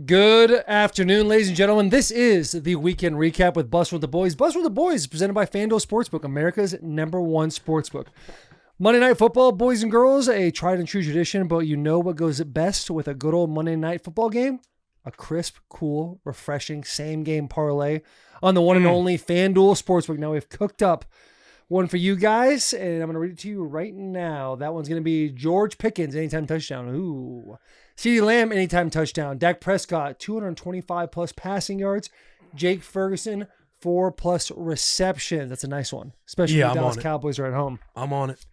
Good afternoon, ladies and gentlemen. This is the weekend recap with Bussin With The Boys. Bussin With The Boys is presented by FanDuel Sportsbook, America's #1 sportsbook. Monday Night Football, boys and girls, a tried and true tradition, but you know what goes best with a good old Monday Night Football game? A crisp, cool, refreshing same-game parlay on the one and only FanDuel Sportsbook. Now, we've cooked up one for you guys, and I'm going to read it to you right now. That one's going to be George Pickens, anytime touchdown. Ooh. CeeDee Lamb, anytime touchdown. Dak Prescott, 225-plus passing yards. Jake Ferguson, 4+ receptions. That's a nice one, especially when the Dallas Cowboys are at home. I'm on it.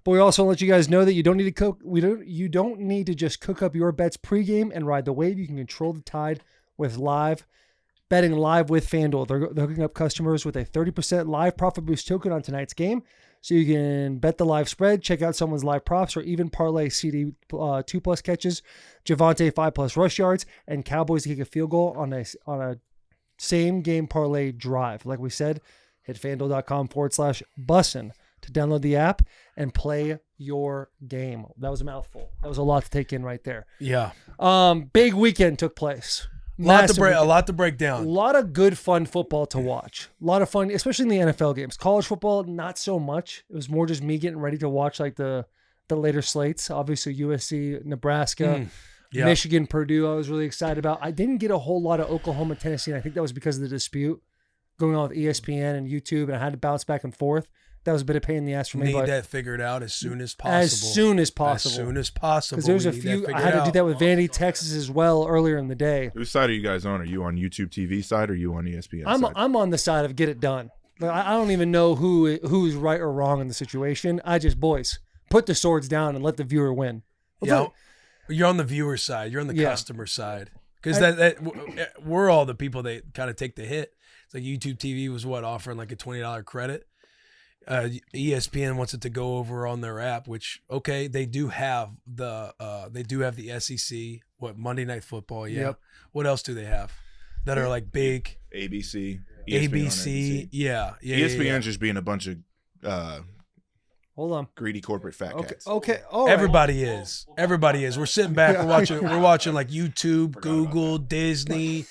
But we also want to let you guys know that you don't need to cook. You don't need to just cook up your bets pregame and ride the wave. You can control the tide with live betting live with FanDuel. They're hooking up customers with a 30% live profit boost token on tonight's game. So you can bet the live spread, check out someone's live props, or even parlay CD 2+ catches, Javonte 5+ rush yards, and Cowboys to kick a field goal on a same game parlay drive. Like we said, hit FanDuel.com/bussin to download the app and play your game. That was a mouthful. That was a lot to take in right there. Yeah. Big weekend took place. A lot to break down. A lot of good, fun football to watch. A lot of fun, especially in the NFL games. College football, not so much. It was more just me getting ready to watch like the later slates. Obviously, USC, Nebraska, Michigan, Purdue, I was really excited about. I didn't get a whole lot of Oklahoma, Tennessee, and I think that was because of the dispute going on with ESPN and YouTube, and I had to bounce back and forth. That was a bit of pain in the ass for me. Need that figured out as soon as possible. As soon as possible. Because there's a few. I had to do that with Vandy, Texas as well earlier in the day. Whose side are you guys on? Are you on YouTube TV side or are you on ESPN side? I'm on the side of get it done. Like, I don't even know who's right or wrong in the situation. Boys, put the swords down and let the viewer win. You're on the viewer side. You're on the customer side. Because we're all the people that kind of take the hit. It's like YouTube TV was offering like a $20 credit. ESPN wants it to go over on their app, which they do have the SEC, Monday Night Football, Yep. What else do they have that are like big? ABC, yeah. ESPN's just being a bunch of hold on, greedy corporate fat cats. Okay, all right. Everybody is. We're sitting back. We're watching like YouTube, Google, Disney.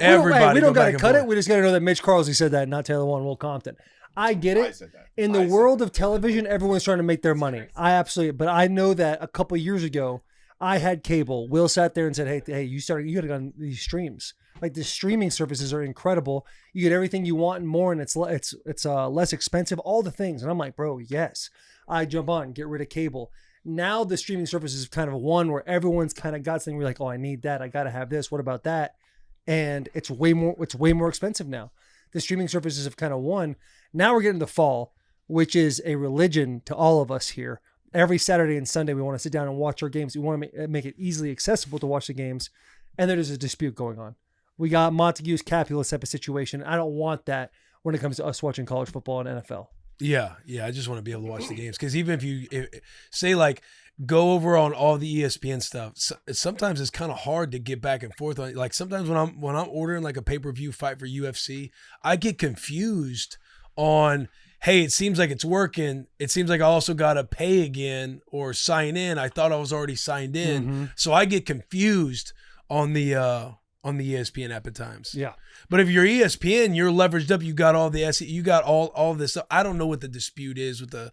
Everybody. We don't got to cut it. We just got to know that Mitch Carlsey said that, not Taylor Lewan, Will Compton. I get it. In the world of television, everyone's trying to make their money. But I know that a couple of years ago, I had cable. Will sat there and said, "Hey, you got to go on these streams. Like the streaming services are incredible. You get everything you want and more, and it's less expensive. All the things." And I'm like, "Bro, yes." I jump on, get rid of cable. Now the streaming service is kind of one where everyone's kind of got something. We're like, "Oh, I need that. I got to have this. What about that?" And it's way more expensive now. The streaming services have kind of won. Now we're getting to fall, which is a religion to all of us here. Every Saturday and Sunday, we want to sit down and watch our games. We want to make it easily accessible to watch the games. And there's a dispute going on. We got Montague's Capulet type of situation. I don't want that when it comes to us watching college football and NFL. Yeah. I just want to be able to watch the games. Because even if you say like go over on all the ESPN stuff, sometimes it's kind of hard to get back and forth on. Like sometimes when I'm ordering like a pay-per-view fight for UFC, I get confused on, hey, it seems like it's working. It seems like I also got to pay again or sign in. I thought I was already signed in. Mm-hmm. So I get confused on the ESPN app at times. Yeah. But if you're ESPN, you're leveraged up. You got all you got all this stuff. I don't know what the dispute is with the,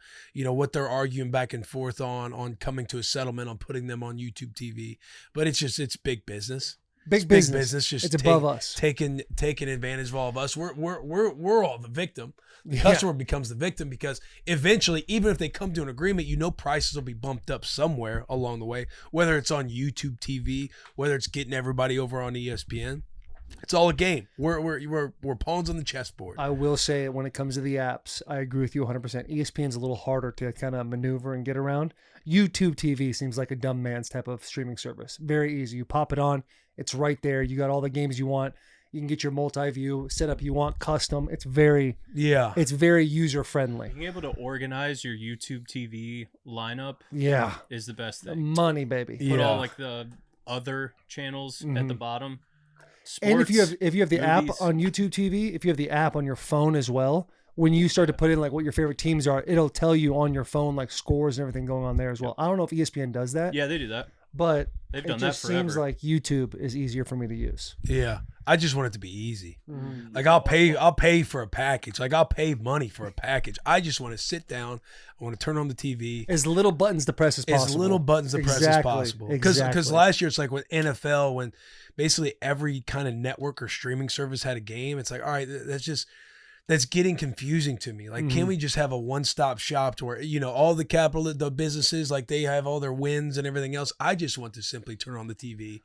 what they're arguing back and forth on coming to a settlement on putting them on YouTube TV. But it's big business. Big business. Just it's above us. Taking advantage of all of us. We're all the victim. The customer becomes the victim because eventually, even if they come to an agreement, prices will be bumped up somewhere along the way. Whether it's on YouTube TV, whether it's getting everybody over on ESPN, it's all a game. We're pawns on the chessboard. I will say when it comes to the apps, I agree with you 100%. ESPN's a little harder to kind of maneuver and get around. YouTube TV seems like a dumb man's type of streaming service. Very easy. You pop it on. It's right there. You got all the games you want. You can get your multi-view setup you want, custom. It's very user-friendly. Being able to organize your YouTube TV lineup is the best thing. Money, baby. Put all like the other channels at the bottom. Sports, and if you have the app on YouTube TV, if you have the app on your phone as well, when you start to put in like what your favorite teams are, it'll tell you on your phone like scores and everything going on there as well. I don't know if ESPN does that. Yeah, they do that. but They've it done that just forever. seems like YouTube is easier for me to use. Yeah. I just want it to be easy. Like I'll pay for a package. Like I'll pay money for a package. I just want to sit down. I want to turn on the TV. As little buttons to press as possible. As little buttons to press as possible. Because last year it's like with NFL, when basically every kind of network or streaming service had a game, it's like, all right, that's getting confusing to me. Like, can we just have a one-stop shop to where, all the businesses, like they have all their wins and everything else. I just want to simply turn on the TV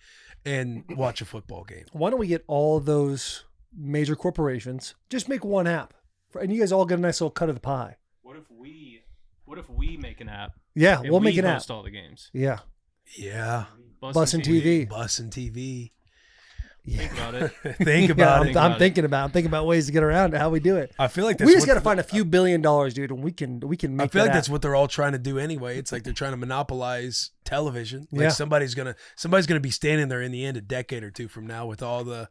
and watch a football game. Why don't we get all of those major corporations, just make one app, and you guys all get a nice little cut of the pie. What if we make an app? Yeah, we'll make an app. Host all the games. Yeah. Yeah. Bussin TV. Bussin TV. Yeah. Think about it. Think about it. I'm thinking about ways to get around to how we do it. I feel like we just got to find a few $1 billion, dude, and we can make. I feel like that's what they're all trying to do anyway. It's like they're trying to monopolize television. Like somebody's gonna be standing there in the end a decade or two from now with all the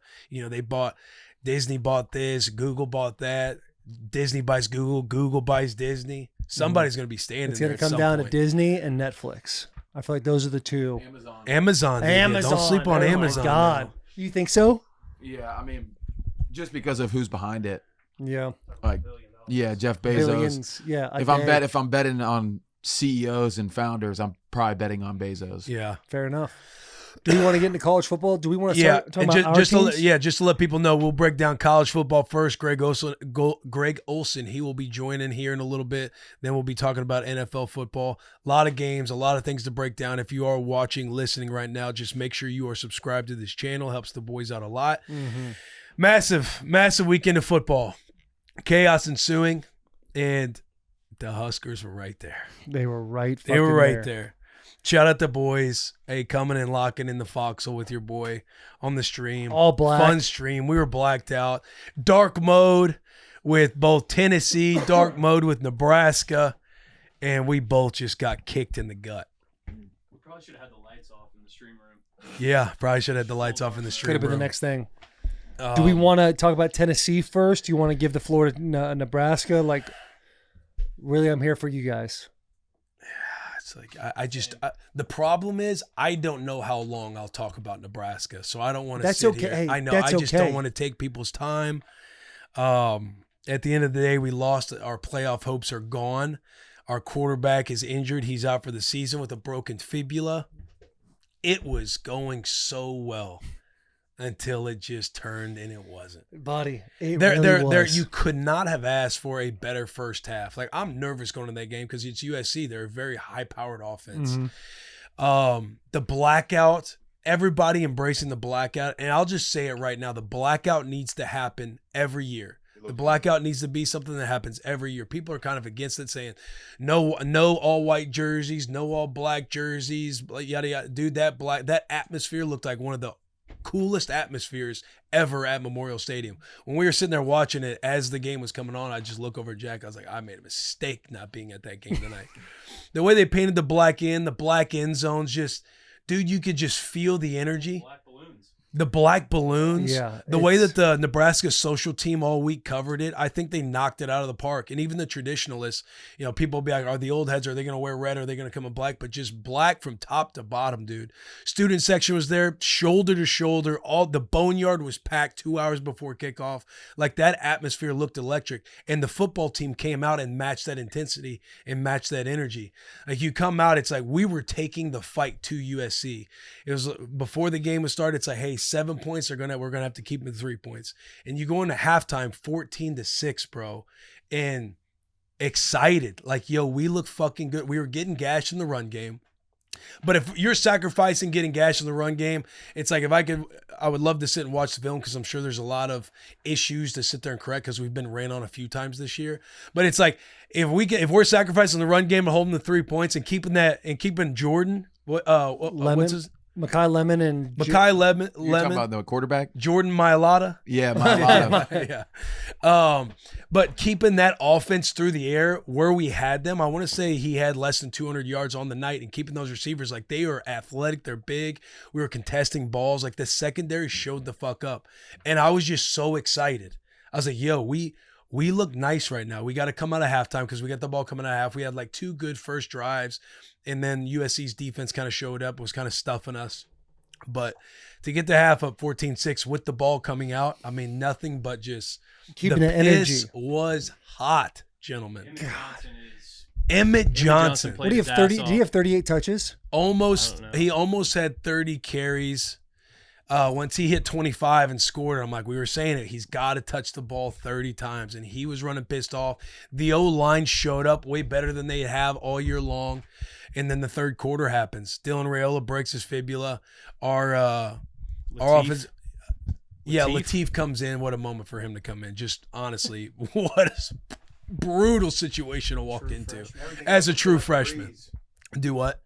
Disney bought this, Google bought that, Disney buys Google, Google buys Disney. Somebody's gonna be standing. It's gonna come down to Disney and Netflix. I feel like those are the two. Amazon. Don't sleep on Amazon. Oh my God. Now. You think so? Yeah, I mean, just because of who's behind it. Yeah. Like, yeah, Jeff Bezos. Billions. Yeah. If I'm betting on CEOs and founders, I'm probably betting on Bezos. Yeah. Fair enough. Do we want to get into college football? Do we want to start talking about our teams? Just to let people know, we'll break down college football first. Greg Olsen, he will be joining here in a little bit. Then we'll be talking about NFL football. A lot of games, a lot of things to break down. If you are watching, listening right now, just make sure you are subscribed to this channel. Helps the boys out a lot. Massive weekend of football. Chaos ensuing, and the Huskers were right there. They were right there. Shout out to boys. Hey, coming and locking in the foxhole with your boy on the stream. All black. Fun stream. We were blacked out. Dark mode with both Tennessee, dark mode with Nebraska, and we both just got kicked in the gut. We probably should have had the lights off in the stream room. Yeah, probably should have had the lights off in the stream room. Could have been the next thing. Do we want to talk about Tennessee first? Do you want to give the floor to Nebraska? Like, really, I'm here for you guys. It's like the problem is I don't know how long I'll talk about Nebraska, so I don't want to sit here. Hey, I know I just don't want to take people's time. At the end of the day, we lost. Our playoff hopes are gone. Our quarterback is injured. He's out for the season with a broken fibula. It was going so well until it just turned and it wasn't. Buddy, was. You could not have asked for a better first half. Like, I'm nervous going to that game because it's USC. They're a very high-powered offense. The blackout, everybody embracing the blackout, and I'll just say it right now, the blackout needs to happen every year. The blackout needs to be something that happens every year. People are kind of against it, saying no all white jerseys, no all black jerseys, yada yada. Dude, that atmosphere looked like one of the coolest atmospheres ever at Memorial Stadium. When we were sitting there watching it as the game was coming on, I just look over at Jack. I was like, I made a mistake not being at that game tonight. The way they painted the black end zones, just, dude, you could just feel the energy. The black balloons, the way that the Nebraska social team all week covered it, I think they knocked it out of the park. And even the traditionalists, people will be like, are the old heads, are they going to wear red? Or are they going to come in black? But just black from top to bottom, dude. Student section was there, shoulder to shoulder. All the boneyard was packed 2 hours before kickoff. Like, that atmosphere looked electric. And the football team came out and matched that intensity and matched that energy. Like, you come out, it's like we were taking the fight to USC. It was before the game was started. It's like, hey, 7 points we're gonna have to keep them 3 points, and you go into halftime 14-6, bro, and excited, like, yo, we look fucking good. We were getting gashed in the run game, but if you're sacrificing getting gashed in the run game, it's like, I would love to sit and watch the film, because I'm sure there's a lot of issues to sit there and correct, because we've been ran on a few times this year. But it's like, if we're sacrificing the run game and holding the 3 points and keeping Jordan, what's his? Makai Lemon. You're talking about the quarterback? Jordan Mailata? Yeah, Mailata. Yeah. But keeping that offense through the air where we had them, I want to say he had less than 200 yards on the night, and keeping those receivers, like, they are athletic, they're big. We were contesting balls. Like, the secondary showed the fuck up. And I was just so excited. I was like, yo, we look nice right now. We got to come out of halftime because we got the ball coming out of half. We had like 2 good first drives. And then USC's defense kind of showed up, was kind of stuffing us. But to get the half up 14-6 with the ball coming out, I mean, nothing but just keeping the energy. Was hot, gentlemen. God. Emmett Johnson. What do you have? 30? Do you have 38 touches? Almost. He almost had 30 carries. Once he hit 25 and scored, I'm like, we were saying it. He's got to touch the ball 30 times, and he was running pissed off. The O-line showed up way better than they have all year long, and then the third quarter happens. Dylan Raiola breaks his fibula. Our offense. Yeah, Latif comes in. What a moment for him to come in. Just honestly, what a brutal situation to walk into as a true freshman. Do what?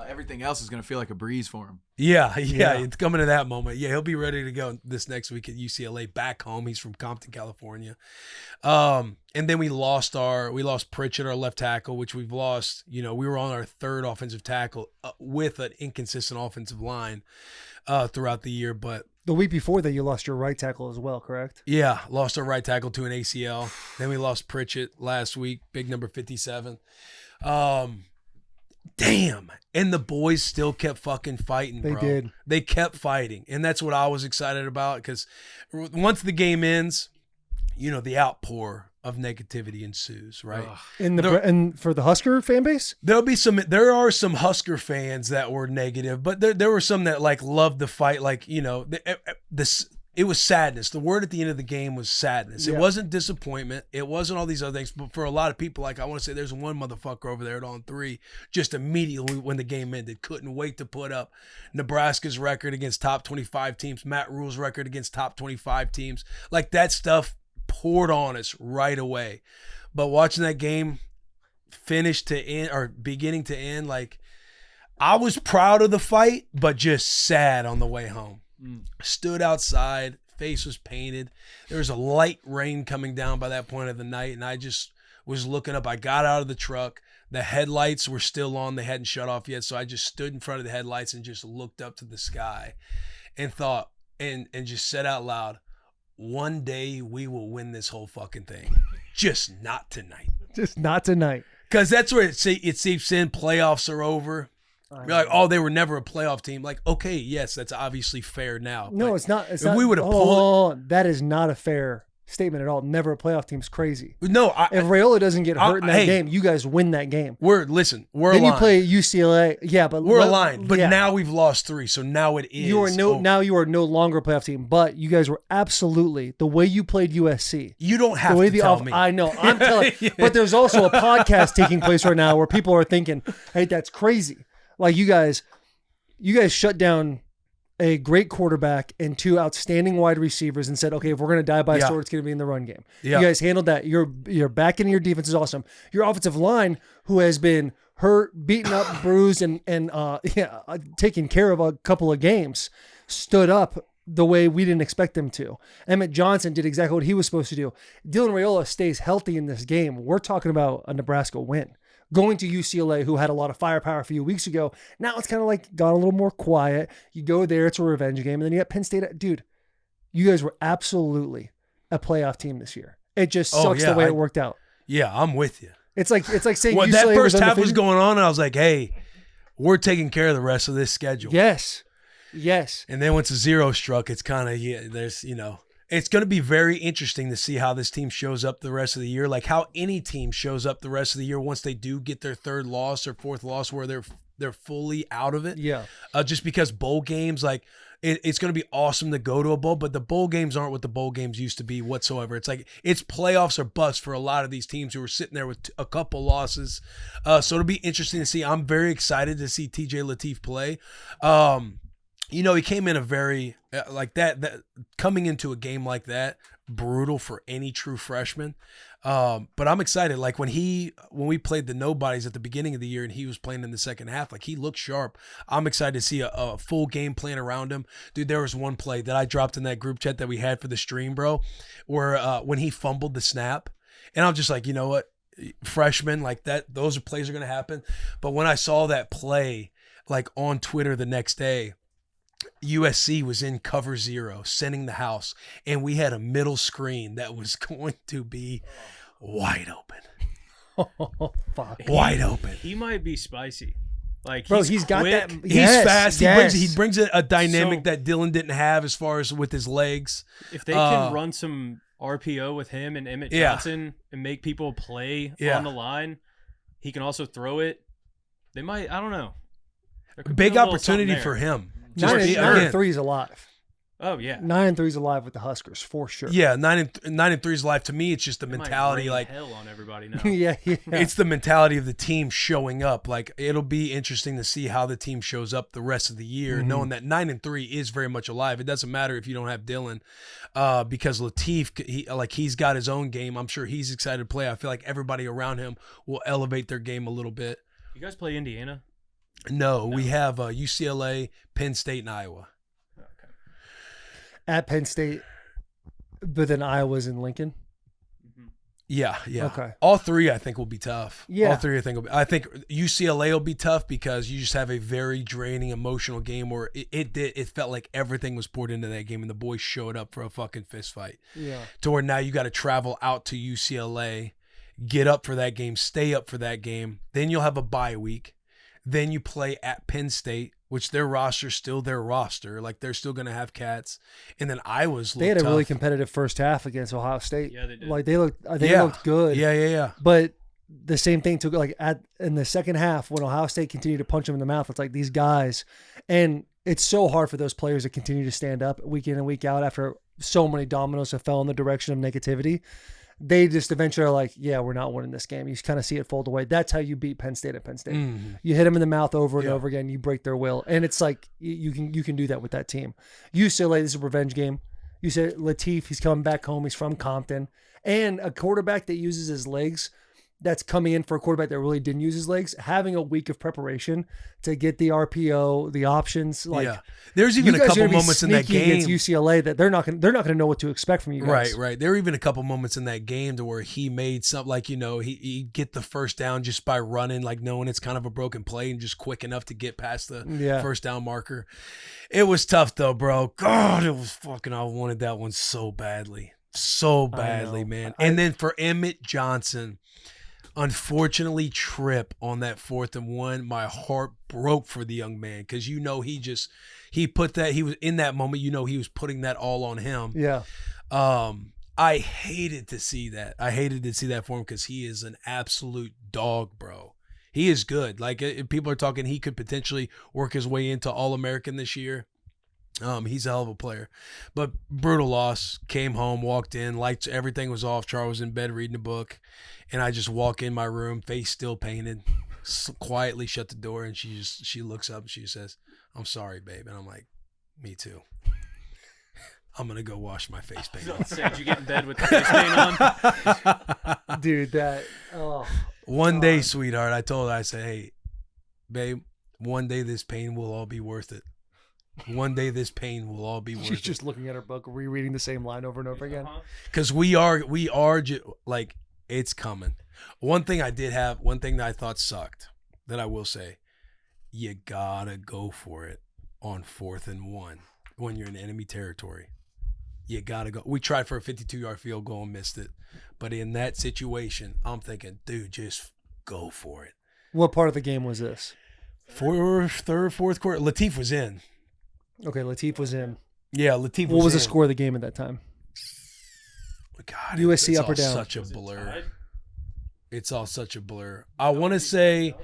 Everything else is going to feel like a breeze for him. Yeah, it's coming to that moment. Yeah, he'll be ready to go this next week at UCLA, back home. He's from Compton, California. And then we lost Pritchett, our left tackle, which we've lost. You know, we were on our third offensive tackle with an inconsistent offensive line throughout the year. But the week before that, you lost your right tackle as well, correct? Yeah, lost our right tackle to an ACL. Then we lost Pritchett last week, big number 57. Damn. And the boys still kept fucking fighting, bro. They did. They kept fighting. And that's what I was excited about, because once the game ends, you know, the outpour of negativity ensues, right? And for the Husker fan base? There are some Husker fans that were negative, but there were some that like loved the fight. Like, you know, it was sadness. The word at the end of the game was sadness. Yeah. It wasn't disappointment. It wasn't all these other things. But for a lot of people, like I want to say there's one motherfucker over there at On 3, just immediately when the game ended, couldn't wait to put up Nebraska's record against top 25 teams, Matt Rule's record against top 25 teams. Like that stuff poured on us right away. But watching that game finish to end or beginning to end, like I was proud of the fight, but just sad on the way home. Stood outside, face was painted. There was a light rain coming down by that point of the night, and I just was looking up. I got out of the truck. The headlights were still on. They hadn't shut off yet, so I just stood in front of the headlights and just looked up to the sky and thought and just said out loud, one day we will win this whole fucking thing. Just not tonight. Just not tonight. Because that's where it seeps in. Playoffs are over. You're like, oh, they were never a playoff team. Like, okay, yes, that's obviously fair now. No, it's not. If we would have pulled, that is not a fair statement at all. Never a playoff team's crazy. No, if Raiola doesn't get hurt in that game, you guys win that game. We're then aligned. You play UCLA, but we're aligned. But now we've lost 3, so now it is. Now you are no longer a playoff team. But you guys were absolutely the way you played USC. You don't have to tell me. I know. I'm telling. But there's also a podcast taking place right now where people are thinking, "Hey, that's crazy." Like you guys shut down a great quarterback and 2 outstanding wide receivers and said, okay, if we're going to die by a sword, it's going to be in the run game. Yeah. You guys handled that. You're back into your defense is awesome. Your offensive line, who has been hurt, beaten up, bruised, and taken care of a couple of games, stood up the way we didn't expect them to. Emmett Johnson did exactly what he was supposed to do. Dylan Raiola stays healthy in this game. We're talking about a Nebraska win. Going to UCLA, who had a lot of firepower a few weeks ago, now it's kind of like got a little more quiet. You go there, it's a revenge game, and then you got Penn State. Dude, you guys were absolutely a playoff team this year. It just sucks the way it worked out. Yeah, I'm with you. It's like saying UCLA that first half was going on, and I was like, hey, we're taking care of the rest of this schedule. Yes. And then once a 0 struck, it's kind of there's it's going to be very interesting to see how this team shows up the rest of the year, like how any team shows up the rest of the year once they do get their 3rd loss or 4th loss where they're fully out of it. Yeah. Just because bowl games, like it's going to be awesome to go to a bowl, but the bowl games aren't what the bowl games used to be whatsoever. It's like it's playoffs or bust for a lot of these teams who are sitting there with a couple losses. So it'll be interesting to see. I'm very excited to see TJ Latif play. He came in a very like that coming into a game like that, brutal for any true freshman. But I'm excited. Like when we played the nobodies at the beginning of the year and he was playing in the second half, like he looked sharp. I'm excited to see a full game plan around him. Dude, there was one play that I dropped in that group chat that we had for the stream, bro, where when he fumbled the snap, and I'm just like, you know what, freshman, like that, those are plays are going to happen. But when I saw that play, like on Twitter the next day, USC was in cover 0, sending the house, and we had a middle screen that was going to be wide open. Oh, fuck. Wide open. He might be spicy. Like, Bro, he's got quick. that. He's Yes, fast. yes. He brings a dynamic So- that Dylan didn't have as far as with his legs. If they can run some RPO with him and Emmett Yeah. Johnson and make people play Yeah. on the line, he can also throw it. They might. I don't know. There could be Big a little opportunity something for there. him. Nine be- and again, 3 is alive. Oh yeah. 9 and 3 is alive with the Huskers for sure. Yeah, 9-3's life to me. It's just the They might mentality. rain Like hell on everybody now. yeah. it's the mentality of the team showing up. Like it'll be interesting to see how the team shows up the rest of the year, knowing that 9-3 is very much alive. It doesn't matter if you don't have Dylan, because Lateef, he's got his own game. I'm sure he's excited to play. I feel like everybody around him will elevate their game a little bit. You guys play Indiana? No, we have UCLA, Penn State, and Iowa. Okay. At Penn State, but then Iowa's in Lincoln. Yeah. Okay. All three, I think, will be tough. Yeah. All three, I think UCLA will be tough because you just have a very draining emotional game where it felt like everything was poured into that game and the boys showed up for a fucking fist fight. Yeah. To where now you got to travel out to UCLA, get up for that game, stay up for that game. Then you'll have a bye week. Then you play at Penn State, which their roster's still their roster. Like they're still going to have cats. And then Iowa's They had a tough. really competitive first half against Ohio State. Yeah, they did. Like they looked good. Yeah. But the same thing took in the second half when Ohio State continued to punch them in the mouth. It's like these guys, and it's so hard for those players to continue to stand up week in and week out after so many dominoes have fell in the direction of negativity. They just eventually are like, yeah, we're not winning this game. You kind of see it fold away. That's how you beat Penn State at Penn State. You hit them in the mouth over and over again. You break their will, and it's like you can do that with that team. UCLA, this is a revenge game. You said Lateef, he's coming back home. He's from Compton, and a quarterback that uses his legs. That's coming in for a quarterback that really didn't use his legs, having a week of preparation to get the RPO, the options. There's even you a guys are couple gonna be moments in that sneaky game against UCLA that they're not gonna know what to expect from you guys. Right. There were even a couple moments in that game to where he made something he get the first down just by running, like knowing it's kind of a broken play and just quick enough to get past the first down marker. It was tough though, bro. God, it was fucking. I wanted that one so badly, man. And then for Emmett Johnson. Unfortunately, trip on that 4th and 1. My heart broke for the young man because he was in that moment. He was putting that all on him. Yeah. I hated to see that. For him because he is an absolute dog, bro. He is good. Like people are talking, he could potentially work his way into All-American this year. He's a hell of a player, but brutal loss. Came home, walked in, lights, everything was off. Charles was in bed reading a book, and I just walk in my room, face still painted, quietly shut the door, and she looks up and she says, "I'm sorry, babe," and I'm like, "Me too." I'm gonna go wash my face paint. Did you get in bed with the face paint on? Dude, One day, sweetheart, I told her, I said, "Hey, babe, one day this pain will all be worth it. One day this pain will all be worth it." She's just looking at her book, rereading the same line over and over again. Because we are like, it's coming. One thing that I thought sucked, that I will say, you gotta go for it on 4th and 1 when you're in enemy territory. You gotta go. We tried for a 52-yard field goal and missed it. But in that situation, I'm thinking, dude, just go for it. What part of the game was this? Fourth quarter. Lateef was in. Okay, Lateef was in. Yeah, Lateef was in. What was the score of the game at that time? God, USC it's up or all down? such a blur. It's all such a blur. I want to say,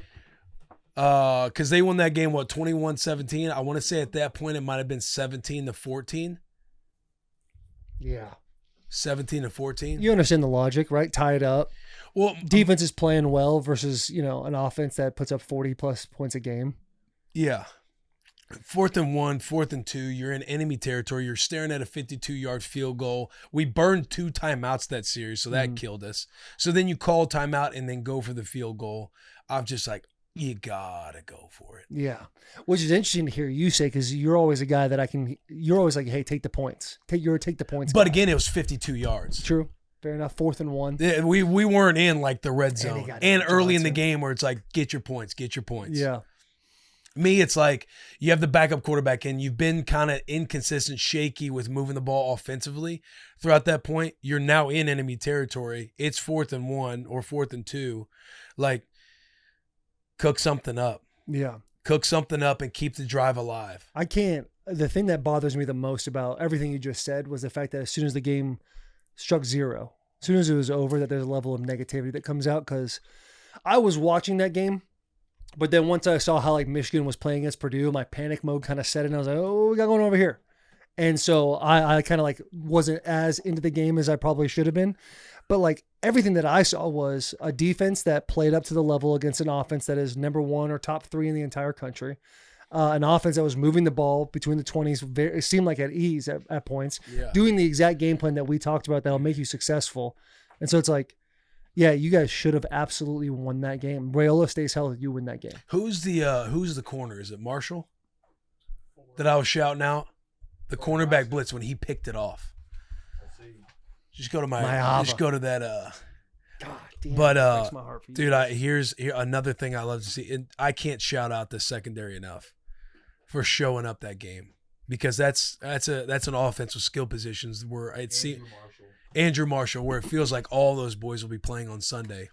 because they won that game, 21-17? I want to say at that point it might have been 17-14. Yeah. 17-14. You understand the logic, right? Tie it up. Well, Defense is playing well versus, an offense that puts up 40-plus points a game. Yeah. 4th and 1, 4th and 2, you're in enemy territory. You're staring at a 52-yard field goal. We burned 2 timeouts that series, so that killed us. So then you call timeout and then go for the field goal. I'm just like, you gotta go for it. Yeah. Which is interesting to hear you say, because you're always a guy that you're always like, hey, take the points. Take the points. But guy. again, it was 52 yards. True. Fair enough. 4th and 1. Yeah, we weren't in like the red zone. And early in the Johnson. game where it's like, get your points. Yeah. Me, it's like you have the backup quarterback and you've been kind of inconsistent, shaky with moving the ball offensively throughout that point. You're now in enemy territory. It's 4th and 1 or 4th and 2. Like, cook something up. Yeah. cook something up, and keep the drive alive. I can't. The thing that bothers me the most about everything you just said was the fact that as soon as the game struck zero, as soon as it was over, that there's a level of negativity that comes out, because I was watching that game, but then once I saw how like Michigan was playing against Purdue, my panic mode kind of set in. I was like, oh, what we got going over here? And so I kind of like wasn't as into the game as I probably should have been. But like everything that I saw was a defense that played up to the level against an offense that is number 1 or top 3 in the entire country. An offense that was moving the ball between the 20s. It seemed like at ease at points, doing the exact game plan that we talked about that will make you successful. And so it's like, yeah, you guys should have absolutely won that game. Rayola stays healthy, you win that game. Who's the corner? Is it Marshall that I was shouting out? The cornerback blitz when he picked it off. Just go to just go to that. God damn. But breaks my heart for you. dude, here's another thing I love to see, and I can't shout out the secondary enough for showing up that game, because that's an offense with skill positions where Andrew Marshall, where it feels like all those boys will be playing on Sunday.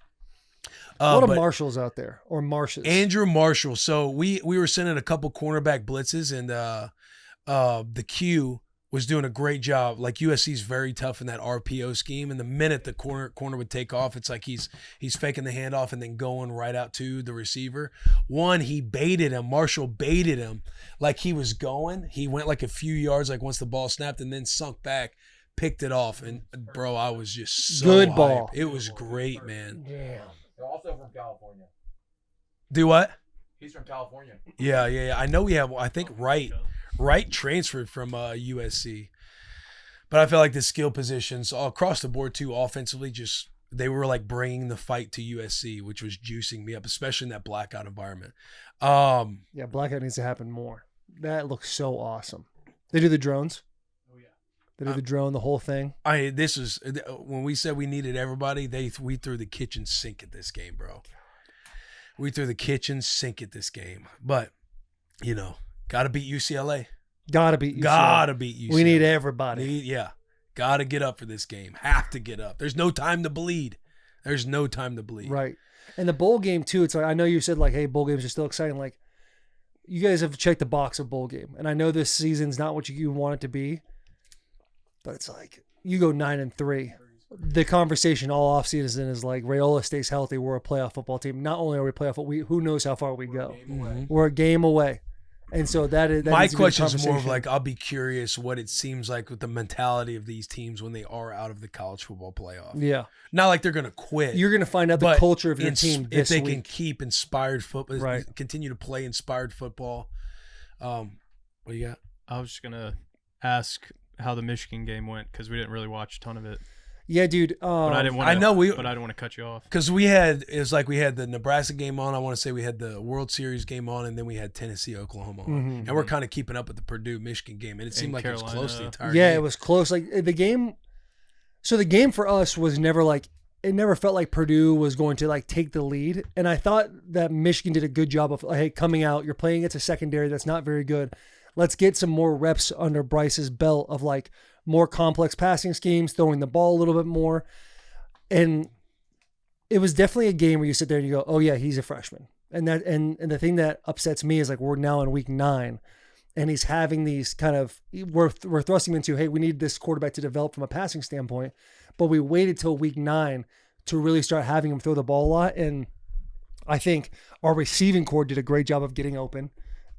A lot of Marshalls out there, or Marshes. Andrew Marshall. So we were sending a couple cornerback blitzes, and the Q was doing a great job. Like USC's very tough in that RPO scheme, and the minute the corner would take off, it's like he's faking the handoff and then going right out to the receiver. He baited him. Marshall baited him like he was going. He went like a few yards, like once the ball snapped, and then sunk back, picked it off. And bro, I was just so good hyped. ball. It was great, man. Damn. They're also from California. Do what? He's from California. Yeah. I know we have. I think Wright transferred from USC, but I feel like the skill positions all across the board too, offensively, just they were like bringing the fight to USC, which was juicing me up, especially in that blackout environment. Yeah, blackout needs to happen more. That looks so awesome. They do the drones. Oh yeah, they do the drone, the whole thing. This is when we said we needed everybody. We threw the kitchen sink at this game, bro. We threw the kitchen sink at this game, but got to beat UCLA. Got to beat UCLA. We need everybody. Got to get up for this game. Have to get up. There's no time to bleed. Right. And the bowl game, too, it's like, I know you said, like, hey, bowl games are still exciting. Like, you guys have checked the box of bowl game. And I know this season's not what you want it to be. But it's like, you go 9-3. The conversation all offseason is like, Rayola stays healthy. We're a playoff football team. Not only are we a playoff, who knows how far we go. We're a game away. And so that my question is more of like, I'll be curious what it seems like with the mentality of these teams when they are out of the college football playoff. Yeah. Not like they're going to quit. You're going to find out the culture of your team if they week. can keep inspired football, right. Continue to play inspired football. What do you got? I was just going to ask how the Michigan game went, because we didn't really watch a ton of it. Yeah, dude. But I didn't want to cut you off. Because we had the Nebraska game on. I want to say we had the World Series game on, and then we had Tennessee, Oklahoma on. Mm-hmm. And we're kind of keeping up with the Purdue Michigan game, and it seemed like Carolina. It was close the entire game. Yeah, it was close. Like the game. So the game for us was never like, it never felt like Purdue was going to like take the lead, and I thought that Michigan did a good job of, hey, coming out. You're playing against a secondary that's not very good. Let's get some more reps under Bryce's belt of like more complex passing schemes, throwing the ball a little bit more. And it was definitely a game where you sit there and you go, oh yeah, he's a freshman. And the thing that upsets me is like, we're now in week 9 and he's having these kind of, we're thrusting him into, hey, we need this quarterback to develop from a passing standpoint, but we waited till week 9 to really start having him throw the ball a lot. And I think our receiving core did a great job of getting open.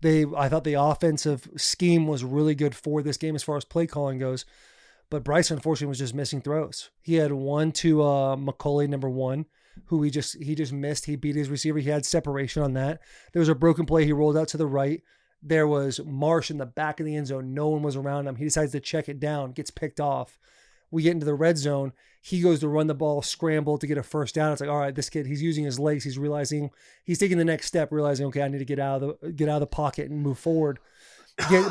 I thought the offensive scheme was really good for this game as far as play calling goes, but Bryce unfortunately was just missing throws. He had one to McCulley, number 1, who he just missed. He beat his receiver. He had separation on that. There was a broken play. He rolled out to the right. There was Marsh in the back of the end zone. No one was around him. He decides to check it down, gets picked off. We get into the red zone. He goes to run the ball, scramble to get a first down. It's like, all right, this kid, he's using his legs. He's realizing he's taking the next step, realizing, okay, I need to get out of the pocket and move forward.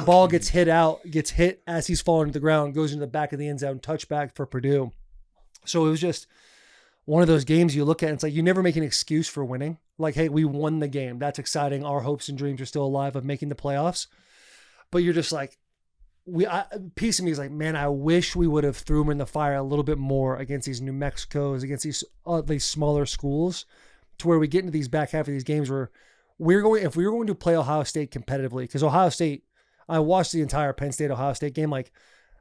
Ball gets hit as he's falling to the ground, goes into the back of the end zone, touchback for Purdue. So it was just one of those games you look at and it's like, you never make an excuse for winning. Like, hey, we won the game. That's exciting. Our hopes and dreams are still alive of making the playoffs. But you're just like, piece of me is like, man, I wish we would have threw them in the fire a little bit more against these New Mexicos, against these smaller schools, to where we get into these back half of these games where if we were going to play Ohio State competitively, because Ohio State, I watched the entire Penn State Ohio State game. Like,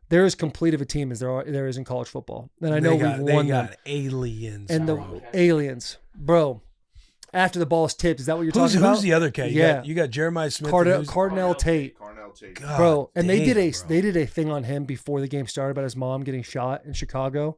they're as complete of a team as there is in college football. And I know we've won them. They got aliens. And bro. the aliens, bro. After the ball's tipped, is that what you're talking about? Who's the other K? You got Jeremiah Smith. Cardinal Tate. God, bro, and dang, they did a thing on him before the game started about his mom getting shot in Chicago.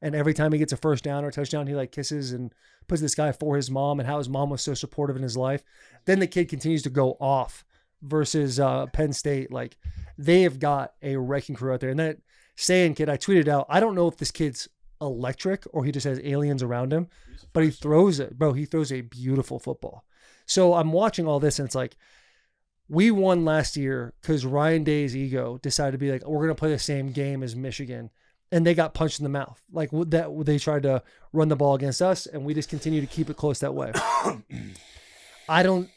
And every time he gets a first down or a touchdown, he like kisses and puts this guy for his mom and how his mom was so supportive in his life. Then the kid continues to go off versus Penn State. Like, they have got a wrecking crew out there. And that saying kid, I tweeted out, I don't know if this kid's electric or he just has aliens around him, but he throws it, bro. He throws a beautiful football. So I'm watching all this and it's like, we won last year because Ryan Day's ego decided to be like, we're going to play the same game as Michigan. And they got punched in the mouth. Like that, they tried to run the ball against us and we just continue to keep it close that way. I don't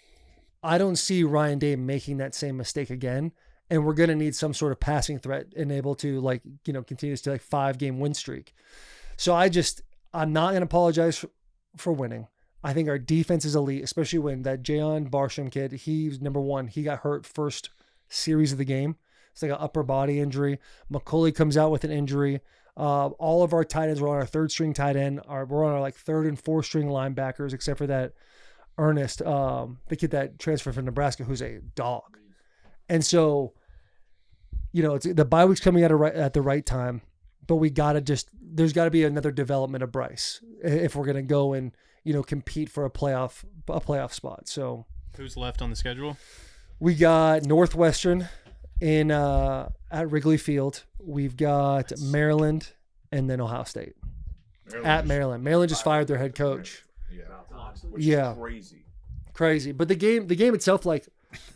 see Ryan Day making that same mistake again. And we're going to need some sort of passing threat and able to continue to 5-game win streak. So I'm not going to apologize for winning. I think our defense is elite, especially when that Jayon Barsham kid, he's number one. He got hurt first series of the game. It's like an upper body injury. McCulley comes out with an injury. All of our tight ends were on our third string tight end. We're on our third and fourth string linebackers, except for that Ernest, the kid that transferred from Nebraska, who's a dog. And so, it's the bye week's coming out at the right time, but there's got to be another development of Bryce if we're going to go and, compete for a playoff spot. So who's left on the schedule? We got Northwestern at Wrigley Field. We've got Maryland and then Ohio State. Maryland. Maryland just fired their head coach. Yeah. Crazy. But the game itself,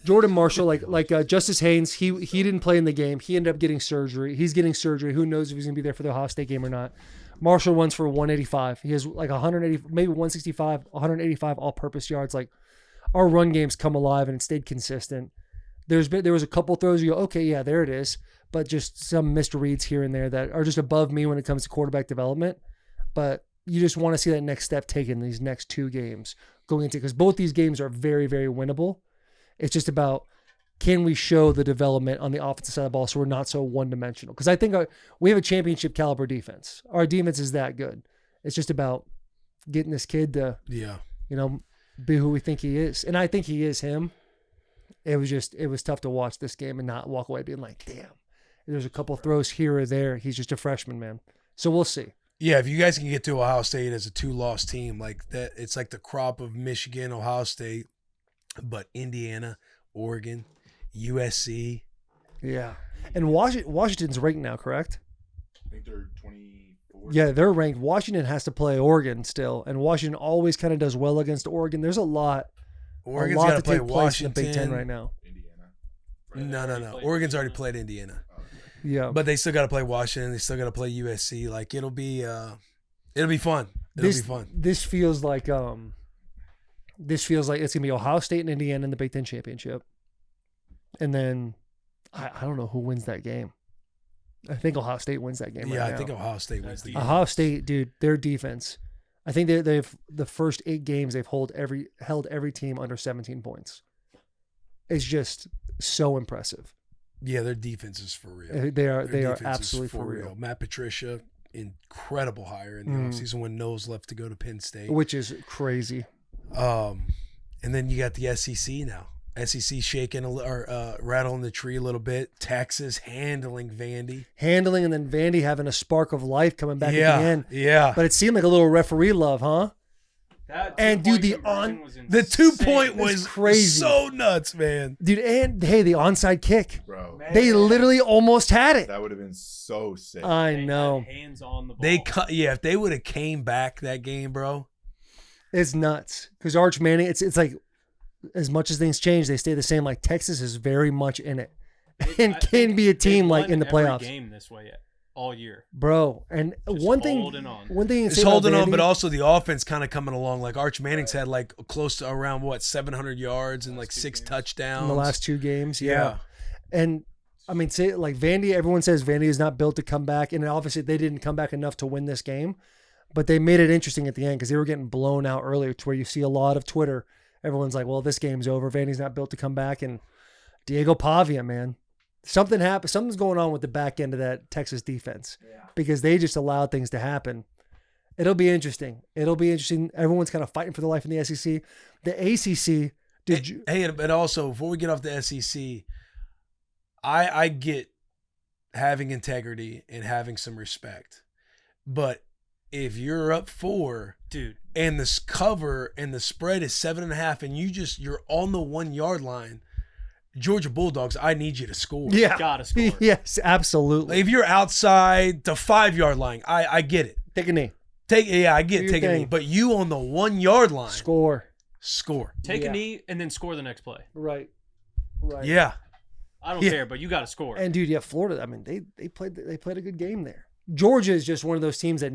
Jordan Marshall, Justice Haynes, he didn't play in the game. He ended up getting surgery. He's getting surgery. Who knows if he's going to be there for the Ohio State game or not. Marshall runs for 185. He has 180, maybe 165, 185 all-purpose yards. Our run game's come alive and it stayed consistent. There was a couple throws you go, okay, yeah, there it is. But just some missed reads here and there that are just above me when it comes to quarterback development. But you just want to see that next step taken these next 2 games going into, because both these games are very, very winnable. It's just about, can we show the development on the offensive side of the ball so we're not so one-dimensional? Because I think we have a championship caliber defense. Our defense is that good. It's just about getting this kid to, be who we think he is. And I think he is him. It was tough to watch this game and not walk away being like, damn, there's a couple throws here or there. He's just a freshman, man. So we'll see. Yeah, if you guys can get to Ohio State as a 2-loss team like that, it's like the crop of Michigan, Ohio State, but Indiana, Oregon, USC. Yeah. And Washington's ranked now, correct? I think they're 24. Yeah, they're ranked. Washington has to play Oregon still, and Washington always kind of does well against Oregon. There's a lot got to play take place Washington. in the Big Ten right now. Indiana. No. Oregon's already played Indiana. Yeah. But they still got to play Washington. They still got to play USC. It'll be fun. It'll be fun. This feels like it's going to be Ohio State and Indiana in the Big Ten championship. And then I don't know who wins that game. I think Ohio State wins that game. Yeah, right I think Ohio State wins the game. Ohio State, dude, their defense. I think they've the first 8 games they've held every team under 17 points. It's just so impressive. Yeah, their defense is for real. They are absolutely for real. Matt Patricia, incredible hire in the offseason when Knowles left to go to Penn State, which is crazy. And then you got the SEC now. SEC shaking or rattling the tree a little bit. Texas handling Vandy. And then Vandy having a spark of life coming back at the end. Yeah. But it seemed like a little referee love, huh? And dude, the 2-point was crazy, so nuts, man. Dude, and hey, the onside kick, bro. They literally almost had it. That would have been so sick. I know. Hands on the ball. If they would have came back that game, bro. It's nuts because Arch Manning. It's like, as much as things change, they stay the same. Like Texas is very much in it, and can be a team like in the playoffs. Game this way all year, bro. And just one thing, holding on. Just holding on, but also the offense kind of coming along. Like Arch Manning's had close to around 700 yards and 6 touchdowns in the last 2 games. Yeah. And I mean, say Vandy. Everyone says Vandy is not built to come back, and obviously they didn't come back enough to win this game. But they made it interesting at the end because they were getting blown out earlier, to where you see a lot of Twitter everyone's like, well, this game's over. Vandy's not built to come back. And Diego Pavia, man, something happened. Something's going on with the back end of that Texas defense because they just allowed things to happen. It'll be interesting. Everyone's kind of fighting for their life in the SEC. The ACC. But also, before we get off the SEC, I get having integrity and having some respect. But if you're up 4, dude, and this cover and the spread is 7.5 and you're on the 1 yard line, Georgia Bulldogs, I need you to score. Yeah. Gotta score. Yes, absolutely. If you're outside the 5 yard line, I get it. Take a knee. I get taking a knee. But you on the 1 yard line. Score. Take a knee and then score the next play. Right. Yeah. I don't care, but you got to score. And dude, Florida. I mean, they played a good game there. Georgia is just one of those teams that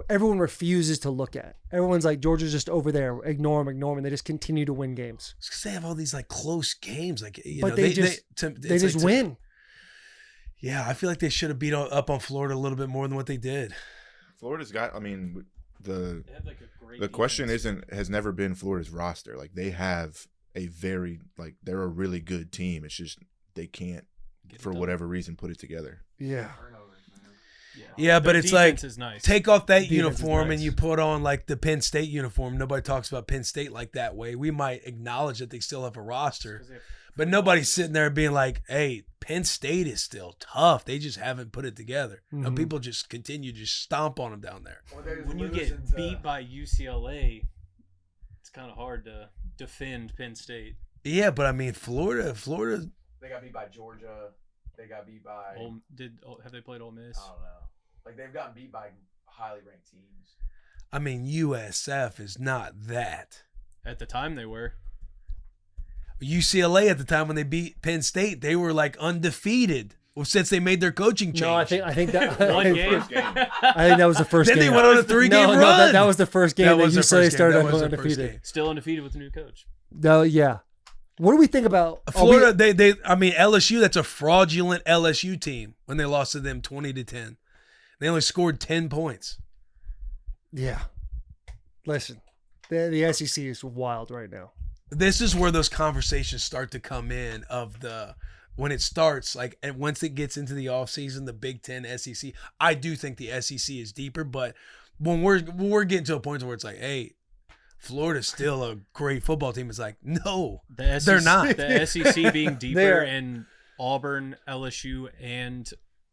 everyone refuses to look at. Everyone's like, Georgia's just over there. Ignore them. They just continue to win games. It's because they have all these like close games. Like, they just win. Yeah, I feel like they should have beat up on Florida a little bit more than what they did. Florida's got. I mean, the great question has never been Florida's roster. Like they have they're a really good team. It's just they can't for whatever reason put it together. Yeah. Yeah, but it's like nice. Take off that uniform and you put on like the Penn State uniform. Nobody talks about Penn State like that way. We might acknowledge that they still have a roster, but nobody's sitting there being like, "Hey, Penn State is still tough. They just haven't put it together." Mm-hmm. And people just continue to stomp on them down there. When you get beat by UCLA, it's kind of hard to defend Penn State. Yeah, but I mean, Florida. They got beat by Georgia. They got beat by. Have they played Ole Miss? I don't know. Like they've gotten beat by highly ranked teams. I mean, USF is not that. At the time, they were. UCLA at the time when they beat Penn State, they were like undefeated. Well, since they made their coaching change. No, I think that one game. I think that was the first then game. Then they went on a 3-game run. No, that was the first game. That UCLA started undefeated. Still undefeated with the new coach. No, yeah. What do we think about Florida? LSU. That's a fraudulent LSU team when they lost to them 20-10. They only scored 10 points. Yeah. Listen, the SEC is wild right now. This is where those conversations start to come in when it starts, like, and once it gets into the offseason, the Big Ten, SEC. I do think the SEC is deeper, but when we're getting to a point where it's like, hey, Florida's still a great football team. It's like, no, they're not. The SEC being deeper and Auburn, LSU, and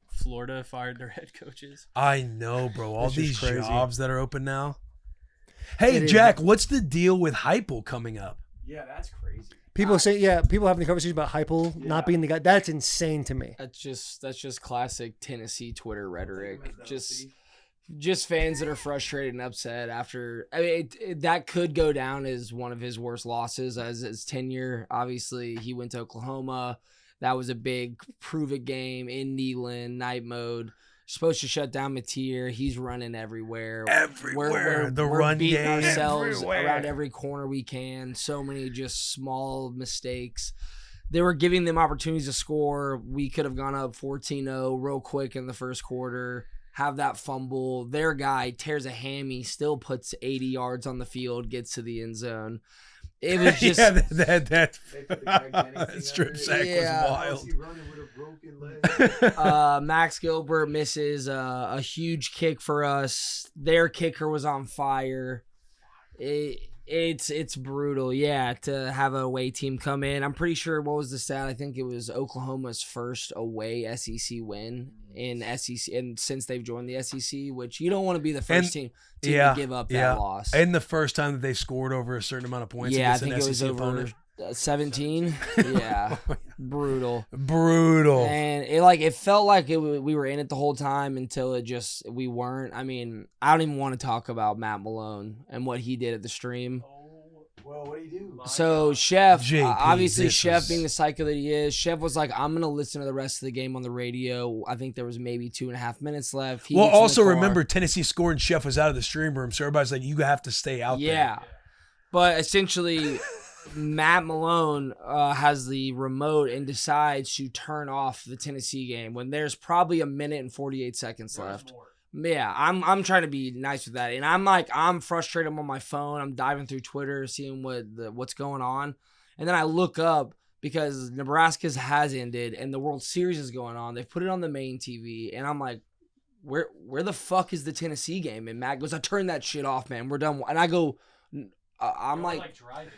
Florida fired their head coaches. I know, bro. All these crazy. Jobs that are open now. Hey, Jack, what's the deal with Heupel coming up? Yeah, that's crazy. People people having the conversation about Heupel not being the guy. That's insane to me. That's just classic Tennessee Twitter rhetoric. Just fans that are frustrated and upset after. I mean, that could go down as one of his worst losses as his tenure. Obviously, he went to Oklahoma. That was a big prove-it game in Neyland, night mode. Supposed to shut down Mateer. He's running everywhere. We're run beating game ourselves everywhere. Around every corner we can. So many just small mistakes. They were giving them opportunities to score. We could have gone up 14-0 real quick in the first quarter. Have that fumble. Their guy tears a hammy, still puts 80 yards on the field, gets to the end zone. It was just that strip sack was wild. Max Gilbert misses a huge kick for us. Their kicker was on fire. It's brutal, to have a away team come in. I'm pretty sure, what was the stat? I think it was Oklahoma's first away SEC win in SEC, and since they've joined the SEC, which you don't want to be the first team to give up that loss. And the first time that they've scored over a certain amount of points. Yeah, I think it was over 17. Yeah, brutal. And it felt like we were in it the whole time until we weren't. I mean, I don't even want to talk about Matt Malone and what he did at the stream. Well, what did he do? So Chef, obviously Chef being the psycho that he is, Chef was like, I'm going to listen to the rest of the game on the radio. I think there was maybe 2.5 minutes left. Also remember, Tennessee scored and Chef was out of the stream room, so everybody's like, you have to stay out there. Yeah. But essentially, Matt Malone has the remote and decides to turn off the Tennessee game when there's probably 1 minute and 48 seconds left. Yeah, I'm trying to be nice with that, and I'm frustrated. I'm on my phone. I'm diving through Twitter, seeing what's going on, and then I look up because Nebraska's has ended and the World Series is going on. They've put it on the main TV, and I'm like, where the fuck is the Tennessee game? And Matt goes, I turned that shit off, man. We're done. And I go, I'm like driving.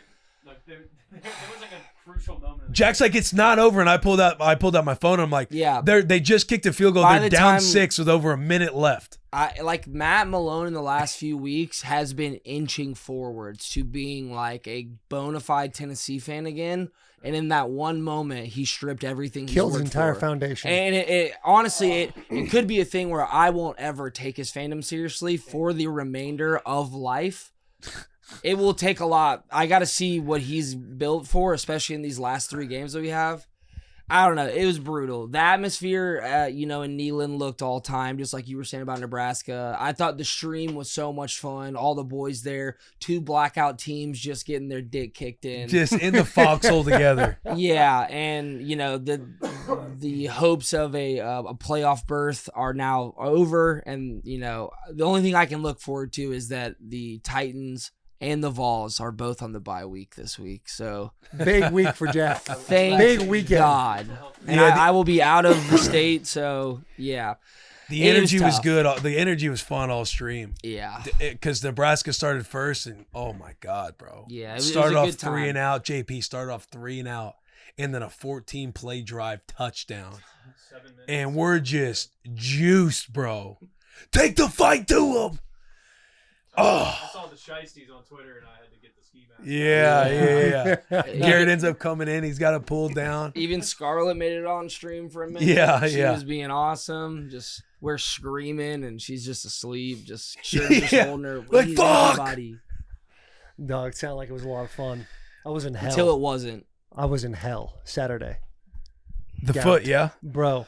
Like there was like a crucial moment. Jack's like, it's not over, and I pulled out my phone. I'm like, yeah, they just kicked a field goal. They're down 6 with over a minute left. Matt Malone in the last few weeks has been inching forwards to being like a bona fide Tennessee fan again. And in that one moment, he stripped everything. Killed his entire foundation. And it honestly, it could be a thing where I won't ever take his fandom seriously for the remainder of life. It will take a lot. I got to see what he's built for, especially in these last 3 games that we have. I don't know. It was brutal. The atmosphere, in Neyland looked all time, just like you were saying about Nebraska. I thought the stream was so much fun. All the boys there, 2 blackout teams just getting their dick kicked in. Just in the foxhole together. Yeah, and, the hopes of a playoff berth are now over. And, the only thing I can look forward to is that the Titans and the Vols are both on the bye week this week. So big week for Jack. Thank big weekend. God. And I will be out of the state, so yeah. The energy was good. The energy was fun all stream. Yeah. Because Nebraska started first, and oh my God, bro. Yeah. It started off 3 and out. JP started off 3 and out, and then a 14-play drive touchdown. 7 minutes. And we're just juiced, bro. Take the fight to them. I saw the Shiesties on Twitter, and I had to get the ski mask. Yeah. Garrett ends up coming in. He's got to pull down. Even Scarlett made it on stream for a minute. She was being awesome. Just we're screaming, and she's just asleep. Just holding her. Like, fuck! Body. No, it sounded like it was a lot of fun. I was in hell. Until it wasn't. I was in hell Saturday. The foot, yeah? Bro.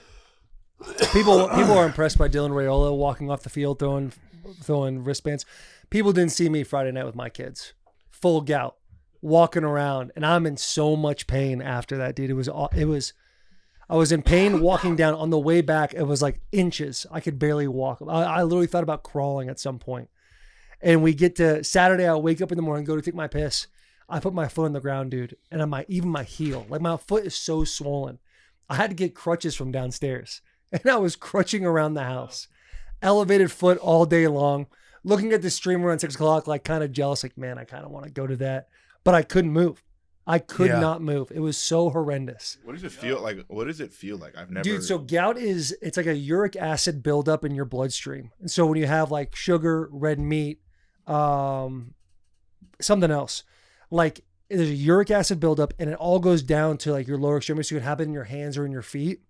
People are impressed by Dylan Raiola walking off the field throwing wristbands. People didn't see me Friday night with my kids. Full gout, walking around, and I'm in so much pain after that, dude. I was in pain walking down. On the way back, it was like inches. I could barely walk. I literally thought about crawling at some point. And we get to Saturday, I wake up in the morning, go to take my piss. I put my foot on the ground, dude, and even my heel, like my foot is so swollen. I had to get crutches from downstairs, and I was crutching around the house. Elevated foot all day long, looking at the stream around 6 o'clock, like kind of jealous, like, man, I kind of want to go to that. But I couldn't move. I could not move. It was so horrendous. What does it feel like? What does it feel like? I've never. Dude, so gout it's like a uric acid buildup in your bloodstream. And so when you have like sugar, red meat, something else, like there's a uric acid buildup, and it all goes down to like your lower extremities. So it can happen in your hands or in your feet.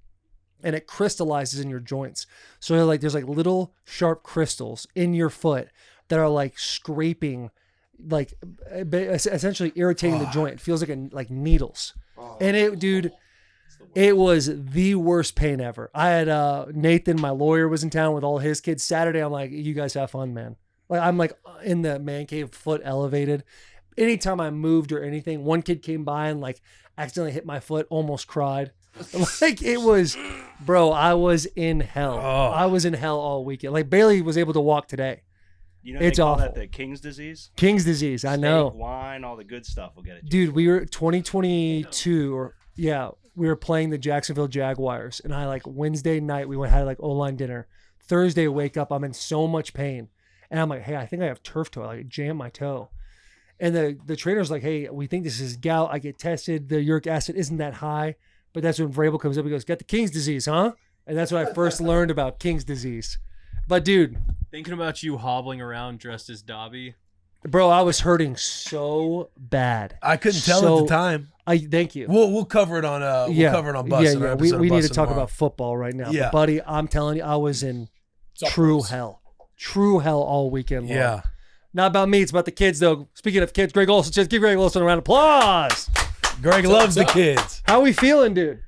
And it crystallizes in your joints. So like there's like little sharp crystals in your foot that are like scraping, like essentially irritating the joint. It feels like needles. And it was the worst pain ever. I had Nathan, my lawyer, was in town with all his kids. Saturday, I'm like, you guys have fun, man. Like I'm like in the man cave, foot elevated. Anytime I moved or anything, one kid came by and like accidentally hit my foot, almost cried. Like it was, bro, I was in hell. I was in hell all weekend. Like barely was able to walk today. It's they call awful. That the King's disease? King's disease, I know. Wine, all the good stuff will get it. Dude, we were 2022 we were playing the Jacksonville Jaguars, and I like Wednesday night we had like O-line dinner. Thursday wake up, I'm in so much pain. And I'm like, hey, I think I have turf toe. I like jam my toe. And the trainer's like, hey, we think this is gout. I get tested. The uric acid isn't that high. But that's when Vrabel comes up. He goes, got the King's disease, huh? And that's when I first learned about King's disease. But, dude. Thinking about you hobbling around dressed as Dobby. Bro, I was hurting so bad. I couldn't tell at the time. Thank you. We'll cover it on Bussin. Yeah. We need to talk about football right now. Yeah. But buddy, I'm telling you, I was in true hell. True hell all weekend long. Yeah. Not about me. It's about the kids, though. Speaking of kids, Greg Olsen. Just give Greg Olsen a round of applause. Greg loves the kids. How we feeling, dude?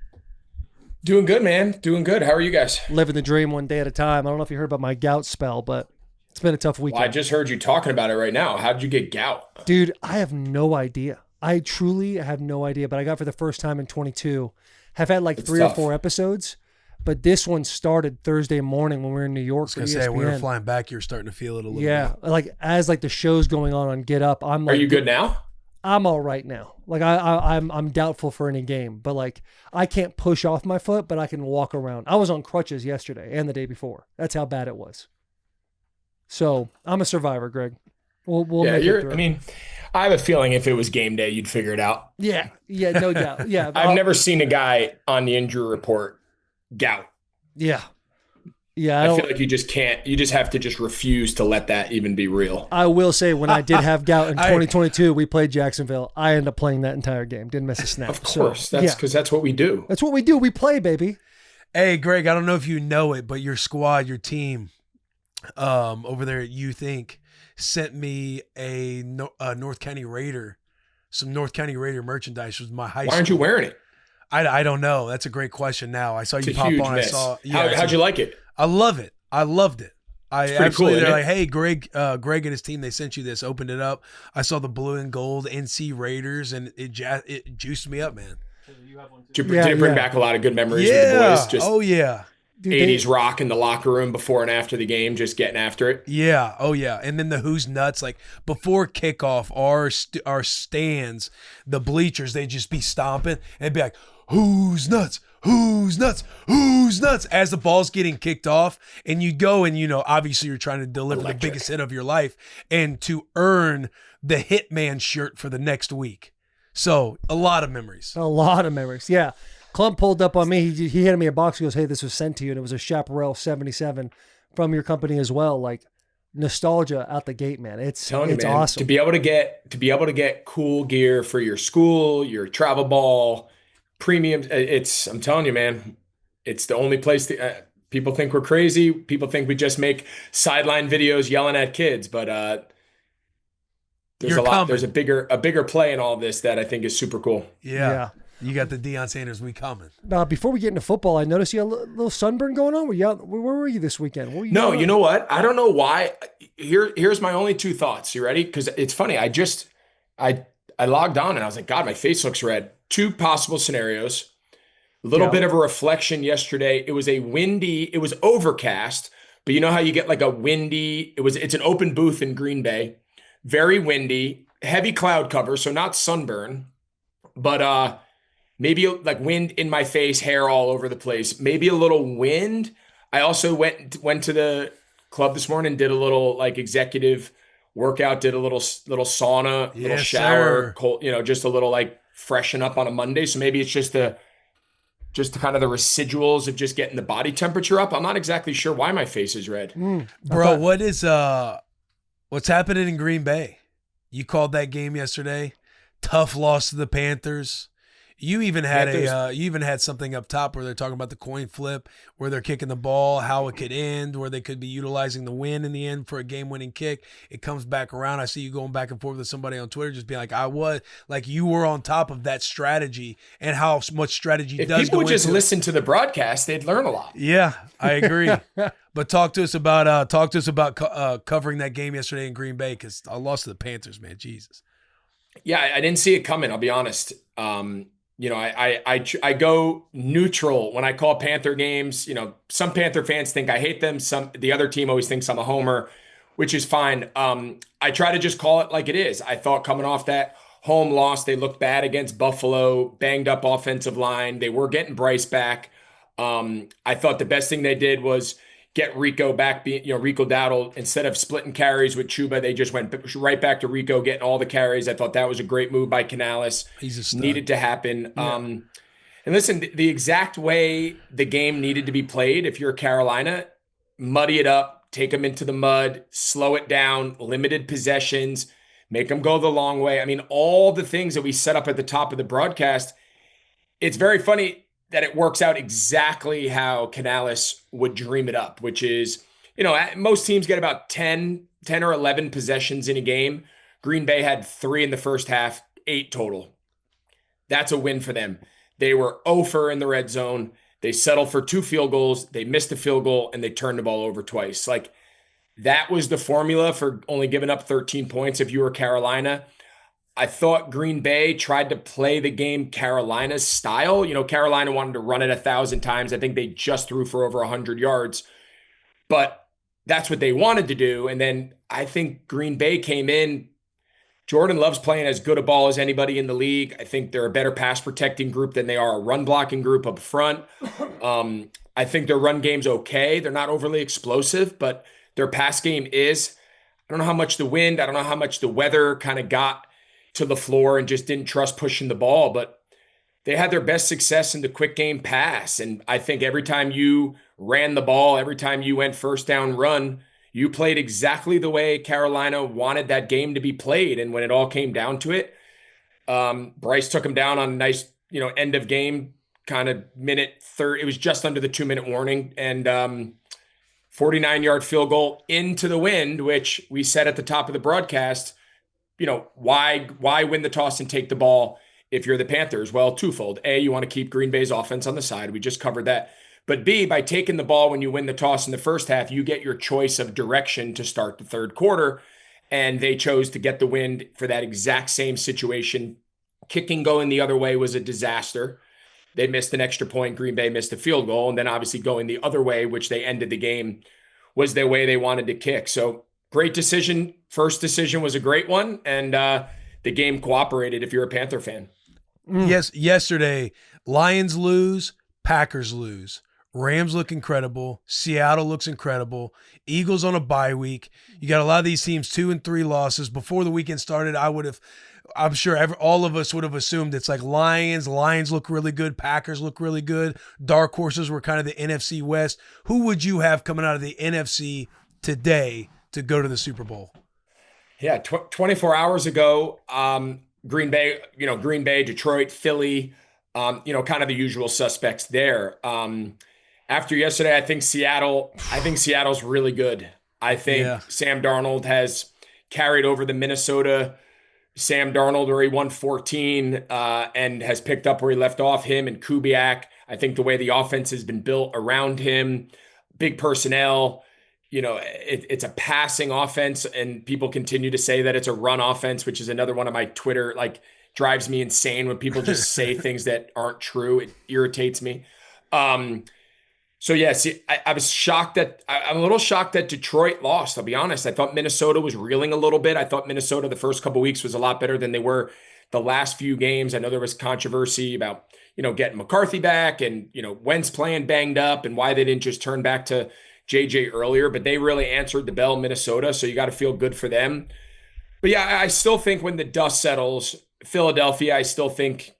Doing good, man. Doing good. How are you guys? Living the dream one day at a time. I don't know if you heard about my gout spell, but it's been a tough weekend. Well, I just heard you talking about it right now. How did you get gout? Dude, I have no idea. I truly have no idea, but I got for the first time in 22. Have had like 3 or 4 episodes, But this one started Thursday morning when we were in New York. I was gonna say when we were flying back, you're starting to feel it a little bit. Yeah, like as like the show's going on Get Up, I'm like, are you good now? I'm all right now. Like I'm doubtful for any game, but like I can't push off my foot, but I can walk around. I was on crutches yesterday and the day before. That's how bad it was. So I'm a survivor, Greg. We'll make it through. I mean, I have a feeling if it was game day, you'd figure it out. Yeah, no doubt. Yeah, I've never seen a guy on the injury report gout. Yeah. I feel like you just can't. You just have to just refuse to let that even be real. I will say, when I did have gout in 2022, we played Jacksonville. I ended up playing that entire game. Didn't miss a snap. Of course, that's because that's what we do. That's what we do. We play, baby. Hey, Greg, I don't know if you know it, but your squad, your team, over there at You Think, sent me a North County Raider, some North County Raider merchandise with my high school. Why aren't you wearing it? I don't know. That's a great question. Now I saw you pop on. Miss. How'd you like it? I love it. I loved it. It's pretty cool. They're like, hey, Greg and his team, they sent you this. Opened it up. I saw the blue and gold NC Raiders, and it juiced me up, man. Did it bring back a lot of good memories with the boys? Just oh yeah. 80s rock in the locker room before and after the game, just getting after it. Yeah. Oh yeah. And then the Who's Nuts, like before kickoff, our stands, the bleachers, they'd just be stomping and be like, who's nuts? Who's nuts? Who's nuts? As the ball's getting kicked off, and you go and, obviously you're trying to deliver the biggest hit of your life and to earn the Hitman shirt for the next week. So a lot of memories. Yeah. Clump pulled up on me. He handed me a box. He goes, hey, this was sent to you. And it was a Chaparral 77 from your company as well. Like nostalgia out the gate, man. It's awesome. To be able to get cool gear for your school, your travel ball, premium. I'm telling you, man, it's the only place that people think we're crazy. People think we just make sideline videos yelling at kids, but there's a bigger play in all this that I think is super cool. Yeah. You got the Deion Sanders we coming. Before we get into football, I noticed you had a little sunburn going on. Where were you this weekend? No, you know what? I don't know why. Here's my only two thoughts. You ready? Because it's funny. I logged on and I was like, God, my face looks red. Two possible scenarios. A little bit of a reflection yesterday. It was overcast, but you know how you get like a windy, it's an open booth in Green Bay, very windy, heavy cloud cover. So not sunburn, but maybe like wind in my face, hair all over the place, maybe a little wind. I also went to the club this morning, did a little like executive workout, did a little sauna, little shower, cold, just a little like freshen up on a Monday. So maybe it's just kind of the residuals of just getting the body temperature up. I'm not exactly sure why my face is red. Bro, what's happening in Green Bay? You called that game yesterday. Tough loss to the Panthers. You even had something up top where they're talking about the coin flip, where they're kicking the ball, how it could end, where they could be utilizing the win in the end for a game-winning kick. It comes back around. I see you going back and forth with somebody on Twitter, just being like, you were on top of that strategy and how much strategy if does. People would just listen to the broadcast, they'd learn a lot. Yeah, I agree. But talk to us about covering that game yesterday in Green Bay, because I lost to the Panthers, man. Jesus. Yeah, I didn't see it coming. I'll be honest. I go neutral when I call Panther games. Some Panther fans think I hate them. The other team always thinks I'm a homer, which is fine. I try to just call it like it is. I thought coming off that home loss, they looked bad against Buffalo, banged up offensive line. They were getting Bryce back. I thought the best thing they did was get Rico back, Rico Dowdle, instead of splitting carries with Chuba, they just went right back to Rico getting all the carries. I thought that was a great move by Canales. He's a stud. Needed to happen. Yeah. And listen, the exact way the game needed to be played, if you're Carolina, muddy it up, take them into the mud, slow it down, limited possessions, make them go the long way. I mean, all the things that we set up at the top of the broadcast, it's very funny that it works out exactly how Canales would dream it up, which is, most teams get about 10 or 11 possessions in a game. Green Bay had 3 in the first half, 8 total. That's a win for them. They were 0 in the red zone. They settled for 2 field goals. They missed a field goal and they turned the ball over twice. Like, that was the formula for only giving up 13 points if you were Carolina. I thought Green Bay tried to play the game Carolina's style. Carolina wanted to run it 1,000 times. I think they just threw for over 100 yards, but that's what they wanted to do. And then I think Green Bay came in. Jordan loves playing as good a ball as anybody in the league. I think they're a better pass protecting group than they are a run blocking group up front. I think their run game's okay. They're not overly explosive, but their pass game is. I don't know how much the wind, I don't know how much the weather kind of got to the floor and just didn't trust pushing the ball, but they had their best success in the quick game pass. And I think every time you ran the ball, every time you went first down run, you played exactly the way Carolina wanted that game to be played. And when it all came down to it, Bryce took him down on a nice, end of game kind of minute third. It was just under the 2-minute warning, and 49-yard field goal into the wind, which we said at the top of the broadcast, why win the toss and take the ball if you're the Panthers? Well, twofold. A, you want to keep Green Bay's offense on the side. We just covered that. But B, by taking the ball when you win the toss in the first half, you get your choice of direction to start the third quarter. And they chose to get the wind for that exact same situation. Kicking going the other way was a disaster. They missed an extra point. Green Bay missed a field goal. And then obviously going the other way, which they ended the game, was the way they wanted to kick. So great decision. First decision was a great one. And the game cooperated if you're a Panther fan. Yes, yesterday, Lions lose, Packers lose. Rams look incredible. Seattle looks incredible. Eagles on a bye week. You got a lot of these teams 2 and 3 losses. Before the weekend started, I'm sure all of us would have assumed it's like Lions look really good. Packers look really good. Dark horses were kind of the NFC West. Who would you have coming out of the NFC today to go to the Super Bowl? Yeah, 24 hours ago, Green Bay, Detroit, Philly, kind of the usual suspects there. After yesterday, I think Seattle's really good. I think Sam Darnold has carried over the Minnesota Sam Darnold, where he won 14 and has picked up where he left off. Him and Kubiak. I think the way the offense has been built around him, big personnel, it's a passing offense, and people continue to say that it's a run offense, which is another one of my Twitter, drives me insane when people just say things that aren't true. It irritates me. So yes, I'm a little shocked that Detroit lost. I'll be honest. I thought Minnesota was reeling a little bit. I thought Minnesota the first couple of weeks was a lot better than they were the last few games. I know there was controversy about, getting McCarthy back and, Wentz playing banged up and why they didn't just turn back to JJ earlier, but they really answered the bell, Minnesota. So you got to feel good for them. But yeah, I still think when the dust settles, Philadelphia, I still think,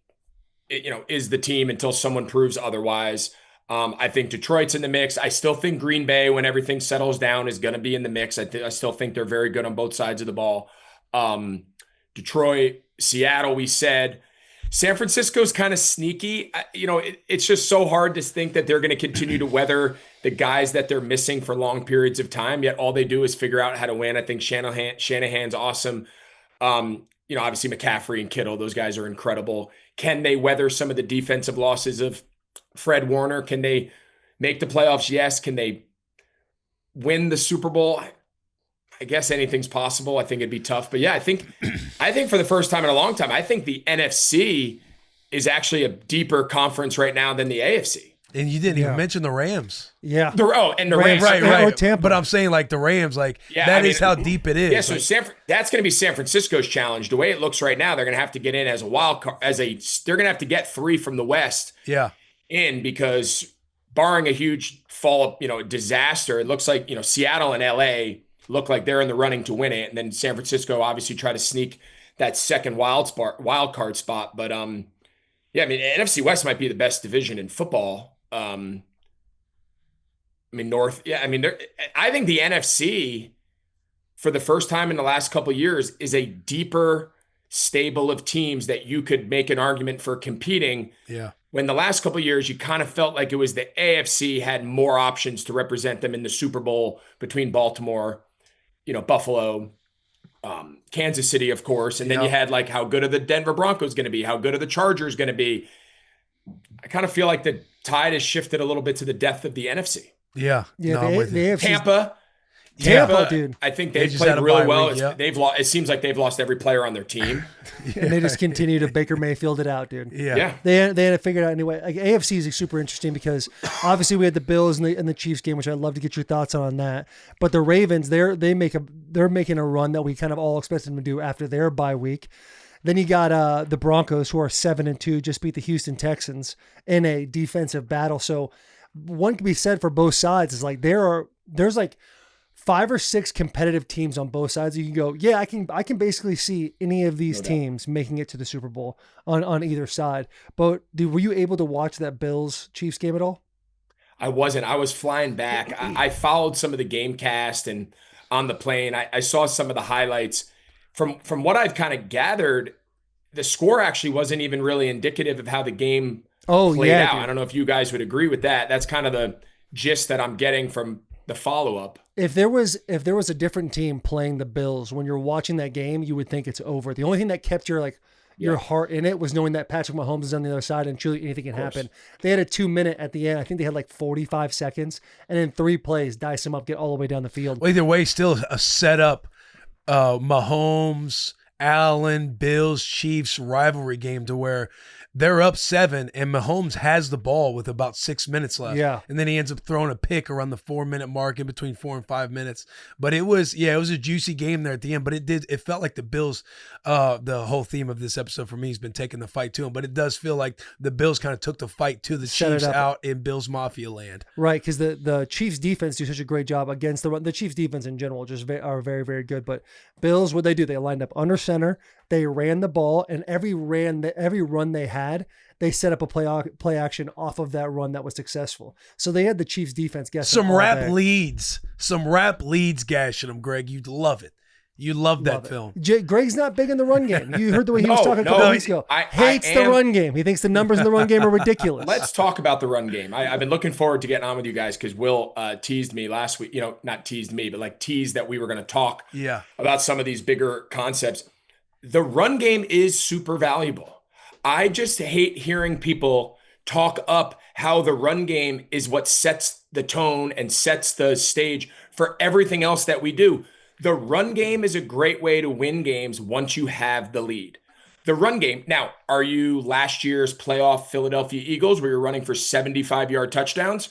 is the team until someone proves otherwise. I think Detroit's in the mix. I still think Green Bay, when everything settles down, is going to be in the mix. I still think they're very good on both sides of the ball. Detroit, Seattle, we said. San Francisco's kind of sneaky. It's just so hard to think that they're going to continue to weather the guys that they're missing for long periods of time, yet all they do is figure out how to win. I think Shanahan's awesome. Obviously McCaffrey and Kittle, those guys are incredible. Can they weather some of the defensive losses of Fred Warner? Can they make the playoffs? Yes. Can they win the Super Bowl? I guess anything's possible. I think it'd be tough, but yeah, I think for the first time in a long time, I think the NFC is actually a deeper conference right now than the AFC. And you didn't even mention the Rams. Yeah. The Rams. Right. Or Tampa. But I'm saying the Rams, is how deep it is. Yeah, so that's going to be San Francisco's challenge. The way it looks right now, they're going to have to get in as a wild card, they're going to have to get 3 from the West. Yeah. In, because barring a huge fall, disaster, it looks like, Seattle and LA look like they're in the running to win it. And then San Francisco obviously try to sneak that second wild card spot. But NFC West might be the best division in football. North. Yeah. I think the NFC for the first time in the last couple of years is a deeper stable of teams that you could make an argument for competing. Yeah. When the last couple of years, you kind of felt like it was the AFC had more options to represent them in the Super Bowl between Baltimore, Buffalo, Kansas City, of course. And then you had how good are the Denver Broncos going to be? How good are the Chargers going to be? I kind of feel like the tide has shifted a little bit to the depth of the NFC. Yeah. Yeah. No, the AFC. Tampa. Tampa, dude. I think They they've just played had a really bye well. week, yeah. They've lost. It seems like they've lost every player on their team. And they just continue to Baker Mayfield it out, dude. Yeah. They had it figured out anyway. Like, AFC is super interesting because obviously we had the Bills and the Chiefs game, which I'd love to get your thoughts on that. But the Ravens, they're making a run that we kind of all expected them to do after their bye week. Then you got the Broncos, who are 7-2, just beat the Houston Texans in a defensive battle. So one can be said for both sides is like there's like 5 or 6 competitive teams on both sides. You can go, yeah, I can basically see any of these teams making it to the Super Bowl on either side. But were you able to watch that Bills Chiefs game at all? I wasn't. I was flying back. I followed some of the game cast and on the plane. I saw some of the highlights. From what I've kind of gathered, the score actually wasn't even really indicative of how the game played out. Dude. I don't know if you guys would agree with that. That's kind of the gist that I'm getting from the follow-up. If there was a different team playing the Bills, when you're watching that game, you would think it's over. The only thing that kept your heart in it was knowing that Patrick Mahomes is on the other side and truly anything can happen. They had a 2-minute at the end. I think they had like 45 seconds, and in 3 plays, dice them up, get all the way down the field. Well, either way, still a setup Mahomes, Allen, Bills, Chiefs rivalry game to where they're up 7 and Mahomes has the ball with about 6 minutes left. Yeah. And then he ends up throwing a pick around the 4-minute mark, in between 4 and 5 minutes. But it was a juicy game there at the end, but it felt like the Bills, the whole theme of this episode for me has been taking the fight to them, but it does feel like the Bills kind of took the fight to the Chiefs out in Bills Mafia land. Right. Because the Chiefs defense do such a great job against the run. The Chiefs defense in general just are very, very good, but Bills, what they do, they lined up under center, they ran the ball, and every run they had, they set up a play action off of that run that was successful. So they had the Chiefs defense guessing. Some rap leads gashing them, Greg. You'd love it. You love that film. Greg's not big in the run game. You heard the way he was talking a couple weeks ago. Hates the run game. He thinks the numbers in the run game are ridiculous. Let's talk about the run game. I've been looking forward to getting on with you guys because Will teased me last week. Not teased me, but like teased that we were going to talk about some of these bigger concepts. The run game is super valuable. I just hate hearing people talk up how the run game is what sets the tone and sets the stage for everything else that we do. The run game is a great way to win games once you have the lead. The run game. Now, are you last year's playoff Philadelphia Eagles where you're running for 75-yard touchdowns?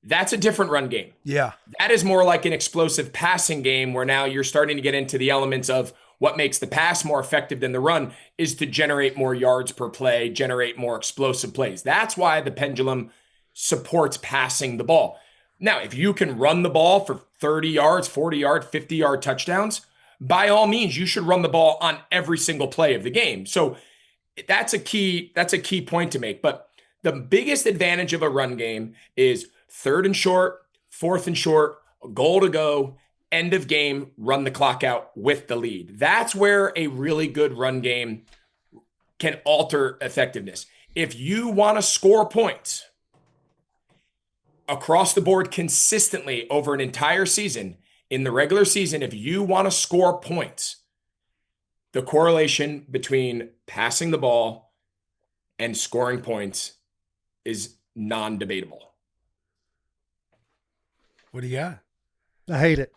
That's a different run game. Yeah. That is more like an explosive passing game where now you're starting to get into the elements of what makes the pass more effective than the run is to generate more yards per play, generate more explosive plays. That's why the pendulum supports passing the ball. Now, if you can run the ball for 30 yards, 40 yards, 50-yard touchdowns, by all means, you should run the ball on every single play of the game. So that's a key point to make. But the biggest advantage of a run game is 3rd and short, 4th and short, goal to go, end of game, run the clock out with the lead. That's where a really good run game can alter effectiveness. If you want to score points across the board consistently over an entire season, in the regular season, if you want to score points, the correlation between passing the ball and scoring points is non-debatable. What do you got? I hate it.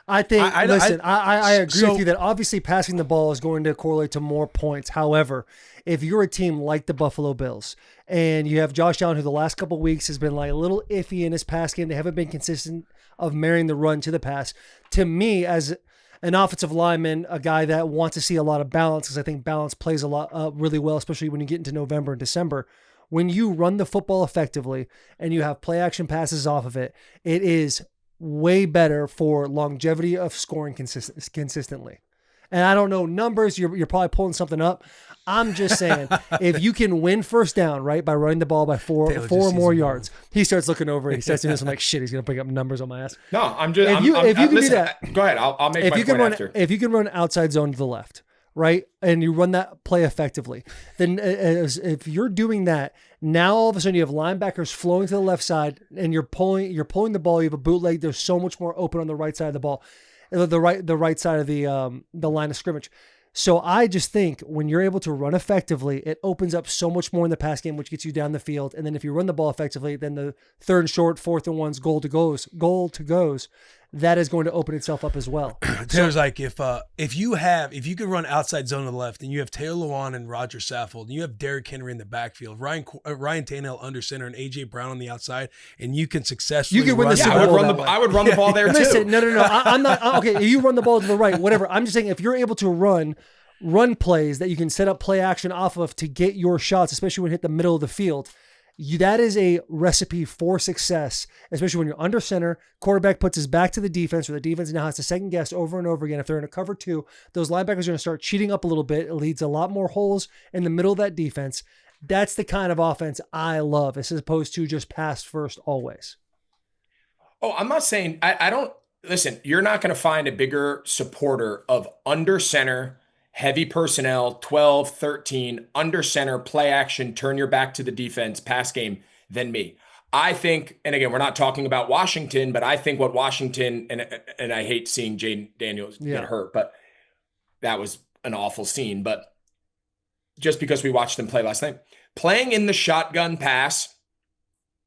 I think, I agree with you that obviously passing the ball is going to correlate to more points. However, if you're a team like the Buffalo Bills and you have Josh Allen, who the last couple of weeks has been like a little iffy in his pass game, they haven't been consistent of marrying the run to the pass. To me, as an offensive lineman, a guy that wants to see a lot of balance, because I think balance plays a lot really well, especially when you get into November and December. When you run the football effectively and you have play action passes off of it, it is way better for longevity of scoring consistently. And I don't know numbers. You're probably pulling something up. I'm just saying, if you can win first down, right, by running the ball by four or more yards, he starts looking over and he starts doing this. I'm like, shit, he's going to bring up numbers on my ass. No, I'm just, if you can do that, go ahead. I'll make my point after. If you can run outside zone to the left, right, and you run that play effectively, then if you're doing that, now all of a sudden you have linebackers flowing to the left side and you're pulling the ball. You have a bootleg. There's so much more open on the right side of the ball, the right side of the line of scrimmage. So I just think when you're able to run effectively, it opens up so much more in the pass game, which gets you down the field. And then if you run the ball effectively, then the 3rd and short, 4th and 1s, goal to goes, that is going to open itself up as well. Taylor's like, if you could run outside zone to the left and you have Taylor Lewan and Roger Saffold and you have Derrick Henry in the backfield, Ryan Tannehill under center and AJ Brown on the outside, and you can successfully you can win run the I would run the ball there too. Listen, no. I'm not okay. If you run the ball to the right, whatever. I'm just saying if you're able to run plays that you can set up play action off of to get your shots, especially when you hit the middle of the field. That is a recipe for success, especially when you're under center. Quarterback puts his back to the defense, or the defense now has to second guess over and over again. If they're in a cover 2, those linebackers are going to start cheating up a little bit. It leads a lot more holes in the middle of that defense. That's the kind of offense I love, as opposed to just pass first always. Oh, I'm not saying I don't listen. You're not going to find a bigger supporter of under center, heavy personnel, 12, 13, under center, play action, turn your back to the defense, pass game than me. I think, and again, we're not talking about Washington, but I think what Washington, and I hate seeing Jaden Daniels get hurt, but that was an awful scene. But just because we watched them play last night, playing in the shotgun pass,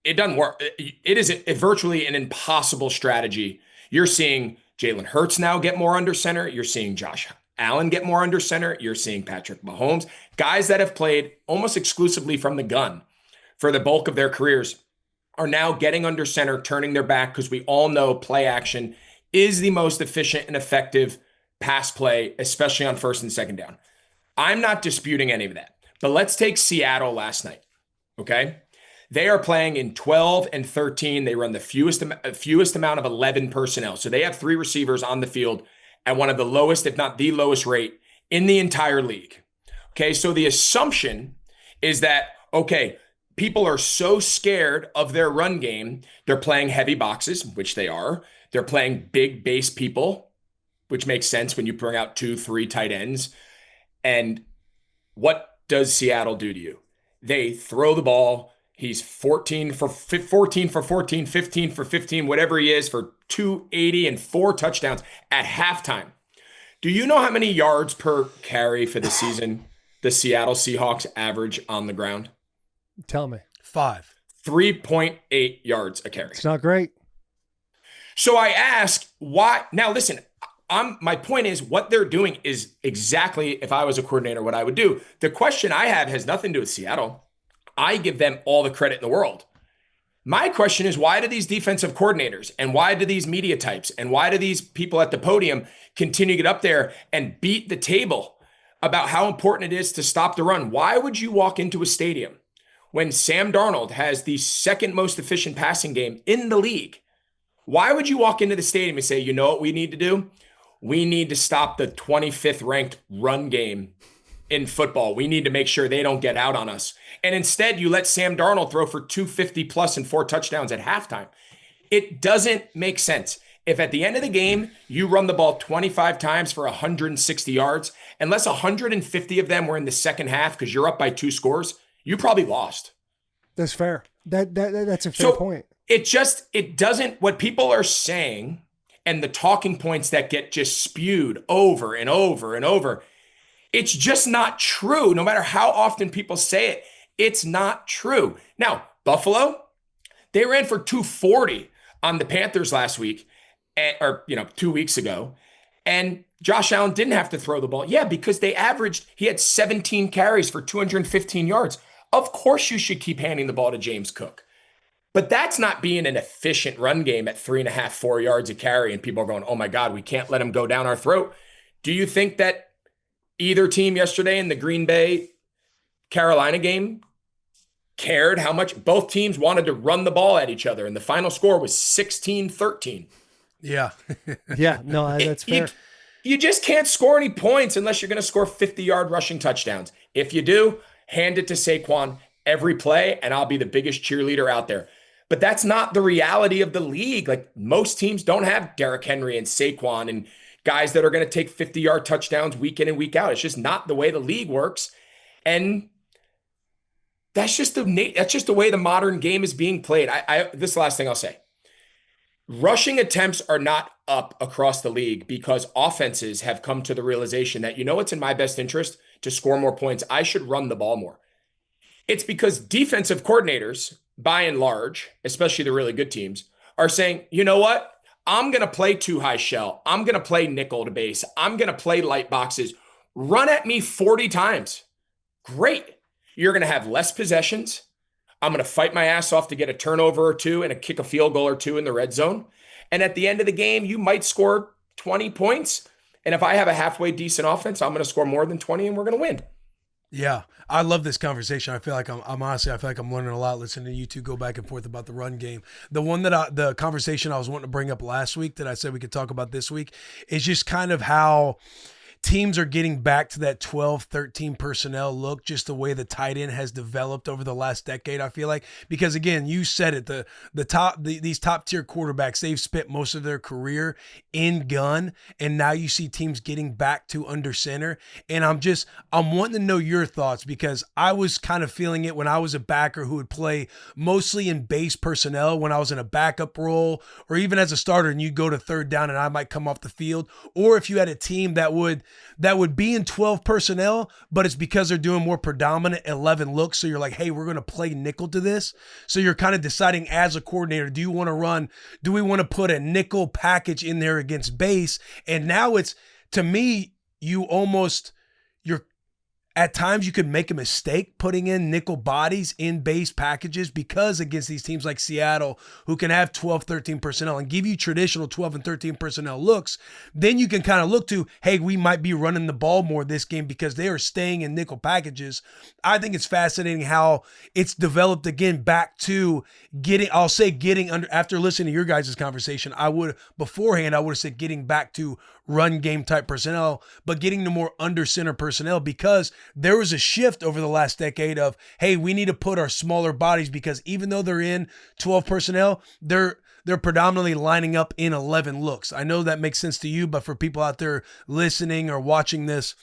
it doesn't work. It is virtually an impossible strategy. You're seeing Jalen Hurts now get more under center. You're seeing Josh Allen get more under center. You're seeing Patrick Mahomes, guys that have played almost exclusively from the gun for the bulk of their careers, are now getting under center, turning their back, because we all know play action is the most efficient and effective pass play, especially on first and second down. I'm not disputing any of that, but let's take Seattle last night. Okay. They are playing in 12 and 13. They run the fewest amount of 11 personnel. So they have 3 receivers on the field at one of the lowest, if not the lowest rate in the entire league. Okay, so the assumption is that, okay, people are so scared of their run game, they're playing heavy boxes, which they are. They're playing big base people, which makes sense when you bring out 2, 3 tight ends. And what does Seattle do to you? They throw the ball. He's 14 for 14, 15 for 15, whatever he is, for 280 and 4 touchdowns at halftime. Do you know how many yards per carry for the season the Seattle Seahawks average on the ground? Tell me. 5. 3.8 yards a carry. It's not great. So I ask why. Now listen, my point is what they're doing is exactly, if I was a coordinator, what I would do. The question I have has nothing to do with Seattle. I give them all the credit in the world. My question is, why do these defensive coordinators and why do these media types and why do these people at the podium continue to get up there and beat the table about how important it is to stop the run? Why would you walk into a stadium when Sam Darnold has the second most efficient passing game in the league? Why would you walk into the stadium and say, you know what we need to do? We need to stop the 25th ranked run game in football. We need to make sure they don't get out on us. And instead, you let Sam Darnold throw for 250 plus and 4 touchdowns at halftime. It doesn't make sense. If at the end of the game, you run the ball 25 times for 160 yards, unless 150 of them were in the second half because you're up by 2 scores, you probably lost. That's fair. That's a fair point. It doesn't, what people are saying and the talking points that get just spewed over and over and over, it's just not true. No matter how often people say it, it's not true. Now, Buffalo, they ran for 240 on the Panthers last week, or 2 weeks ago, and Josh Allen didn't have to throw the ball. Yeah, because he had 17 carries for 215 yards. Of course you should keep handing the ball to James Cook. But that's not being an efficient run game at 3.5, 4 yards a carry, and people are going, oh my God, we can't let him go down our throat. Do you think that either team yesterday in the Green Bay Carolina game cared how much both teams wanted to run the ball at each other? And the final score was 16-13. Yeah. Yeah, no, that's fair. You just can't score any points unless you're going to score 50-yard rushing touchdowns. If you do, hand it to Saquon every play, and I'll be the biggest cheerleader out there. But that's not the reality of the league. Like, most teams don't have Derrick Henry and Saquon and guys that are going to take 50-yard touchdowns week in and week out. It's just not the way the league works. And that's just the way the modern game is being played. This is the last thing I'll say. Rushing attempts are not up across the league because offenses have come to the realization that, it's in my best interest to score more points. I should run the ball more. It's because defensive coordinators, by and large, especially the really good teams, are saying, you know what? I'm going to play two high shell. I'm going to play nickel to base. I'm going to play light boxes. Run at me 40 times. Great. You're going to have less possessions. I'm going to fight my ass off to get a turnover or two and kick a field goal or two in the red zone. And at the end of the game, you might score 20 points. And if I have a halfway decent offense, I'm going to score more than 20 and we're going to win. Yeah, I love this conversation. I feel like I'm honestly, I feel like I'm learning a lot listening to you two go back and forth about the run game. The conversation I was wanting to bring up last week that I said we could talk about this week is just kind of how teams are getting back to that 12, 13 personnel look, just the way the tight end has developed over the last decade, I feel like. Because again, you said it, these top tier quarterbacks, they've spent most of their career in gun, and now you see teams getting back to under center. And I'm wanting to know your thoughts, because I was kind of feeling it when I was a backer who would play mostly in base personnel when I was in a backup role, or even as a starter and you go to third down and I might come off the field. Or if you had a team that would be in 12 personnel, but it's because they're doing more predominant 11 looks. So you're like, hey, we're going to play nickel to this. So you're kind of deciding as a coordinator, do we want to put a nickel package in there against base? And now it's, to me, at times you could make a mistake putting in nickel bodies in base packages, because against these teams like Seattle, who can have 12, 13 personnel and give you traditional 12 and 13 personnel looks, then you can kind of look to, hey, we might be running the ball more this game because they are staying in nickel packages. I think it's fascinating how it's developed again back to getting under, after listening to your guys' conversation, I would have said getting back to run game type personnel, but getting to more under center personnel, because there was a shift over the last decade of, hey, we need to put our smaller bodies, because even though they're in 12 personnel, they're predominantly lining up in 11 looks. I know that makes sense to you, but for people out there listening or watching this,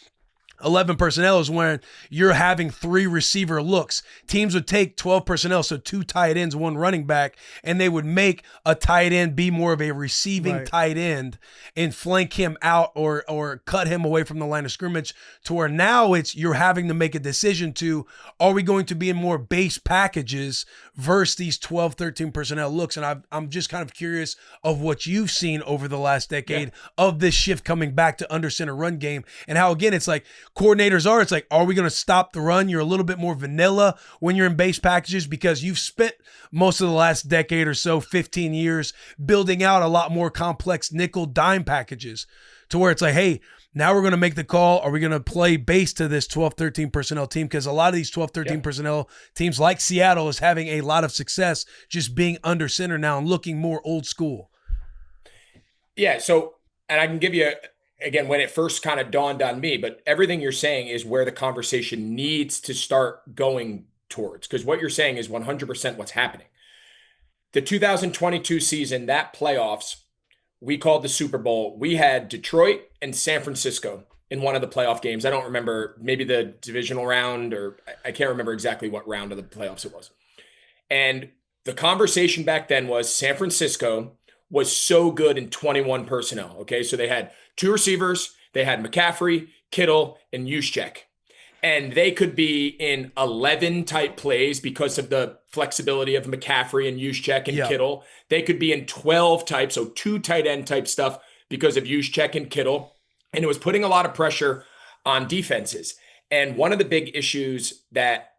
11 personnel is when you're having 3 receiver looks. Teams would take 12 personnel, so 2 tight ends, 1 running back, and they would make a tight end be more of a receiving tight end and flank him out or cut him away from the line of scrimmage, to where now you're having to make a decision to, are we going to be in more base packages versus these 12, 13 personnel looks? And I'm just kind of curious of what you've seen over the last decade of this shift coming back to under center run game, and how, again, it's like, coordinators are we going to stop the run? You're a little bit more vanilla when you're in base packages, because you've spent most of the last decade or so, 15 years, building out a lot more complex nickel dime packages, to where it's like, hey, now we're going to make the call. Are we going to play base to this 12, 13 personnel team? Because a lot of these 12, 13 personnel teams like Seattle is having a lot of success just being under center now and looking more old school. Yeah. So, and I can give you again, when it first kind of dawned on me, but everything you're saying is where the conversation needs to start going towards, because what you're saying is 100% what's happening. The 2022 season, that playoffs, we called the Super Bowl. We had Detroit and San Francisco in one of the playoff games. I don't remember, maybe the divisional round, or I can't remember exactly what round of the playoffs it was. And the conversation back then was San Francisco was so good in 21 personnel. Okay. So they had 2 receivers, they had McCaffrey, Kittle, and Juszczyk. And they could be in 11 type plays because of the flexibility of McCaffrey and Juszczyk and Kittle. They could be in 12 type, so 2 tight end type stuff because of Juszczyk and Kittle. And it was putting a lot of pressure on defenses. And one of the big issues that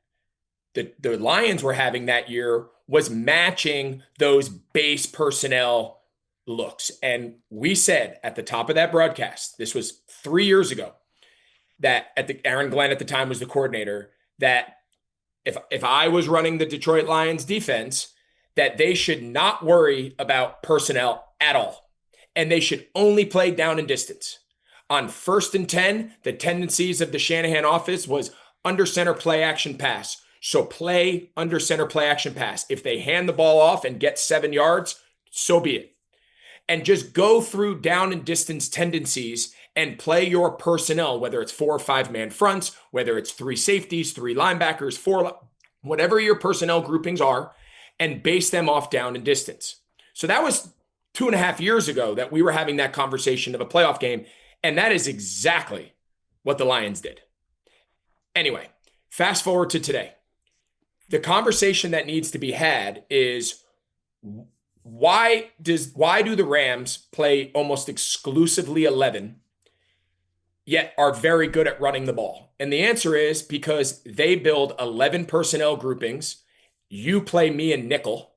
the Lions were having that year was matching those base personnel looks. And we said at the top of that broadcast, this was 3 years ago, that Aaron Glenn at the time was the coordinator, that if I was running the Detroit Lions defense, that they should not worry about personnel at all. And they should only play down and distance. On 1st and 10, the tendencies of the Shanahan offense was under center play action pass. So play under center play action pass. If they hand the ball off and get 7 yards, so be it. And just go through down and distance tendencies and play your personnel, whether it's 4 or 5 man fronts, whether it's 3 safeties, 3 linebackers, 4, whatever your personnel groupings are, and base them off down and distance. So that was 2.5 years ago that we were having that conversation of a playoff game. And that is exactly what the Lions did. Anyway, fast forward to today. The conversation that needs to be had is, why do the Rams play almost exclusively 11, yet are very good at running the ball? And the answer is because they build 11 personnel groupings. You play me in nickel,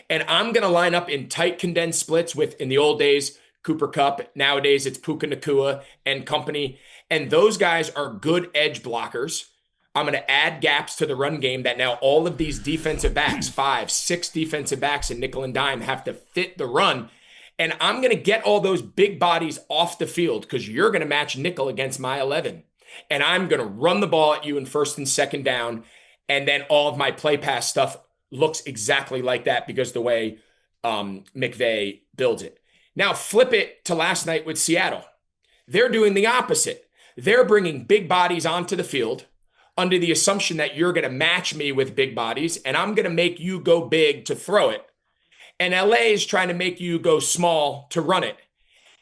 and I'm going to line up in tight condensed splits with, in the old days, Cooper Kupp. Nowadays, it's Puka Nacua and company. And those guys are good edge blockers. I'm going to add gaps to the run game that now all of these defensive backs, 5, 6 defensive backs in nickel and dime, have to fit the run. And I'm going to get all those big bodies off the field because you're going to match nickel against my 11. And I'm going to run the ball at you in first and second down. And then all of my play pass stuff looks exactly like that because the way McVay builds it. Now flip it to last night with Seattle. They're doing the opposite. They're bringing big bodies onto the field under the assumption that you're going to match me with big bodies, and I'm going to make you go big to throw it. And LA is trying to make you go small to run it.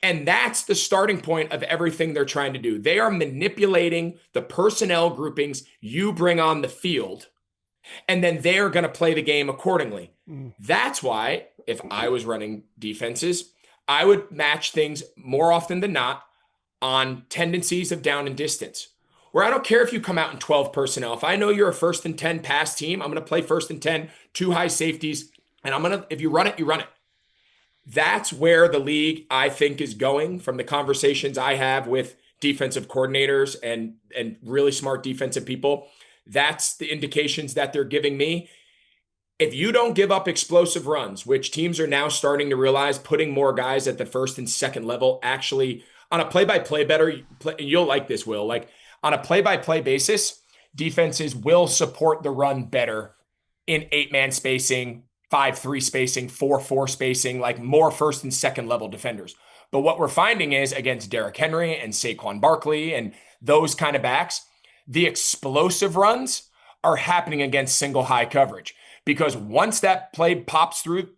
And that's the starting point of everything they're trying to do. They are manipulating the personnel groupings you bring on the field, and then they're going to play the game accordingly. That's why, if I was running defenses, I would match things more often than not on tendencies of down and distance, where I don't care if you come out in 12 personnel. If I know you're a 1st and 10 pass team, I'm going to play 1st and 10, 2 high safeties, and if you run it, you run it. That's where the league, I think, is going from the conversations I have with defensive coordinators and really smart defensive people. That's the indications that they're giving me. If you don't give up explosive runs, which teams are now starting to realize, putting more guys at the 1st and 2nd level, actually on a play-by-play better, you'll like this, Will, like on a play-by-play basis, defenses will support the run better in 8-man spacing, 5-3 spacing, 4-4 spacing, like more 1st and 2nd level defenders. But what we're finding is against Derrick Henry and Saquon Barkley and those kind of backs, the explosive runs are happening against single high coverage because once that play pops through,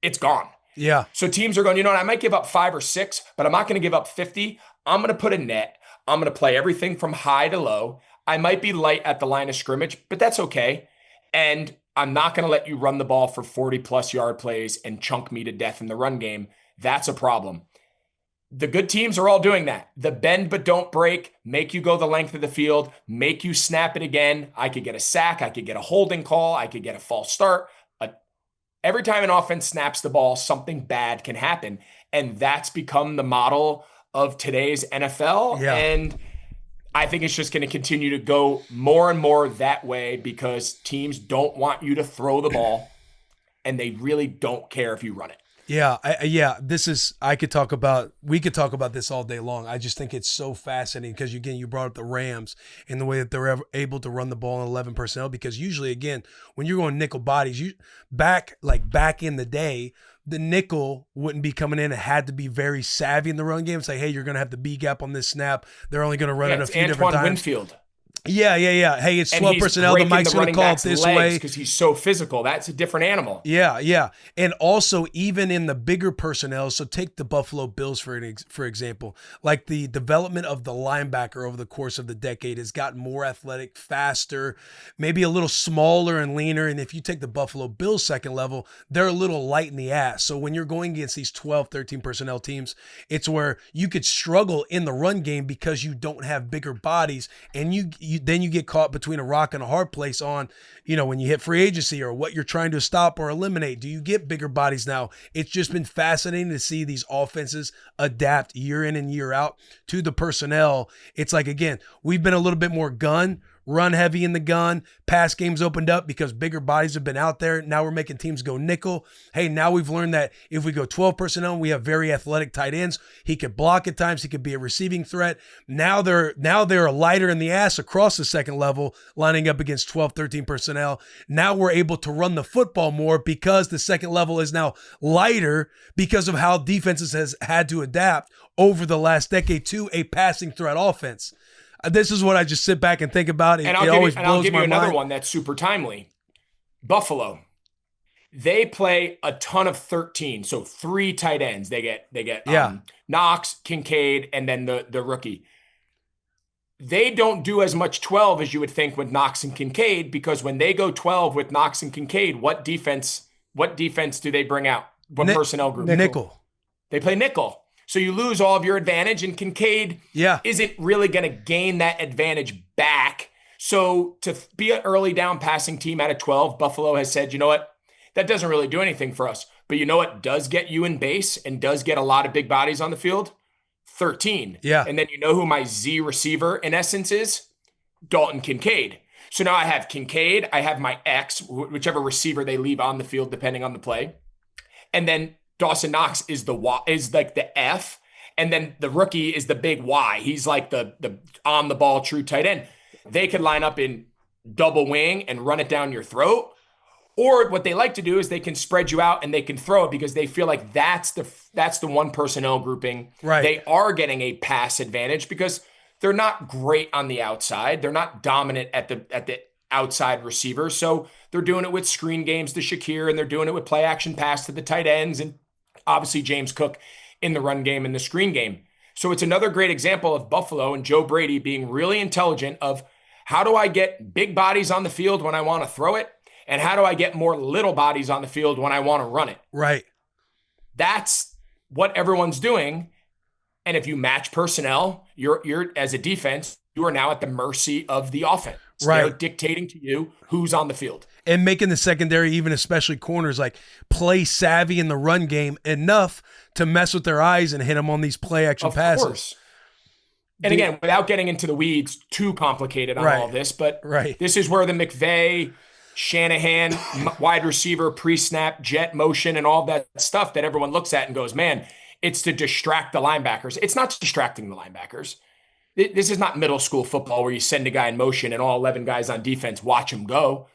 it's gone. Yeah. So teams are going, you know what, I might give up 5 or 6, but I'm not going to give up 50. I'm going to put a net. I'm going to play everything from high to low. I might be light at the line of scrimmage, but that's okay. And I'm not going to let you run the ball for 40-plus yard plays and chunk me to death in the run game. That's a problem. The good teams are all doing that. The bend but don't break, make you go the length of the field, make you snap it again. I could get a sack. I could get a holding call. I could get a false start. Every time an offense snaps the ball, something bad can happen. And that's become the model of today's NFL. Yeah. And I think it's just going to continue to go more and more that way because teams don't want you to throw the ball and they really don't care if you run it. Yeah, we could talk about this all day long. I just think it's so fascinating because, again, you brought up the Rams and the way that they're able to run the ball in 11 personnel, because usually, again, when you're going nickel bodies, back in the day, the nickel wouldn't be coming in. It had to be very savvy in the run game. It's like, hey, you're going to have the B gap on this snap. They're only going to run it a few different times. Winfield. Yeah. Hey, it's 12 personnel. The Mike's going to call it this way because he's so physical. That's a different animal. Yeah. And also, even in the bigger personnel, so take the Buffalo Bills for example, like the development of the linebacker over the course of the decade has gotten more athletic, faster, maybe a little smaller and leaner. And if you take the Buffalo Bills second level, they're a little light in the ass. So when you're going against these 12, 13 personnel teams, it's where you could struggle in the run game because you don't have bigger bodies, and then you get caught between a rock and a hard place on, when you hit free agency or what you're trying to stop or eliminate. Do you get bigger bodies now? It's just been fascinating to see these offenses adapt year in and year out to the personnel. It's like, again, we've been a little bit more run heavy in the gun. Pass games opened up because bigger bodies have been out there. Now we're making teams go nickel. Hey, now we've learned that if we go 12 personnel, we have very athletic tight ends. He could block at times. He could be a receiving threat. Now they're a lighter in the ass across the second level, lining up against 12, 13 personnel. Now we're able to run the football more because the second level is now lighter because of how defenses has had to adapt over the last decade to a passing threat offense. This is what I just sit back and think about. And I'll give you another one that's super timely. Buffalo. They play a ton of 13, so 3 tight ends. They get Knox, Kincaid, and then the rookie. They don't do as much 12 as you would think with Knox and Kincaid, because when they go 12 with Knox and Kincaid, what defense what defense do they bring out? What personnel group? Nickel. They play nickel. So you lose all of your advantage, and Kincaid isn't really going to gain that advantage back. So to be an early down passing team out of 12, Buffalo has said, you know what? That doesn't really do anything for us. But you know what does get you in base and does get a lot of big bodies on the field? 13. Yeah. And then you know who my Z receiver in essence is? Dalton Kincaid. So now I have Kincaid. I have my X, whichever receiver they leave on the field, depending on the play. And then Dawson Knox is like the F, and then the rookie is the big Y. He's like the on the ball true tight end. They could line up in double wing and run it down your throat, or what they like to do is they can spread you out and they can throw it because they feel like that's the one personnel grouping. Right. They are getting a pass advantage because they're not great on the outside. They're not dominant at the outside receivers. So they're doing it with screen games to Shakir, and they're doing it with play action pass to the tight ends, and obviously James Cook in the run game and the screen game. So it's another great example of Buffalo and Joe Brady being really intelligent of how do I get big bodies on the field when I want to throw it, and how do I get more little bodies on the field when I want to run it? Right. That's what everyone's doing. And if you match personnel, you're as a defense, you are now at the mercy of the offense. Right. They're dictating to you who's on the field. And making the secondary, even especially corners, like play savvy in the run game enough to mess with their eyes and hit them on these play action passes. Of course. And again, without getting into the weeds too complicated on all this, but this is where the McVay, Shanahan, wide receiver, pre-snap, jet motion, and all that stuff that everyone looks at and goes, man, it's to distract the linebackers. It's not distracting the linebackers. This is not middle school football where you send a guy in motion and all 11 guys on defense watch him go.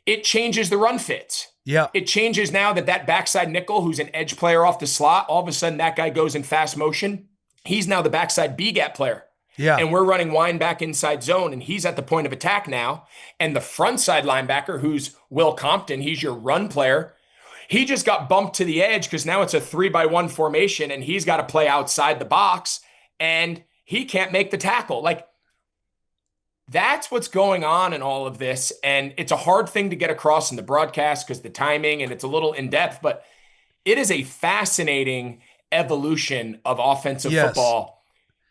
It changes the run fits. Yeah. It changes now that backside nickel, who's an edge player off the slot, all of a sudden that guy goes in fast motion. He's now the backside B-gap player. Yeah. And we're running wind back inside zone, and he's at the point of attack now. And the front side linebacker, who's Will Compton, he's your run player. He just got bumped to the edge because now it's a 3-by-1 formation, and he's got to play outside the box, and he can't make the tackle. Like, that's what's going on in all of this. And it's a hard thing to get across in the broadcast because the timing, and it's a little in-depth, but it is a fascinating evolution of offensive football,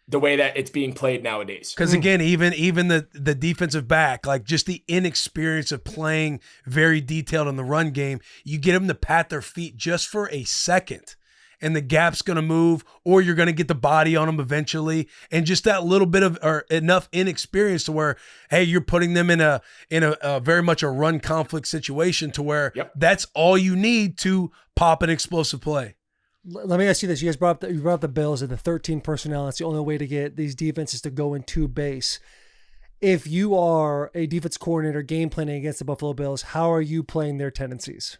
the way that it's being played nowadays. Because again, even the defensive back, like just the inexperience of playing very detailed in the run game, you get them to pat their feet just for a second, and the gap's going to move, or you're going to get the body on them eventually. And just that little bit of, or enough inexperience to where, hey, you're putting them in a very much a run conflict situation to where that's all you need to pop an explosive play. Let me ask you this. You guys brought up the Bills and the 13 personnel. That's the only way to get these defenses to go into base. If you are a defense coordinator game planning against the Buffalo Bills, how are you playing their tendencies?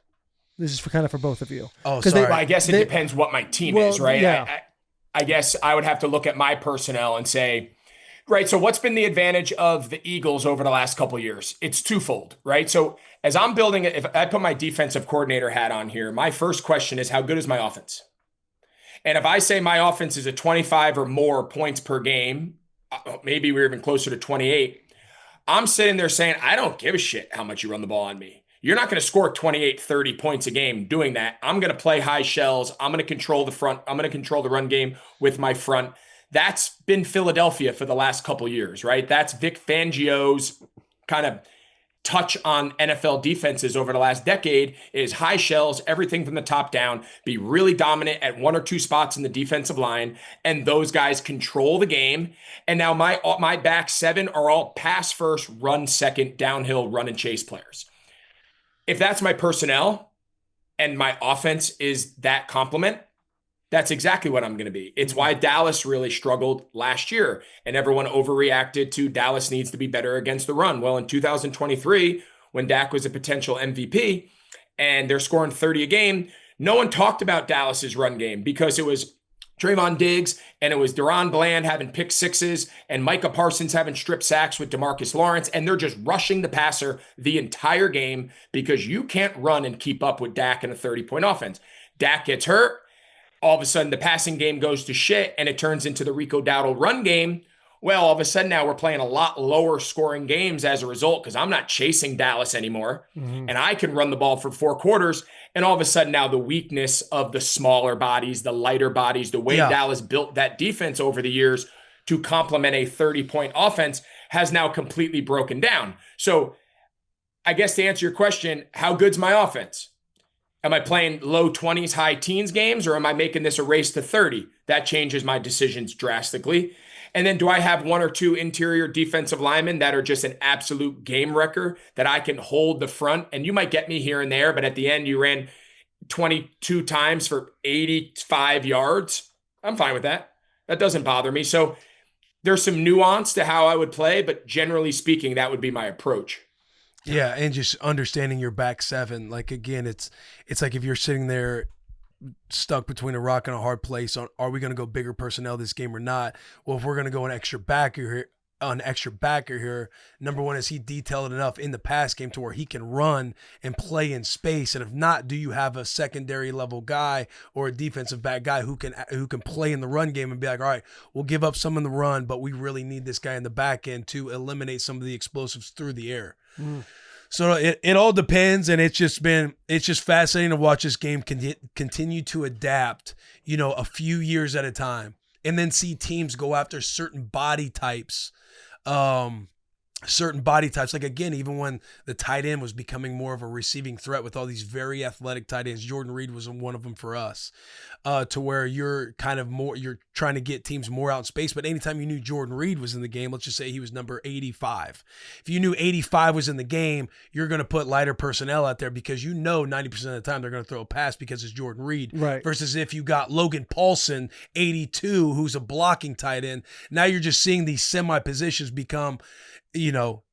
This is for both of you. Oh, sorry. I guess it depends what my team is, right? Yeah. I guess I would have to look at my personnel and say, right, so what's been the advantage of the Eagles over the last couple of years? It's twofold, right? So as I'm building it, if I put my defensive coordinator hat on here, my first question is, how good is my offense? And if I say my offense is a 25 or more points per game, maybe we're even closer to 28, I'm sitting there saying, I don't give a shit how much you run the ball on me. You're not going to score 28, 30 points a game doing that. I'm going to play high shells. I'm going to control the front. I'm going to control the run game with my front. That's been Philadelphia for the last couple of years, right? That's Vic Fangio's kind of touch on NFL defenses over the last decade is high shells, everything from the top down, be really dominant at one or two spots in the defensive line, and those guys control the game. And now my back seven are all pass first, run second, downhill, run and chase players. If that's my personnel and my offense is that complement, that's exactly what I'm going to be. It's why Dallas really struggled last year, and everyone overreacted to Dallas needs to be better against the run. Well, in 2023, when Dak was a potential MVP and they're scoring 30 a game, no one talked about Dallas's run game because it was Trayvon Diggs and it was Deron Bland having pick sixes and Micah Parsons having strip sacks with DeMarcus Lawrence, and they're just rushing the passer the entire game because you can't run and keep up with Dak in a 30-point offense. Dak gets hurt. All of a sudden, the passing game goes to shit, and it turns into the Rico Dowdle run game. Well, all of a sudden now we're playing a lot lower scoring games as a result because I'm not chasing Dallas anymore. And I can run the ball for 4 quarters. And all of a sudden now the weakness of the smaller bodies, the lighter bodies, the way Dallas built that defense over the years to complement a 30-point offense has now completely broken down. So I guess to answer your question, how good's my offense? Am I playing low 20s, high teens games, or am I making this a race to 30? That changes my decisions drastically. And then do I have 1 or 2 interior defensive linemen that are just an absolute game wrecker that I can hold the front? And you might get me here and there, but at the end you ran 22 times for 85 yards. I'm fine with that. That doesn't bother me. So there's some nuance to how I would play, but generally speaking, that would be my approach. Yeah, and just understanding your back seven. Like, again, it's like if you're sitting there stuck between a rock and a hard place on, are we going to go bigger personnel this game or not? Well, if we're going to go an extra backer here, number one, is he detailed enough in the pass game to where he can run and play in space? And if not, do you have a secondary level guy or a defensive back guy who can play in the run game and be like, all right, we'll give up some in the run, but we really need this guy in the back end to eliminate some of the explosives through the air. So it all depends, and it's just fascinating to watch this game continue to adapt, a few years at a time, and then see teams go after certain body types. Like, again, even when the tight end was becoming more of a receiving threat with all these very athletic tight ends, Jordan Reed was one of them for us, to where you're trying to get teams more out in space. But anytime you knew Jordan Reed was in the game, let's just say he was number 85. If you knew 85 was in the game, you're going to put lighter personnel out there because 90% of the time they're going to throw a pass because it's Jordan Reed. Right. Versus if you got Logan Paulson, 82, who's a blocking tight end, now you're just seeing these semi-positions become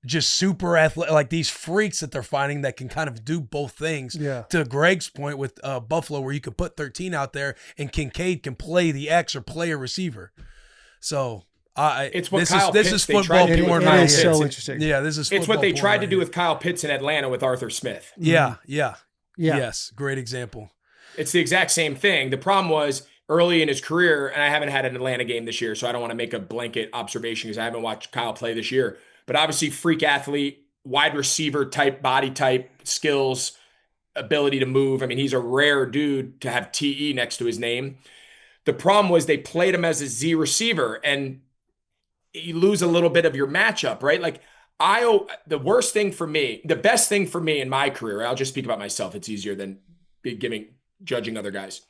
just super athletic, like these freaks that they're finding that can kind of do both things. Yeah. To Greg's point with Buffalo, where you could put 13 out there and Kincaid can play the X or play a receiver. So it's what this is football porn. It is so interesting. Yeah, this is. It's what they tried to do with Kyle Pitts in Atlanta with Arthur Smith. Yeah. Yes, great example. It's the exact same thing. The problem was early in his career, and I haven't had an Atlanta game this year, so I don't want to make a blanket observation because I haven't watched Kyle play this year. But obviously, freak athlete, wide receiver type, body type, skills, ability to move. I mean, he's a rare dude to have TE next to his name. The problem was they played him as a Z receiver, and you lose a little bit of your matchup, right? Like, the best thing for me in my career, I'll just speak about myself. It's easier than judging other guys.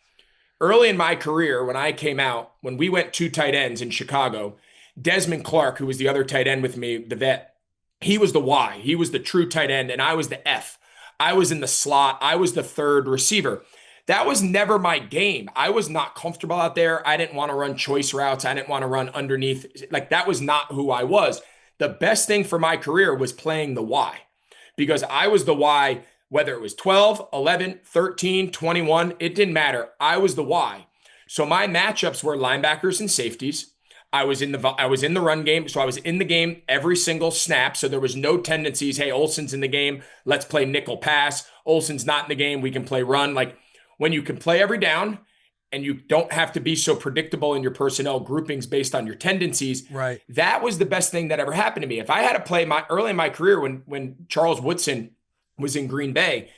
Early in my career, when I came out, when we went 2 tight ends in Chicago, Desmond Clark, who was the other tight end with me, the vet, he was the Y. He was the true tight end, and I was the F. I was in the slot. I was the third receiver. That was never my game. I was not comfortable out there. I didn't want to run choice routes. I didn't want to run underneath. Like, that was not who I was. The best thing for my career was playing the Y, because I was the Y, whether it was 12, 11, 13, 21, it didn't matter. I was the Y. So my matchups were linebackers and safeties. I was in the run game, so I was in the game every single snap. So there was no tendencies. Hey, Olsen's in the game, let's play nickel pass. Olsen's not in the game, we can play run. Like, when you can play every down and you don't have to be so predictable in your personnel groupings based on your tendencies, right? That was the best thing that ever happened to me. If I had to play early in my career when Charles Woodson was in Green Bay,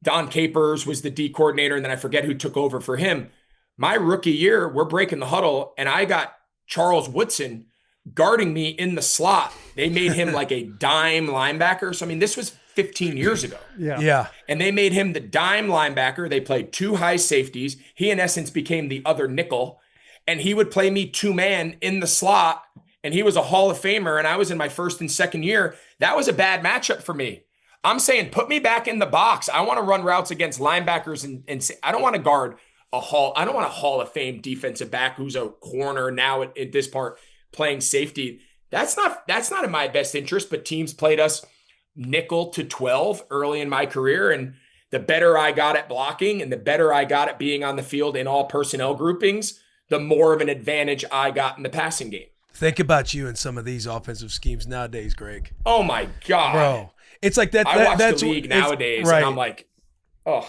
Don Capers was the D coordinator, and then I forget who took over for him. My rookie year, we're breaking the huddle, and I got Charles Woodson guarding me in the slot. They made him like a dime linebacker. So, I mean, this was 15 years ago. Yeah. And they made him the dime linebacker. They played 2 high safeties. He, in essence, became the other nickel. And he would play me 2-man in the slot. And he was a Hall of Famer. And I was in my first and second year. That was a bad matchup for me. I'm saying, put me back in the box. I want to run routes against linebackers, and I don't want to guard I don't want a Hall of Fame defensive back who's a corner now at this part playing safety. That's not in my best interest, but teams played us nickel to 12 early in my career. And the better I got at blocking and the better I got at being on the field in all personnel groupings, the more of an advantage I got in the passing game. Think about you in some of these offensive schemes nowadays, Greg. Oh my God. Bro. It's like that. I watch the league nowadays, right, and I'm like, oh.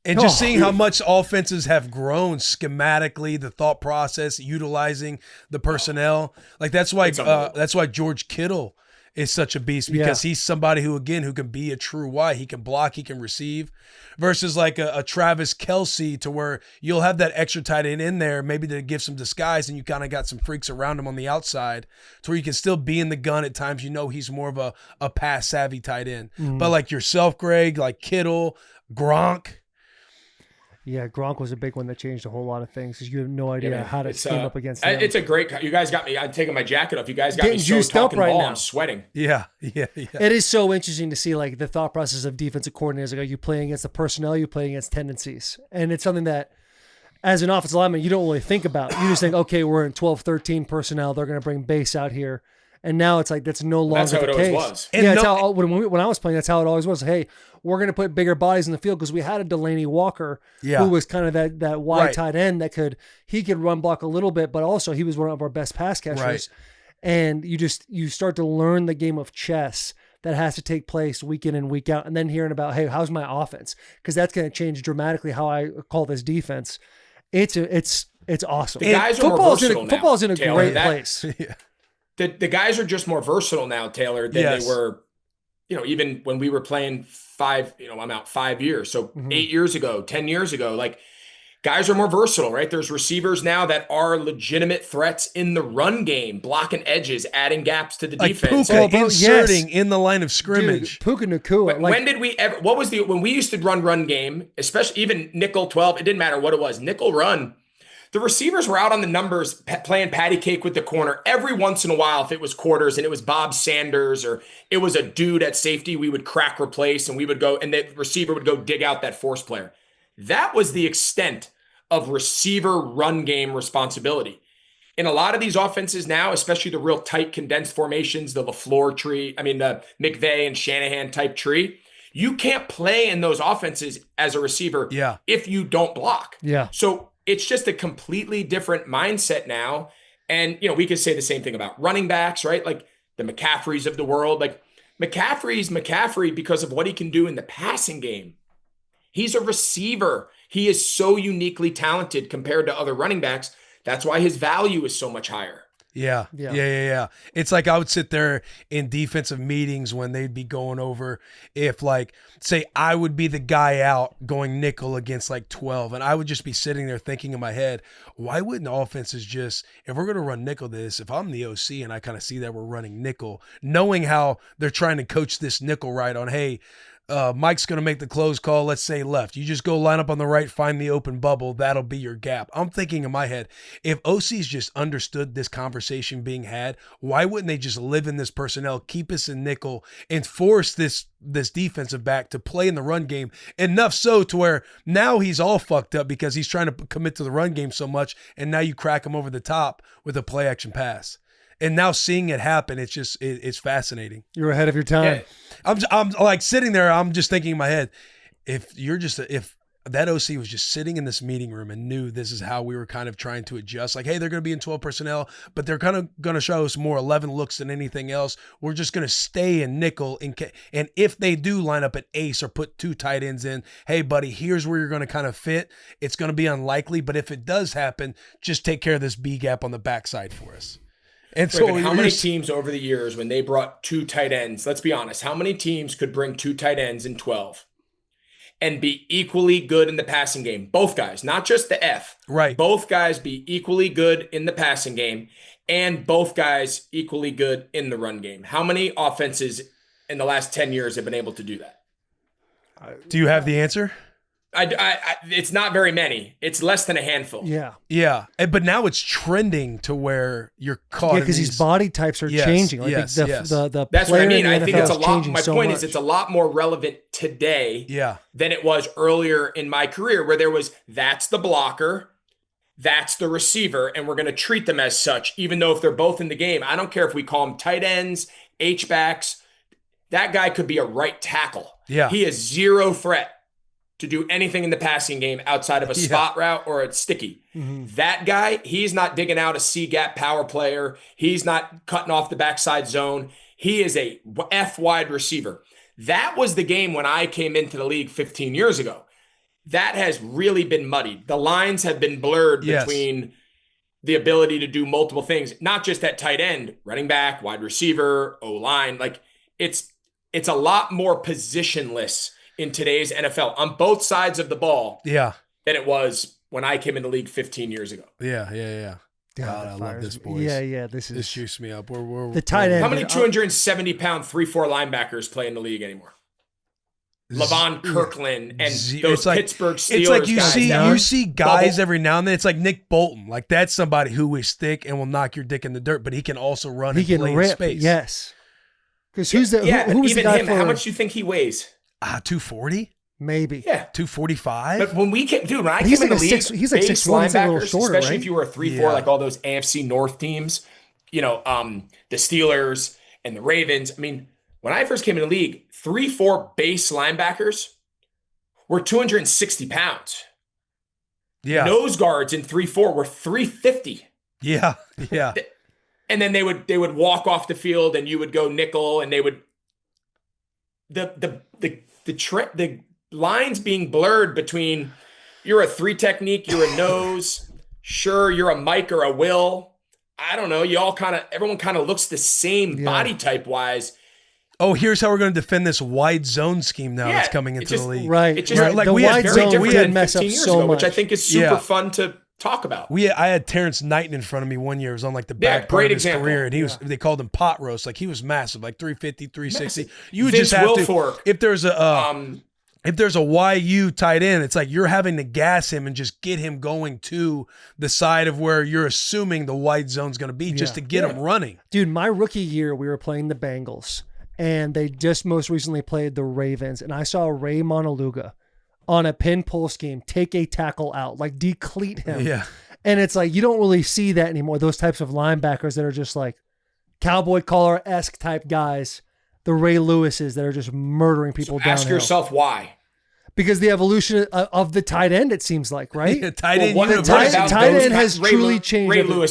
And just seeing how much offenses have grown schematically, the thought process, utilizing the personnel. Like that's why George Kittle is such a beast, because he's somebody who can be a true Y. He can block, he can receive, versus like a Travis Kelce, to where you'll have that extra tight end in there, maybe to give some disguise, and you kind of got some freaks around him on the outside to where you can still be in the gun at times. He's more of a pass savvy tight end. But like yourself, Greg, like Kittle, Gronk. Yeah, Gronk was a big one that changed a whole lot of things, because you have no idea how to scheme up against him. It's a great. You guys got me. I'm taking my jacket off. You guys got me so talking right ball. now. I'm sweating. Yeah. It is so interesting to see like the thought process of defensive coordinators. Like, are you playing against the personnel? You playing against tendencies, and it's something that, as an offensive lineman, you don't really think about. You just think, okay, we're in 12-13 personnel. They're going to bring base out here. And now it's like that's no longer the case. That's how it always was. Yeah, that's how, when I was playing, that's how it always was. Hey, we're going to put bigger bodies in the field, because we had a Delaney Walker who was kind of that wide tight end that could run block a little bit, but also he was one of our best pass catchers. Right. And you start to learn the game of chess that has to take place week in and week out, and then hearing about, hey, how's my offense? Because that's going to change dramatically how I call this defense. It's awesome. The guys are more versatile now. Football's in a great place. The guys are just more versatile now, Taylor, than they were, even when we were playing 5 years. So 8 years ago, 10 years ago, like guys are more versatile, right? There's receivers now that are legitimate threats in the run game, blocking edges, adding gaps to the defense. Puka inserting in the line of scrimmage. Dude, Puka Nacua. When did we ever, when we used to run game, especially even nickel 12, it didn't matter what it was, nickel run. The receivers were out on the numbers playing patty cake with the corner every once in a while. If it was quarters and it was Bob Sanders or it was a dude at safety, we would crack replace and we would go, and the receiver would go dig out that force player. That was the extent of receiver run game responsibility. In a lot of these offenses now, especially the real tight condensed formations, the LaFleur tree, the McVay and Shanahan type tree, you can't play in those offenses as a receiver if you don't block. Yeah. So it's just a completely different mindset now. And, we could say the same thing about running backs, right? Like the McCaffreys of the world. Like McCaffrey's McCaffrey because of what he can do in the passing game. He's a receiver. He is so uniquely talented compared to other running backs. That's why his value is so much higher. Yeah. It's like I would sit there in defensive meetings when they'd be going over, if like, say I would be the guy out going nickel against like 12, and I would just be sitting there thinking in my head, why wouldn't offenses just, if we're going to run nickel this, if I'm the OC and I kind of see that we're running nickel, knowing how they're trying to coach this nickel right on, hey, Mike's going to make the close call, let's say left. You just go line up on the right, find the open bubble. That'll be your gap. I'm thinking in my head, if OCs just understood this conversation being had, why wouldn't they just live in this personnel, keep us in nickel, and force this defensive back to play in the run game enough so to where now he's all fucked up because he's trying to commit to the run game so much, and now you crack him over the top with a play action pass. And now seeing it happen, it's fascinating. You're ahead of your time. Yeah. I'm like sitting there. I'm just thinking in my head, if that OC was just sitting in this meeting room and knew this is how we were kind of trying to adjust, like, hey, they're going to be in 12 personnel, but they're kind of going to show us more 11 looks than anything else. We're just going to stay in nickel. And if they do line up at ace or put 2 tight ends in, hey, buddy, here's where you're going to kind of fit. It's going to be unlikely, but if it does happen, just take care of this B gap on the backside for us. And so how many teams over the years, when they brought 2 tight ends, let's be honest, how many teams could bring 2 tight ends in 12 and be equally good in the passing game? Both guys, not just the F. Right. Both guys be equally good in the passing game and both guys equally good in the run game. How many offenses in the last 10 years have been able to do that? Do you have the answer? It's not very many. It's less than a handful. Yeah. But now it's trending to where you're caught. Yeah, because these body types are changing. Like yes. The that's what I mean. I think it's a lot. My so point much. is, it's a lot more relevant today than it was earlier in my career, where there was that's the blocker, that's the receiver, and we're going to treat them as such, even though if they're both in the game. I don't care if we call them tight ends, H-backs. That guy could be a right tackle. Yeah, he is zero threat to do anything in the passing game outside of a spot route or a sticky. Mm-hmm. That guy, he's not digging out a C-gap power player. He's not cutting off the backside zone. He is a F wide receiver. That was the game when I came into the league 15 years ago. that has really been muddied. The lines have been blurred between the ability to do multiple things, not just at tight end, running back, wide receiver, O-line. Like it's a lot more positionless in today's NFL on both sides of the ball than it was when I came in the league 15 years ago. Yeah. God, I love this, boys. Yeah. This juiced me up. We're the tight end. How many 270-pound 3-4 linebackers play in the league anymore? Levon Kirkland and those Pittsburgh Steelers. It's like you see guys bubble. every now and then. It's like Nick Bolton. Like that's somebody who is thick and will knock your dick in the dirt, but he can also run and play in space. Yes. Because who's the who's even the guy him? How much do you think he weighs? 240? Maybe. Yeah. 245? But when I came in the league, he's like 6'1", he's a little shorter, especially right? if you were a 3-4 like all those AFC North teams, the Steelers and the Ravens. I mean, when I first came in the league, 3-4 base linebackers were 260 pounds. Yeah. Nose guards in 3-4 were 350. Yeah. And then they would walk off the field and you would go nickel and they would the lines being blurred between you're a 3 technique, you're a nose, sure, you're a Mike or a Will. I don't know. Everyone kind of looks the same body type wise. Oh, here's how we're going to defend this wide zone scheme now that's coming into the league. Right. It's just like the we wide had zone we did had mess up 15 years so ago, much. which I think is super fun to talk about. I had Terrence Knighton in front of me one year. It was on like the back part great of his example. career, and they called him pot roast. Like he was massive, like 350, 360. Massive. You would Vince just have Wilfork. to if there's a YU tight end, it's like you're having to gas him and just get him going to the side of where you're assuming the wide zone's going to be just to get him running. Dude, my rookie year, we were playing the Bengals, and they just most recently played the Ravens, and I saw Ray Monaluga on a pin pull scheme take a tackle out, like decleat him. Yeah. And it's like, you don't really see that anymore. Those types of linebackers that are just like cowboy collar-esque type guys, the Ray Lewises that are just murdering people downhill. Ask yourself why. Because the evolution of the tight end, it seems like, right? Yeah, tight end has truly changed. Ray Lewis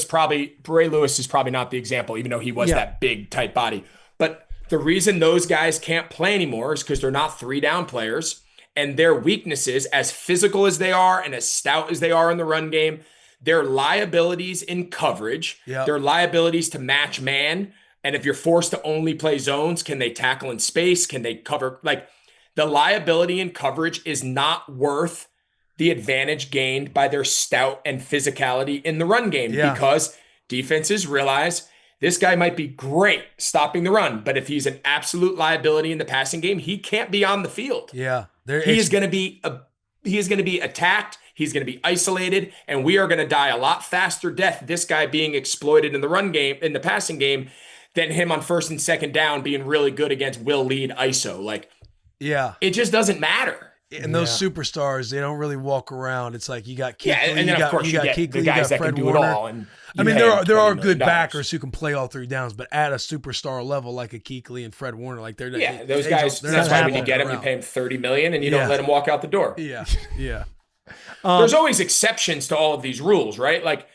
is probably not the example, even though he was that big tight body. But the reason those guys can't play anymore is because they're not 3-down players, and their weaknesses, as physical as they are and as stout as they are in the run game, their liabilities in coverage, their liabilities to match man. And if you're forced to only play zones, can they tackle in space? Can they cover? Like the liability in coverage is not worth the advantage gained by their stout and physicality in the run game because defenses realize this guy might be great stopping the run, but if he's an absolute liability in the passing game, he can't be on the field. Yeah. He is going to be attacked. He's going to be isolated, and we are going to die a lot faster death, this guy being exploited in the run game, in the passing game, than him on 1st and 2nd down being really good against will lead ISO. Like, it just doesn't matter. And those superstars, they don't really walk around. It's like you got Kuechly, and then of course you got Kuechly, the guys that Fred can do Warner. it all. And I mean, there are good backers who can play all 3 downs, but at a superstar level like a Kuechly and Fred Warner, like those guys. That's why when you get them, you pay them $30 million, and you don't let them walk out the door. Yeah. There's always exceptions to all of these rules, right? Like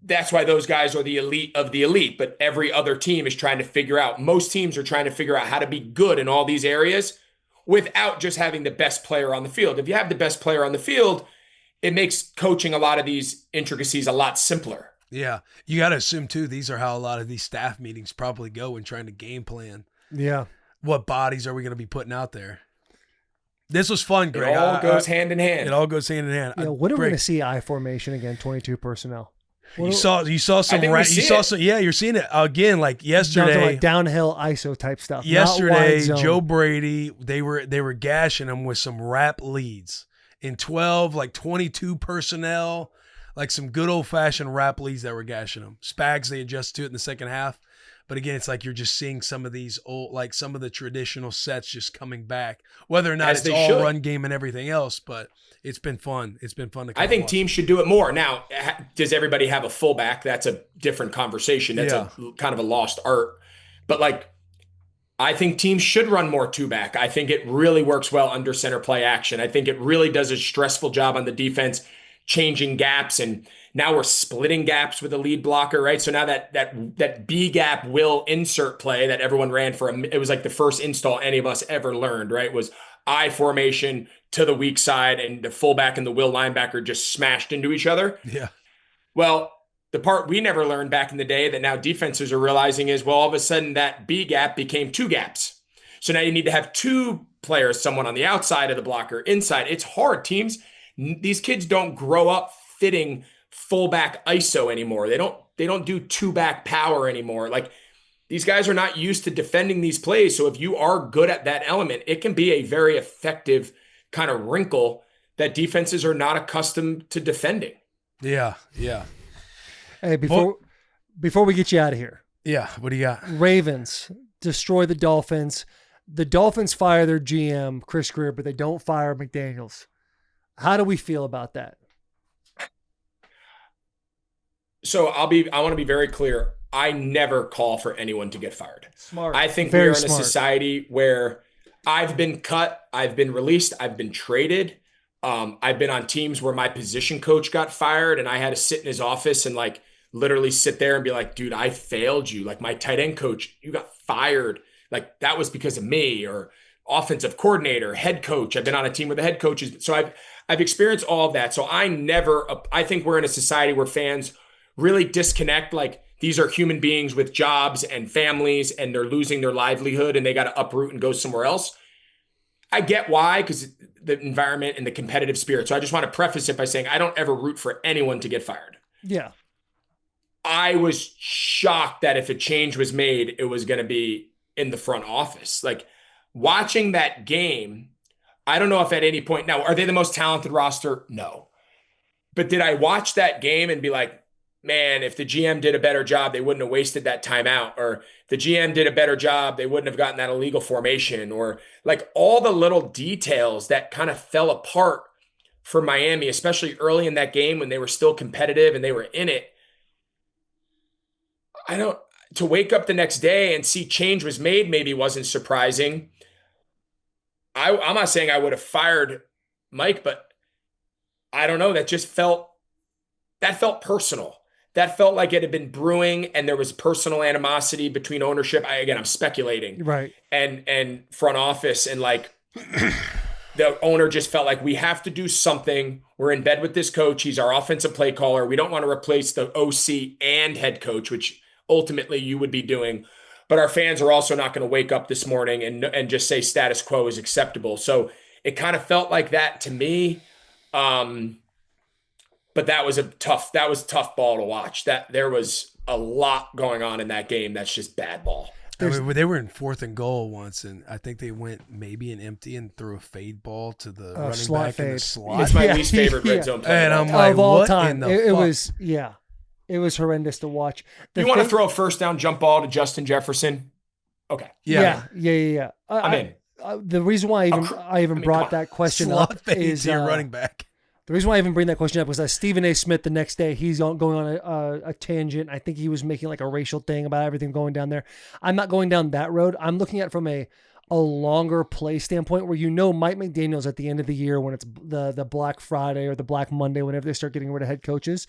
that's why those guys are the elite of the elite. But every other team is trying to figure out. Most teams are trying to figure out how to be good in all these areas without just having the best player on the field. If you have the best player on the field, it makes coaching a lot of these intricacies a lot simpler. Yeah. You got to assume, too, these are how a lot of these staff meetings probably go when trying to game plan. Yeah. What bodies are we going to be putting out there? This was fun, Greg. It all goes hand in hand. It all goes hand in hand. Yeah, what are we going to see I formation again, 22 personnel? You saw some you're seeing it again like yesterday. Like downhill ISO type stuff. Yesterday, Joe Brady, they were gashing him with some wrap leads in 12, like 22 personnel, like some good old fashioned wrap leads that were gashing him. Spags, they adjusted to it in the second half. But again, it's like you're just seeing some of these old, like some of the traditional sets just coming back, whether or not it's all run game and everything else. But it's been fun. It's been fun to I think teams should do it more. Now, does everybody have a fullback? That's a different conversation. That's a kind of a lost art. But like, I think teams should run more 2-back. I think it really works well under center play action. I think it really does a stressful job on the defense, changing gaps, and now we're splitting gaps with a lead blocker, right? So now that B gap will insert play that everyone ran for, it was like the first install any of us ever learned, right? Was I formation, to the weak side and the fullback and the will linebacker just smashed into each other. Yeah. Well, the part we never learned back in the day that now defenses are realizing is, well, all of a sudden that B gap became 2 gaps. So now you need to have 2 players, someone on the outside of the blocker, inside. It's hard. These kids don't grow up fitting fullback ISO anymore. They don't do 2-back power anymore. Like, these guys are not used to defending these plays. So if you are good at that element, it can be a very effective kind of wrinkle that defenses are not accustomed to defending. Yeah. Yeah. Hey, before we get you out of here. Yeah. What do you got? Ravens destroy the Dolphins. The Dolphins fire their GM, Chris Greer, but they don't fire McDaniels. How do we feel about that? So I want to be very clear. I never call for anyone to get fired. Smart. I think Very we're in a smart. society where I've been cut, I've been released, I've been traded. I've been on teams where my position coach got fired and I had to sit in his office and like literally sit there and be like, dude, I failed you. Like, my tight end coach, you got fired. Like, that was because of me. Or offensive coordinator, head coach. I've been on a team where the head coaches. So I've experienced all of that. So I think we're in a society where fans really disconnect. Like, these are human beings with jobs and families, and they're losing their livelihood and they got to uproot and go somewhere else. I get why, because the environment and the competitive spirit. So I just want to preface it by saying I don't ever root for anyone to get fired. Yeah. I was shocked that if a change was made, it was going to be in the front office. Like, watching that game, I don't know if at any point, now, are they the most talented roster? No. But did I watch that game and be like, man, if the GM did a better job, they wouldn't have wasted that timeout? Or if the GM did a better job, they wouldn't have gotten that illegal formation? Or like all the little details that kind of fell apart for Miami, especially early in that game when they were still competitive and they were in it. To wake up the next day and see change was made maybe wasn't surprising. I'm not saying I would have fired Mike, but I don't know. That felt personal. That felt like it had been brewing and there was personal animosity between ownership. I'm speculating. Right. And front office, and like the owner just felt like, we have to do something. We're in bed with this coach. He's our offensive play caller. We don't want to replace the OC and head coach, which ultimately you would be doing. But our fans are also not going to wake up this morning and just say status quo is acceptable. So it kind of felt like that to me. But that was tough ball to watch. That there was a lot going on in that game. That's just bad ball. I mean, they were in 4th and goal once, and I think they went maybe an empty and threw a fade ball to the running back in the slot. It's my least favorite red zone play. And I'm like, of all what time, in the fuck? It was horrendous to watch. You want to throw a first down jump ball to Justin Jefferson? Okay. Yeah. I'm in. The reason why I even brought that question up is your running back. The reason why I even bring that question up was that Stephen A. Smith, the next day, he's going on a tangent. I think he was making like a racial thing about everything going down there. I'm not going down that road. I'm looking at it from a longer play standpoint where Mike McDaniels at the end of the year when it's the Black Friday or the Black Monday, whenever they start getting rid of head coaches,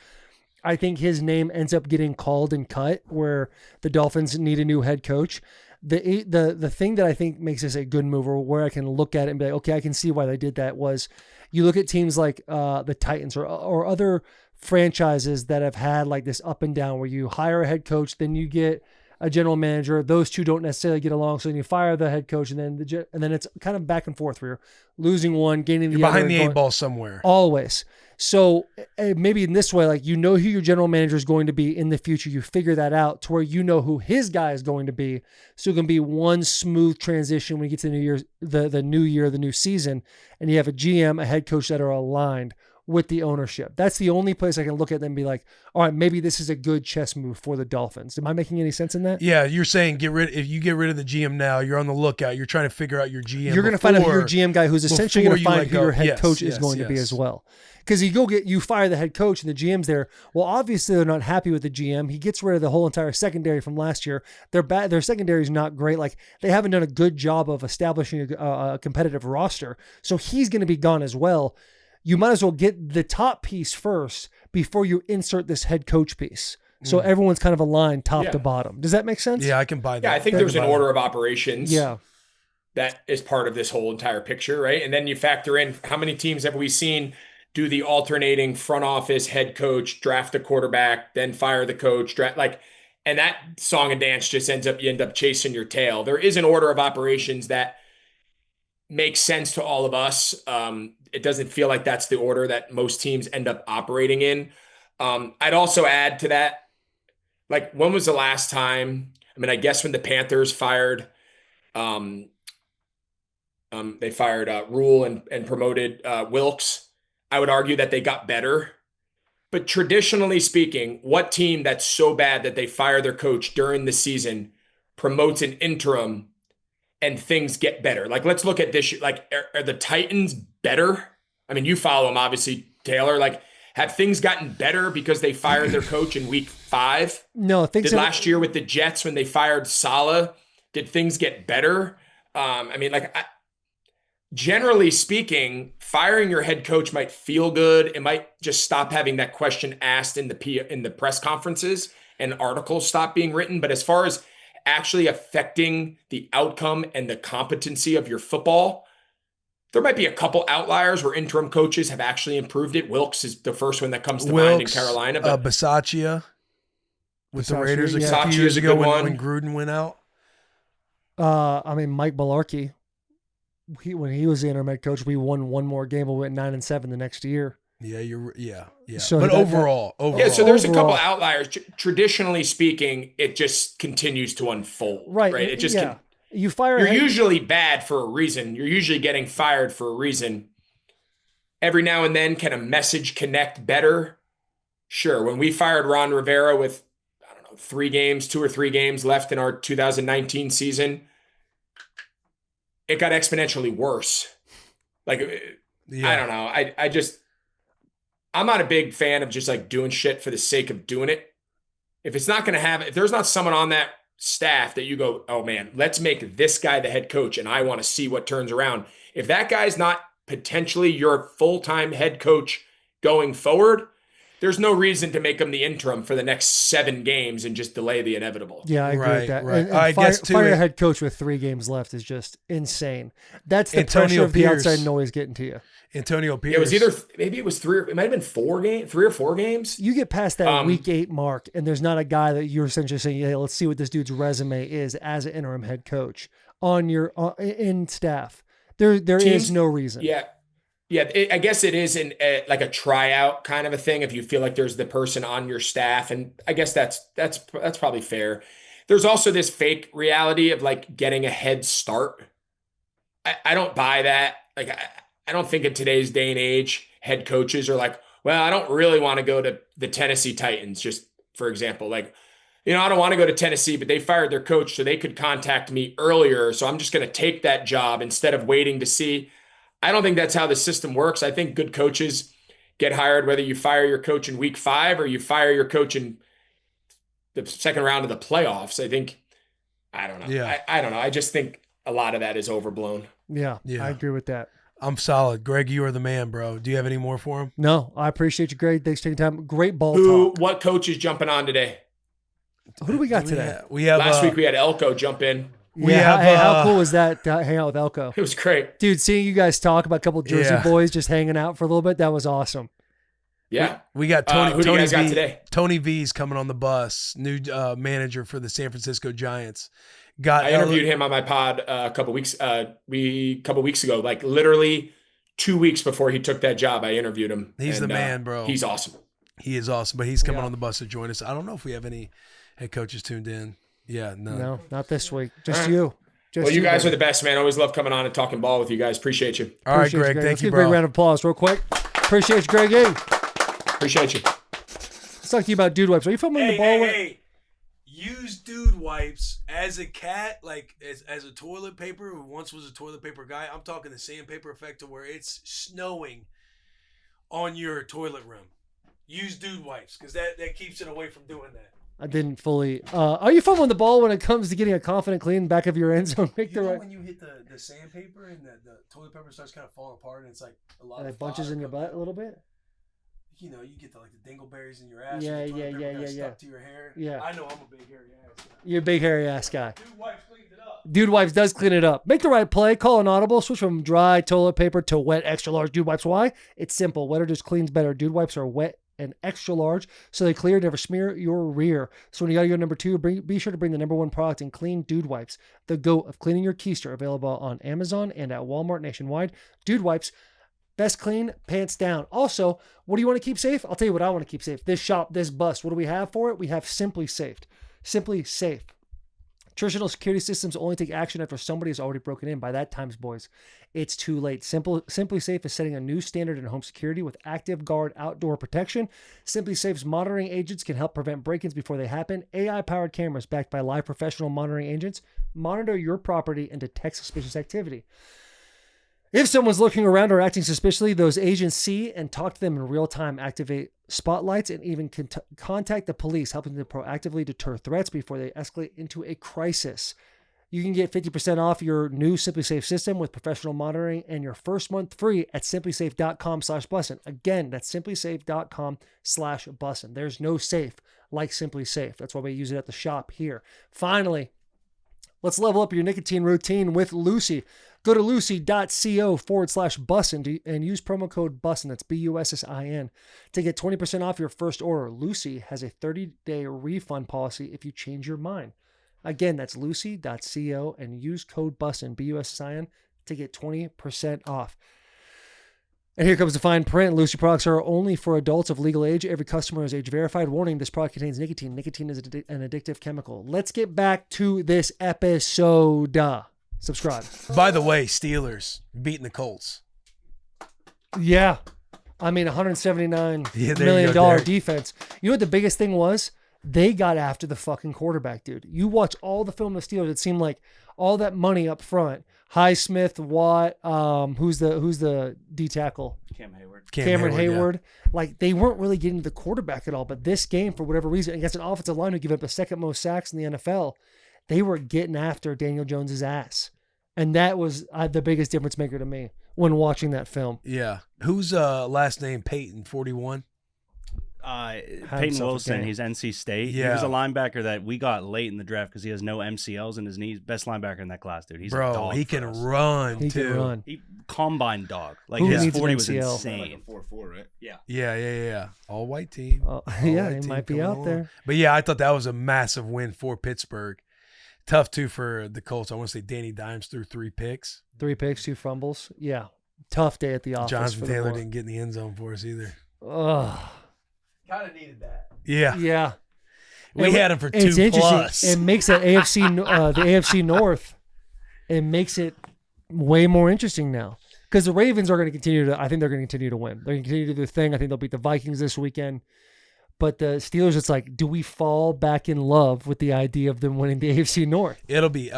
I think his name ends up getting called and cut where the Dolphins need a new head coach. The thing that I think makes this a good move, or where I can look at it and be like, okay, I can see why they did that, was you look at teams like the Titans or other franchises that have had like this up and down where you hire a head coach, then you get a general manager. Those two don't necessarily get along, so then you fire the head coach, and then it's kind of back and forth where you're losing one, gaining the other. Behind the 8 ball somewhere. Always. So maybe in this way, like, who your general manager is going to be in the future. You figure that out to where who his guy is going to be. So it can be one smooth transition when you get to the new year, the new season, and you have a GM, a head coach that are aligned with the ownership. That's the only place I can look at them and be like, all right, maybe this is a good chess move for the Dolphins. Am I making any sense in that? Yeah, you're saying if you get rid of the GM now, you're on the lookout. You're trying to figure out your GM. You're going to find out who your GM guy, who's essentially going to find who your head coach is going to be as well. Because you fire the head coach and the GM's there. Well, obviously they're not happy with the GM. He gets rid of the whole entire secondary from last year. Their secondary is not great. Like, they haven't done a good job of establishing a competitive roster. So he's going to be gone as well. You might as well get the top piece first before you insert this head coach piece. So everyone's kind of aligned top to bottom. Does that make sense? Yeah, I can buy that. Yeah, I think there's an order of operations. Yeah. that is part of this whole entire picture, right? And then you factor in how many teams have we seen do the alternating front office head coach, draft a quarterback, then fire the coach, and that song and dance just you end up chasing your tail. There is an order of operations that makes sense to all of us. It doesn't feel like that's the order that most teams end up operating in. I'd also add to that, like, when was the last time? I mean, I guess when the Panthers fired, they fired Rule and promoted Wilkes. I would argue that they got better. But traditionally speaking, what team that's so bad that they fire their coach during the season promotes an interim and things get better? Like, let's look at this. Like, are the Titans better? I mean, you follow them, obviously, Taylor. Like, have things gotten better because they fired their coach in week 5? No, Did last year with the Jets when they fired Saleh, did things get better? I mean, like, generally speaking, firing your head coach might feel good. It might just stop having that question asked in the press conferences and articles stop being written. But as far as actually affecting the outcome and the competency of your football, there might be a couple outliers where interim coaches have actually improved it. Wilkes is the first one that comes to mind in Carolina. But Bisaccia with the Raiders a Bisaccia few years is a ago good one. when Gruden went out. I mean, Mike Mularkey, when he was the interim head coach, we won one more game, but we went 9-7 the next year. Yeah. So but overall. Yeah, so there's a couple outliers. Traditionally speaking, it just continues to unfold. Right. It just you're usually bad for a reason. You're usually getting fired for a reason. Every now and then, can a message connect better? Sure. When we fired Ron Rivera with, 2 or 3 games left in our 2019 season, it got exponentially worse. Like, I don't know. I'm not a big fan of just like doing shit for the sake of doing it. If there's not someone on that staff that you go, oh man, let's make this guy the head coach and I want to see what turns around. If that guy's not potentially your full-time head coach going forward, there's no reason to make him the interim for the next 7 games and just delay the inevitable. Yeah, I agree with that. Right. And fire a head coach with 3 games left is just insane. That's the pressure of the outside noise getting to you. Antonio Pierce. It was maybe it was 3, it might have been 3 or 4 games. You get past that week 8 mark, and there's not a guy that you're essentially saying, hey, let's see what this dude's resume is as an interim head coach on your in staff. There is no reason. Yeah, I guess it is like a tryout kind of a thing if you feel like there's the person on your staff, and I guess that's probably fair. There's also this fake reality of like getting a head start. I don't buy that. Like, I don't think in today's day and age, head coaches are like, well, I don't really want to go to the Tennessee Titans, just for example. Like, I don't want to go to Tennessee, but they fired their coach so they could contact me earlier, so I'm just going to take that job instead of waiting to see. I don't think that's how the system works. I think good coaches get hired whether you fire your coach in week 5 or you fire your coach in the second round of the playoffs. I don't know. Yeah. I don't know. I just think a lot of that is overblown. Yeah, I agree with that. I'm solid. Greg, you are the man, bro. Do you have any more for him? No, I appreciate you, Greg. Thanks for taking time. Great ball talk. What coach is jumping on today? Who do we got today? We have last week we had Elko jump in. How cool was that to hang out with Elko? It was great. Dude, seeing you guys talk about a couple of Jersey boys just hanging out for a little bit, that was awesome. Yeah. We got Tony. Who do you guys got today? Tony V's coming on the bus, new manager for the San Francisco Giants. I interviewed him on my pod a couple weeks ago, like literally 2 weeks before he took that job. I interviewed him. He's the man, bro. He's awesome. He is awesome, but he's coming on the bus to join us. I don't know if we have any head coaches tuned in. Yeah, no, not this week. Just you. Well, you guys are the best, man. Always love coming on and talking ball with you guys. Appreciate you. All right, Greg. Thank you, bro. Let's give a round of applause real quick. Appreciate you, Greg. Hey. Appreciate you. Let's talk to you about dude wipes. Are you filming the ball? Hey. Use dude wipes as a cat, like as a toilet paper who once was a toilet paper guy. I'm talking the sandpaper effect to where it's snowing on your toilet room. Use dude wipes because that keeps it away from doing that. I didn't fully. Are you fumbling the ball when it comes to getting a confident clean back of your end zone? When you hit the sandpaper and the toilet paper starts kind of falling apart and it's like a lot of it bunches in your butt a little bit? You get the dingleberries in your ass. Yeah. Stuck to your hair. Yeah. I know I'm a big hairy ass guy. You're a big hairy ass guy. Dude wipes cleaned it up. Dude Wipes does clean it up. Make the right play. Call an audible. Switch from dry toilet paper to wet extra large Dude Wipes. Why? It's simple. Wetter just cleans better. Dude Wipes are wet and extra large, so they clear, never smear your rear. So when you gotta go number 2, be sure to bring the number 1 product in clean Dude Wipes. The Goat of cleaning your keister, available on Amazon and at Walmart nationwide. Dude Wipes, best clean, pants down. Also, what do you want to keep safe? I'll tell you what I want to keep safe. This shop, this bus, what do we have for it? We have Simply Safe. Simply Safe. Traditional security systems only take action after somebody has already broken in. By that time, boys, it's too late. Simply Safe is setting a new standard in home security with Active Guard outdoor protection. Simply Safe's monitoring agents can help prevent break-ins before they happen. AI-powered cameras backed by live professional monitoring agents monitor your property and detect suspicious activity. If someone's looking around or acting suspiciously, those agents see and talk to them in real time, activate spotlights, and even contact the police, helping them proactively deter threats before they escalate into a crisis. You can get 50% off your new Simply Safe system with professional monitoring and your first month free at simplysafe.com/bussin. Again, that's simplysafe.com/bussin. There's no safe like Simply Safe. That's why we use it at the shop here. Finally, let's level up your nicotine routine with Lucy. Go to lucy.co/bussin and use promo code BUSSIN, that's BUSSIN, to get 20% off your first order. Lucy has a 30-day refund policy if you change your mind. Again, that's lucy.co and use code BUSSIN, BUSSIN, to get 20% off. And here comes the fine print. Lucy products are only for adults of legal age. Every customer is age verified. Warning, this product contains nicotine. Nicotine is an addictive chemical. Let's get back to this episode. Subscribe. By the way, Steelers beating the Colts. Yeah. I mean, $179 million defense. You know what the biggest thing was? They got after the fucking quarterback, dude. You watch all the film of the Steelers, it seemed like all that money up front. Highsmith, Watt, who's the D tackle? Cameron Hayward. Yeah. Like, they weren't really getting to the quarterback at all. But this game, for whatever reason, against an offensive line who gave up the second most sacks in the NFL, they were getting after Daniel Jones's ass. And that was the biggest difference maker to me when watching that film. Yeah. Who's last name Peyton, 41? Peyton Wilson. He's NC State. Yeah. He was a linebacker that we got late in the draft because he has no MCLs in his knees. Best linebacker in that class, dude. He's a dog. He can run, he too. Can run. He combine dog. Like, who his 40 was insane. Like 4-4, right? Yeah. Yeah. All white team. Yeah, he might be out there. But yeah, I thought that was a massive win for Pittsburgh. Tough, too, for the Colts. I want to say Danny Dimes threw 3 picks. 3 picks, 2 fumbles. Yeah. Tough day at the office. Jonathan Taylor didn't get in the end zone for us either. Ugh. Kind of needed that. Yeah. Yeah. We had him for 2+. It's interesting. It makes that the AFC North, it makes it way more interesting now. Because the Ravens are going to continue to, I think they're going to continue to win. They're going to continue to do their thing. I think they'll beat the Vikings this weekend. But the Steelers, it's like, do we fall back in love with the idea of them winning the AFC North? It'll be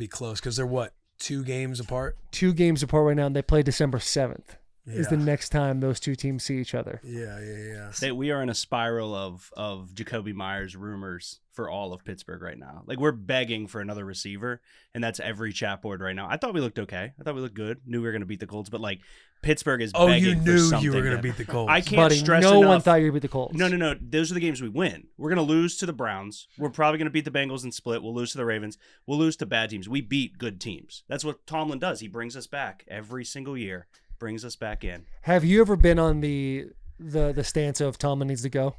close because they're what, 2 games apart? 2 games apart right now, and they play December 7th. Yeah. Is the next time those 2 teams see each other. Yeah. We are in a spiral of Jacoby Myers rumors for all of Pittsburgh right now. Like, we're begging for another receiver, and that's every chat board right now. I thought we looked okay. I thought we looked good. Knew we were going to beat the Colts, but like, Pittsburgh is begging you for knew something. You were going to beat the Colts. I can't stress no enough. One thought you would beat the Colts. No. Those are the games we win. We're going to lose to the Browns. We're probably going to beat the Bengals and split. We'll lose to the Ravens. We'll lose to bad teams. We beat good teams. That's what Tomlin does. He brings us back every single year. Brings us back in. Have you ever been on the stance of Tomlin needs to go?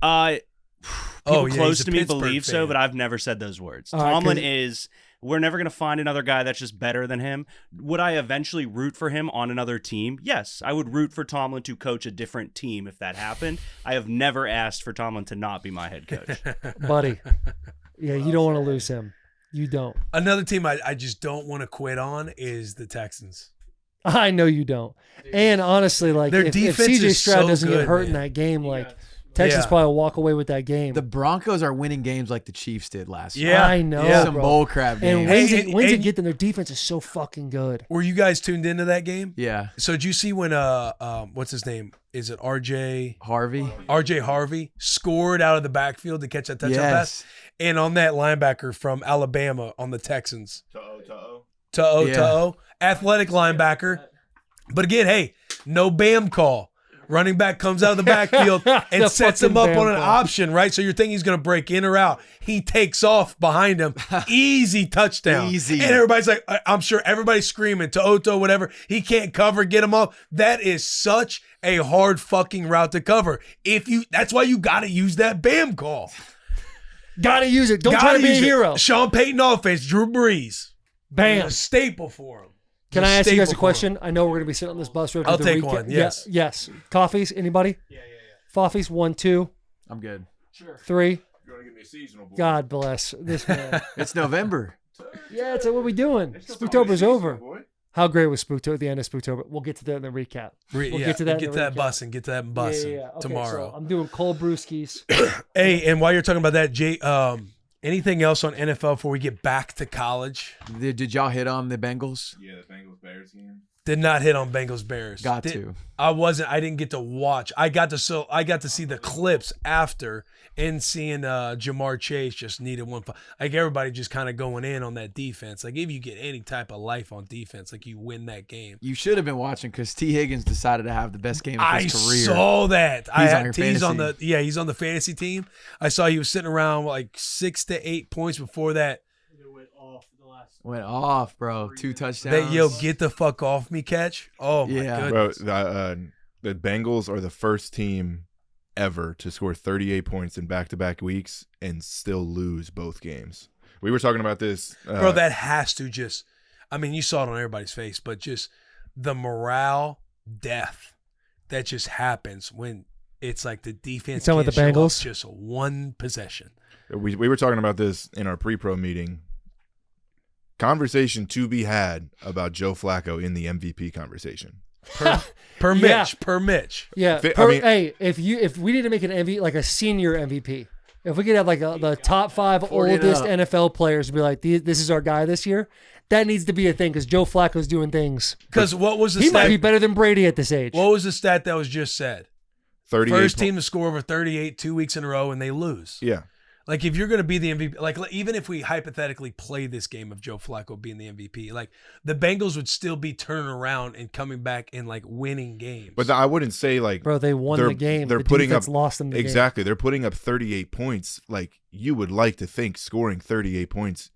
People close to me believe so, but I've never said those words. Tomlin is, we're never going to find another guy that's just better than him. Would I eventually root for him on another team? Yes, I would root for Tomlin to coach a different team if that happened. I have never asked for Tomlin to not be my head coach. Buddy, yeah, you don't want to lose him. You don't. Another team I just don't want to quit on is the Texans. I know you don't. And honestly, like, if CJ Stroud doesn't get hurt in that game, Texans probably will walk away with that game. The Broncos are winning games like the Chiefs did last year. Yeah, I know. Some bull crap games. And wins it get them. Their defense is so fucking good. Were you guys tuned into that game? Yeah. So did you see when what's his name? Is it RJ Harvey? RJ Harvey scored out of the backfield to catch that touchdown pass, and on that linebacker from Alabama on the Texans. To'o, athletic linebacker. But again, hey, no BAM call. Running back comes out of the backfield and The sets him fucking up on an Bam option, right? So you're thinking he's going to break in or out. He takes off behind him. Easy touchdown. Easy. And everybody's like, I'm sure everybody's screaming to Otto, whatever. He can't cover, get him off. That is such a hard fucking route to cover. That's why you got to use that Bam call. Gotta use it. Don't try to be a hero. Sean Payton offense, Drew Brees. Bam. A staple for him. Can I ask you guys a question? I know we're going to be sitting on this bus road. I'll take one. Yes. Yes. Coffees? Anybody? Yeah. Coffees? 1, 2. I'm good. Sure. 3. You're gonna give me a seasonal boy. God bless this man. It's November. Yeah, it's like, what are we doing? Spooktober's over. How great was Spooktober at the end of Spooktober? We'll get to that in the recap. We'll get to that. Get to that bussin'. Get to that bussin' Okay, tomorrow. so I'm doing cold brewskis. Hey, and while you're talking about that, Jay, anything else on NFL before we get back to college? Did y'all hit on the Bengals? Yeah, the Bengals-Bears game. Did not hit on Bengals Bears. Got to. I didn't get to watch. I got to see the clips after and seeing Jamar Chase just needed one. Like everybody just kind of going in on that defense. Like if you get any type of life on defense, like you win that game. You should have been watching because T. Higgins decided to have the best game of his career. I saw that. He's on the fantasy team. I saw he was sitting around like 6 to 8 points before that. Went off, bro. 2 touchdowns. That get the fuck off me catch. Oh my goodness. Bro, the Bengals are the first team ever to score 38 points in back-to-back weeks and still lose both games. We were talking about this. Bro, that has to just – I mean, you saw it on everybody's face, but just the morale death that just happens when it's like the defense can't the Bengals? Just one possession. We were talking about this in our pre-pro meeting. Conversation to be had about Joe Flacco in the MVP conversation. Per Mitch. Yeah. Hey, if we need to make an MVP, like a senior MVP, if we could have like the top 5 oldest NFL players be like, this is our guy this year, that needs to be a thing because Joe Flacco's doing things. Because what was the he stat? might be better than Brady at this age. What was the stat that was just said? 38. First team to score over 38 2 weeks in a row and they lose. Yeah. Like, if you're going to be the MVP, like, even if we hypothetically play this game of Joe Flacco being the MVP, like, the Bengals would still be turning around and coming back and, like, winning games. But I wouldn't say, like, bro, they won the game. They're putting up, lost them the exactly. game. They're putting up 38 points. Like, you would like to think scoring 38 points,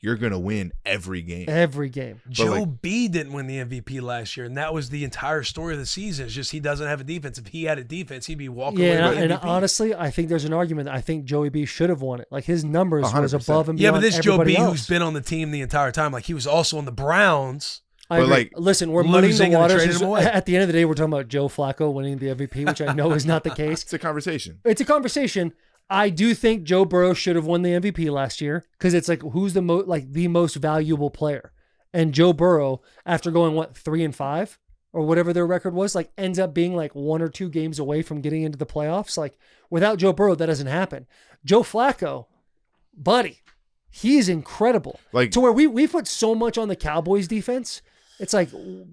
you're going to win every game. Every game. Joe B didn't win the MVP last year, and that was the entire story of the season. It's just he doesn't have a defense. If he had a defense, he'd be walking away with and MVP. honestly, I think there's an argument that I think Joey B should have won it. Like, his numbers 100%. was above and beyond Yeah, but this Joe B, else. who's been on the team the entire time, like, he was also on the Browns. I agree. like, listen, we're muddying the waters. traded him away. At the end of the day, we're talking about Joe Flacco winning the MVP, which I know is not the case. It's a conversation. It's a conversation. I do think Joe Burrow should have won the MVP last year because it's like who's the most valuable player, and Joe Burrow, after going 3-5 or whatever their record was, like ends up being like 1 or 2 games away from getting into the playoffs. Like without Joe Burrow, that doesn't happen. Joe Flacco, buddy, he's incredible. Like to where we put so much on the Cowboys defense. It's like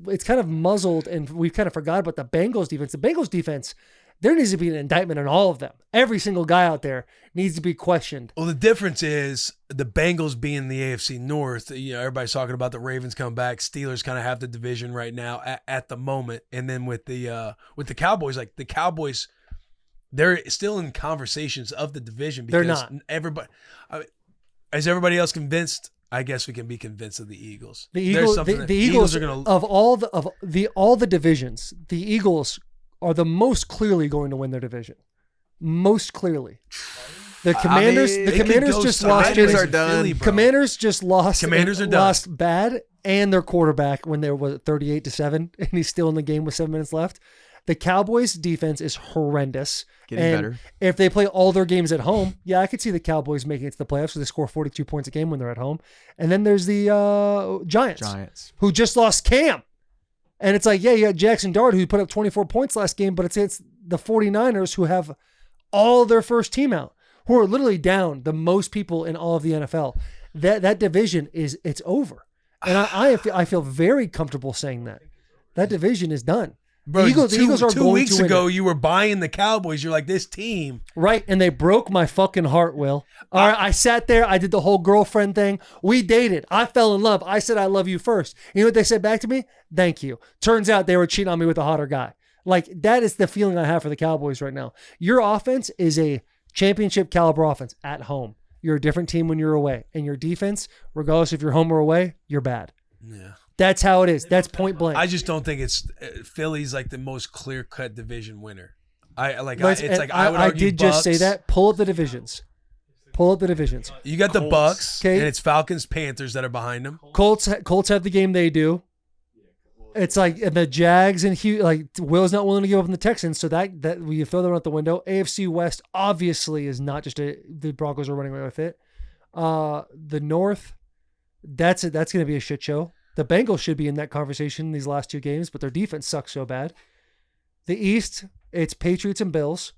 it's kind of muzzled, and we've kind of forgot about the Bengals defense. The Bengals defense. There needs to be an indictment on all of them. Every single guy out there needs to be questioned. Well, the difference is the Bengals being the AFC North. You know, everybody's talking about the Ravens come back. Steelers kind of have the division right now at the moment. And then with the Cowboys, like the Cowboys, they're still in conversations of the division. Because they're not. Everybody, is everybody else convinced? I guess we can be convinced of the Eagles. The Eagles are going to of all the divisions. The Eagles are the most clearly going to win their division. Most clearly. The Commanders just lost. Commanders just lost. Commanders are done. Lost bad, and their quarterback when they were 38-7, and he's still in the game with 7 minutes left. The Cowboys' defense is horrendous. Getting better. If they play all their games at home, yeah, I could see the Cowboys making it to the playoffs because they score 42 points a game when they're at home. And then there's the Giants, who just lost Cam. And it's like, yeah, you got Jackson Dart, who put up 24 points last game, but it's the 49ers who have all their first team out, who are literally down the most people in all of the NFL. That division it's over. And I feel very comfortable saying that division is done. Bro, the Eagles are 2 going weeks to win ago, it. you were buying the Cowboys. You're like, this team. Right, and they broke my fucking heart, Will. All right, I sat there. I did the whole girlfriend thing. We dated. I fell in love. I said I love you first. You know what they said back to me? Thank you. Turns out they were cheating on me with a hotter guy. Like, that is the feeling I have for the Cowboys right now. Your offense is a championship caliber offense at home. You're a different team when you're away. And your defense, regardless if you're home or away, you're bad. Yeah. That's how it is. That's point blank. I just don't think it's Philly's like the most clear-cut division winner. I would did just say that. Pull up the divisions. You got the Bucks, okay, and it's Falcons, Panthers that are behind them. Colts have the game they do. It's like and the Jags and Will's not willing to give up on the Texans, so that we throw them out the window. AFC West obviously is not just the Broncos are running away with it. The North, that's going to be a shit show. The Bengals should be in that conversation these last two games, but their defense sucks so bad. The East, it's Patriots and Bills.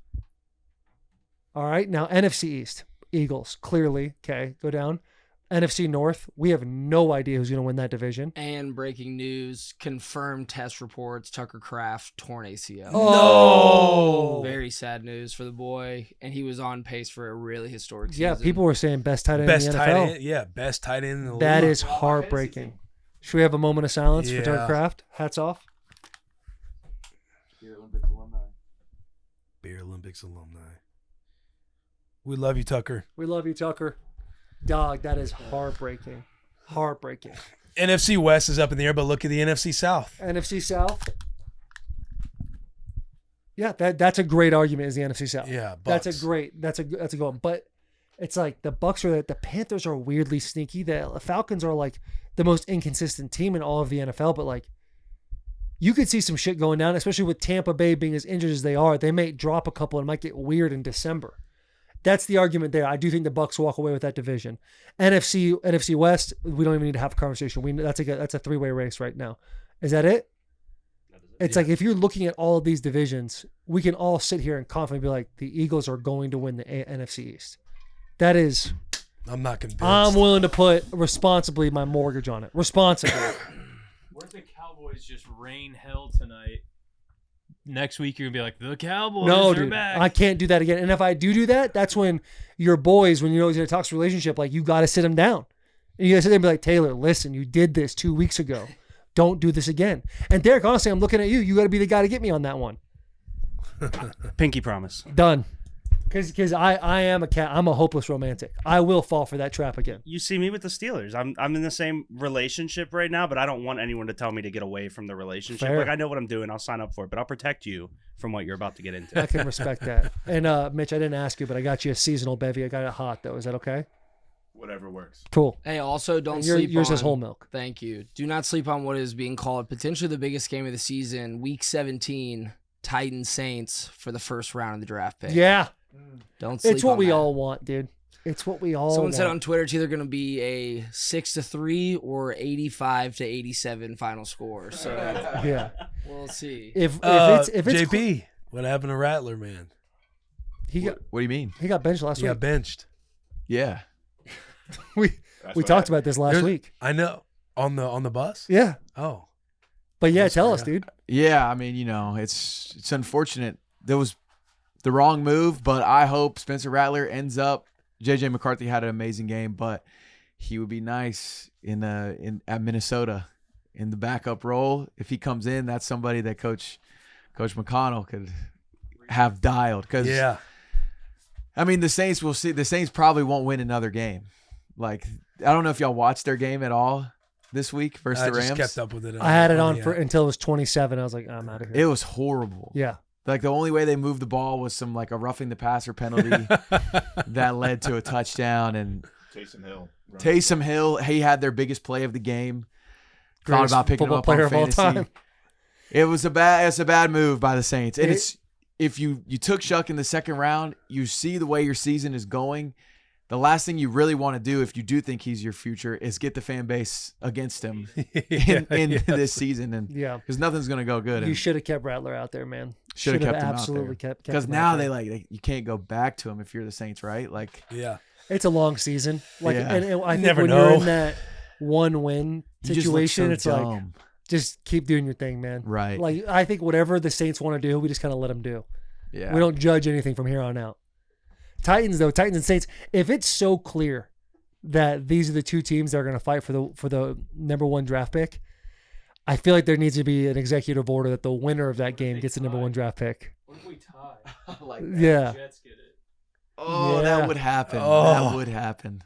All right, now NFC East, Eagles, clearly. Okay, go down. NFC North, we have no idea who's going to win that division. And breaking news, confirmed test reports, Tucker Kraft torn ACL. Oh! Very sad news for the boy, and he was on pace for a really historic season. Yeah, people were saying best tight end in the NFL. Best tight end in the league. That is heartbreaking. Should we have a moment of silence for Tucker Kraft? Hats off. Beer Olympics alumni. We love you, Tucker. We love you, Tucker. Dog, that is heartbreaking. Heartbreaking. NFC West is up in the air, but look at the NFC South. NFC South. Yeah, that's a great argument. Is the NFC South? Yeah, Bucks. That's a good one. But it's like the Bucks are the Panthers are weirdly sneaky. The Falcons are like the most inconsistent team in all of the NFL. But like, you could see some shit going down, especially with Tampa Bay being as injured as they are. They may drop a couple and might get weird in December. That's the argument there. I do think the Bucks walk away with that division. NFC West, we don't even need to have a conversation. That's a three-way race right now. Is that it? It's like if you're looking at all of these divisions, we can all sit here and confidently be like, the Eagles are going to win the NFC East. That is. I'm not convinced. I'm willing to put responsibly my mortgage on it. Responsibly. What if the Cowboys just rain hell tonight? Next week you're gonna be like, the Cowboys are back. I can't do that again. And if I do that, that's when your boys, when you know he's in a toxic relationship, like you got to sit him down. And you got to sit there and be like, Taylor, listen, you did this 2 weeks ago. Don't do this again. And Derek, honestly, I'm looking at you. You got to be the guy to get me on that one. Pinky promise. Done. Because I am I'm a hopeless romantic. I will fall for that trap again. You see me with the Steelers. I'm in the same relationship right now, but I don't want anyone to tell me to get away from the relationship. Fair. Like, I know what I'm doing. I'll sign up for it, but I'll protect you from what you're about to get into. I can respect that. And Mitch, I didn't ask you, but I got you a seasonal bevy. I got it hot though. Is that okay? Whatever works. Cool. Hey, also don't sleep sleep yours on. is whole milk. Thank you. Do not sleep on what is being called potentially the biggest game of the season, Week 17, Titans Saints for the first round of the draft pick. Yeah. Don't sleep. It's what on we that. all want, dude. It's what we all Someone want. said on Twitter it's either going to be a 6-3 or 85-87 final score. So yeah, we'll see. If it's JP, what happened to Rattler, man? What do you mean? He got benched last He week. got benched. Yeah. we talked about this last week. I know. On the bus? Yeah. Oh. But yeah, tell us, dude. Yeah, I mean, it's unfortunate. There was the wrong move, but I hope Spencer Rattler ends up. JJ McCarthy had an amazing game, but he would be nice at Minnesota in the backup role. If he comes in, that's somebody that Coach McConnell could have dialed. Because I mean, the Saints will see. The Saints probably won't win another game. Like, I don't know if y'all watched their game at all this week versus the Rams. I just kept up with it. I had it on until it was 27. I was like, I'm out of here. It was horrible. Yeah. Like, the only way they moved the ball was some, like, a roughing the passer penalty that led to a touchdown. And Taysom Hill, he had their biggest play of the game. Thought about picking him up on fantasy. It was a bad move by the Saints. And if you took Shuck in the second round, you see the way your season is going. The last thing you really want to do, if you do think he's your future, is get the fan base against him in this season, and because nothing's going to go good. You should have kept Rattler out there, man. Should have kept him absolutely out there. kept because him now out there. you can't go back to him if you're the Saints, right? Like, it's a long season. Like, and I think never when know. you're in that one win situation, it's dumb. like, just keep doing your thing, man. Right. Like, I think whatever the Saints want to do, we just kind of let them do. Yeah. We don't judge anything from here on out. Titans and Saints, if it's so clear that these are the two teams that are going to fight for the number one draft pick, I feel like there needs to be an executive order that the winner of that game gets the number 1 draft pick. What if we tie? Like that. Yeah. Jets get it. Oh, Yeah. that would happen. Oh. That would happen.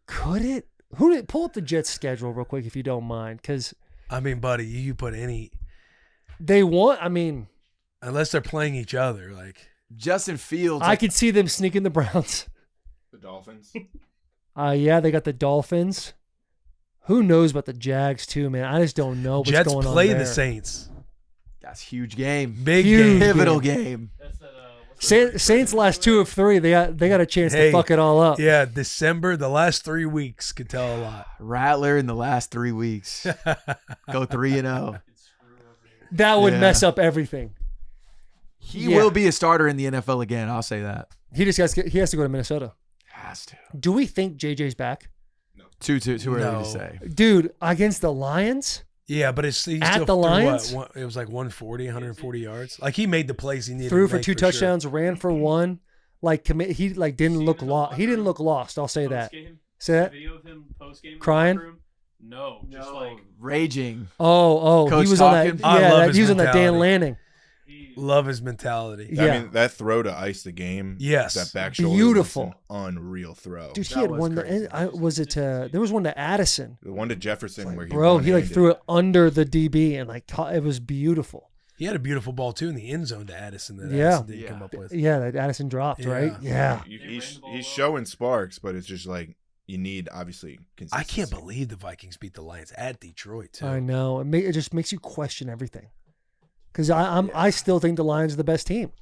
Could it? Pull up the Jets schedule real quick if you don't mind, because I mean, buddy, you put any they want. I mean, unless they're playing each other, like Justin Fields. I could see them sneaking the Browns. The Dolphins. Yeah, they got the Dolphins. Who knows about the Jags too, man? I just don't know what's Jets going on play there. the Saints. That's a huge game. Big Huge game. Pivotal game. That's that. Saints last 2 of 3. They got a chance to fuck it all up. Yeah, December, the last 3 weeks could tell a lot. Rattler in the last 3 weeks. Go 3-0. That would mess up everything. He will be a starter in the NFL again. I'll say that. He has to go to Minnesota. Has to. Do we think JJ's back? Too early No. to say. Dude, against the Lions? Yeah, but he At still the threw Lions? it was like 140 yards. Like he made the plays he needed. Threw to for make 2 touchdowns, ran for 1. Like he didn't look lost. He didn't look lost. I'll say that. Say that. Video of him post-game Crying? room? No, just like Raging. Oh, Coach he was talking? on that. I Yeah, love his he was on that Dan mentality. Lanning. Love his mentality. Yeah. I mean, that throw to ice the game. Yes. That back shoulder. Beautiful. Was an unreal throw. Dude, he That had was one. crazy. Was it? There was one to Addison. The one to Jefferson where he Bro, he like one-handed. threw it under the DB and like it was beautiful. He had a beautiful ball too in the end zone to Addison that Yeah. Addison didn't come up with. Yeah, that Addison dropped, right? Yeah. He's showing sparks, but it's just like you need obviously I consistency. can't believe the Vikings beat the Lions at Detroit too. I know. It just makes you question everything. Because I still think the Lions are the best team.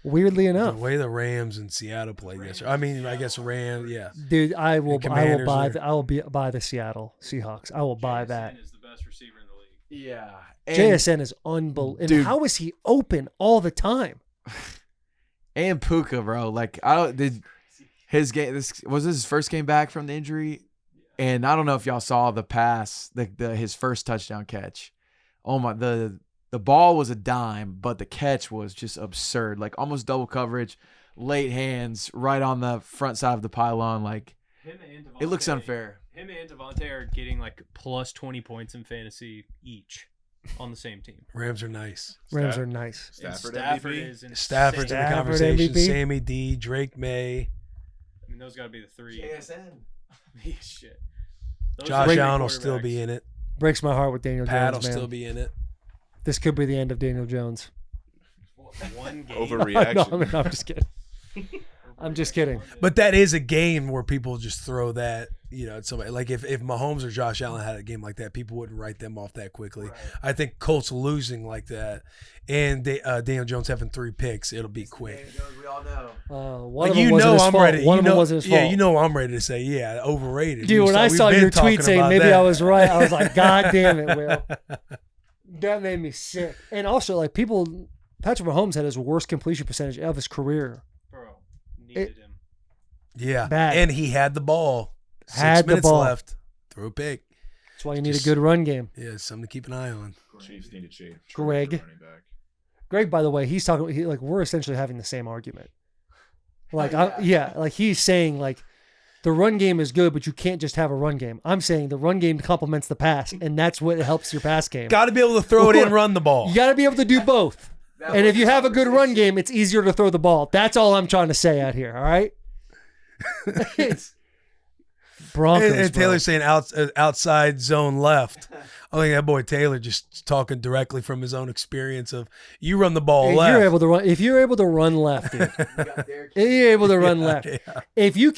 Weirdly The enough, way the Rams and Seattle played yesterday. I mean, I guess Rams. Yeah. dude, I will Commanders buy the Seattle Seahawks. I will buy that. is the best receiver in the league. Yeah. JSN is unbelievable. And Dude. how is he open all the time? And Puka, bro. Like his game. This was his first game back from the injury, and I don't know if y'all saw the pass, his first touchdown catch. Oh my, the ball was a dime, but the catch was just absurd. Like almost double coverage, late hands, right on the front side of the pylon. Like Him and it looks Devontae- unfair. Him and Devontae are getting like plus 20 points in fantasy each on the same team. Rams are nice. Rams are nice. And Stafford Stafford MVP? is insane. Stafford's in the Stafford conversation. MVP? Sammy D, Drake May, I mean, those got to be the 3. JSN. Shit. Those are Josh the Allen will quarterbacks. still be in it. Breaks my heart with Daniel Pat will Jones, man. still be in it. This could be the end of Daniel Jones. One game. Overreaction. No, I'm just kidding. I'm just kidding. But that is a game where people just throw that, at somebody. Like if Mahomes or Josh Allen had a game like that, people wouldn't write them off that quickly. Right. I think Colts losing like that and Daniel Jones having 3 picks, it'll be quick. We all know. One of them wasn't his fault. One of them wasn't his fault. Yeah, I'm ready to say, overrated. Dude, when I saw your tweet saying maybe I was right, I was like, God damn it, Will. That made me sick. And also, like, Patrick Mahomes had his worst completion percentage of his career. Bro, needed him. Yeah. Bad. And he had the ball. Had 6 the minutes ball. left. Throw a pick. That's why you need a good run game. Yeah, it's something to keep an eye on. Chiefs need to trade Greg. for running back. Greg, by the way, he's talking. We're essentially having the same argument. Like, like he's saying, like, the run game is good, but you can't just have a run game. I'm saying the run game complements the pass, and that's what helps your pass game. Got to be able to throw it in and run the ball. You got to be able to do both. And if you have a good run game, it's easier to throw the ball. That's all I'm trying to say out here. All right. Broncos. And Taylor's saying outside zone left. I think that boy Taylor just talking directly from his own experience of you run the ball left. If you're able to run left, dude, if you're able to run left. Yeah. If you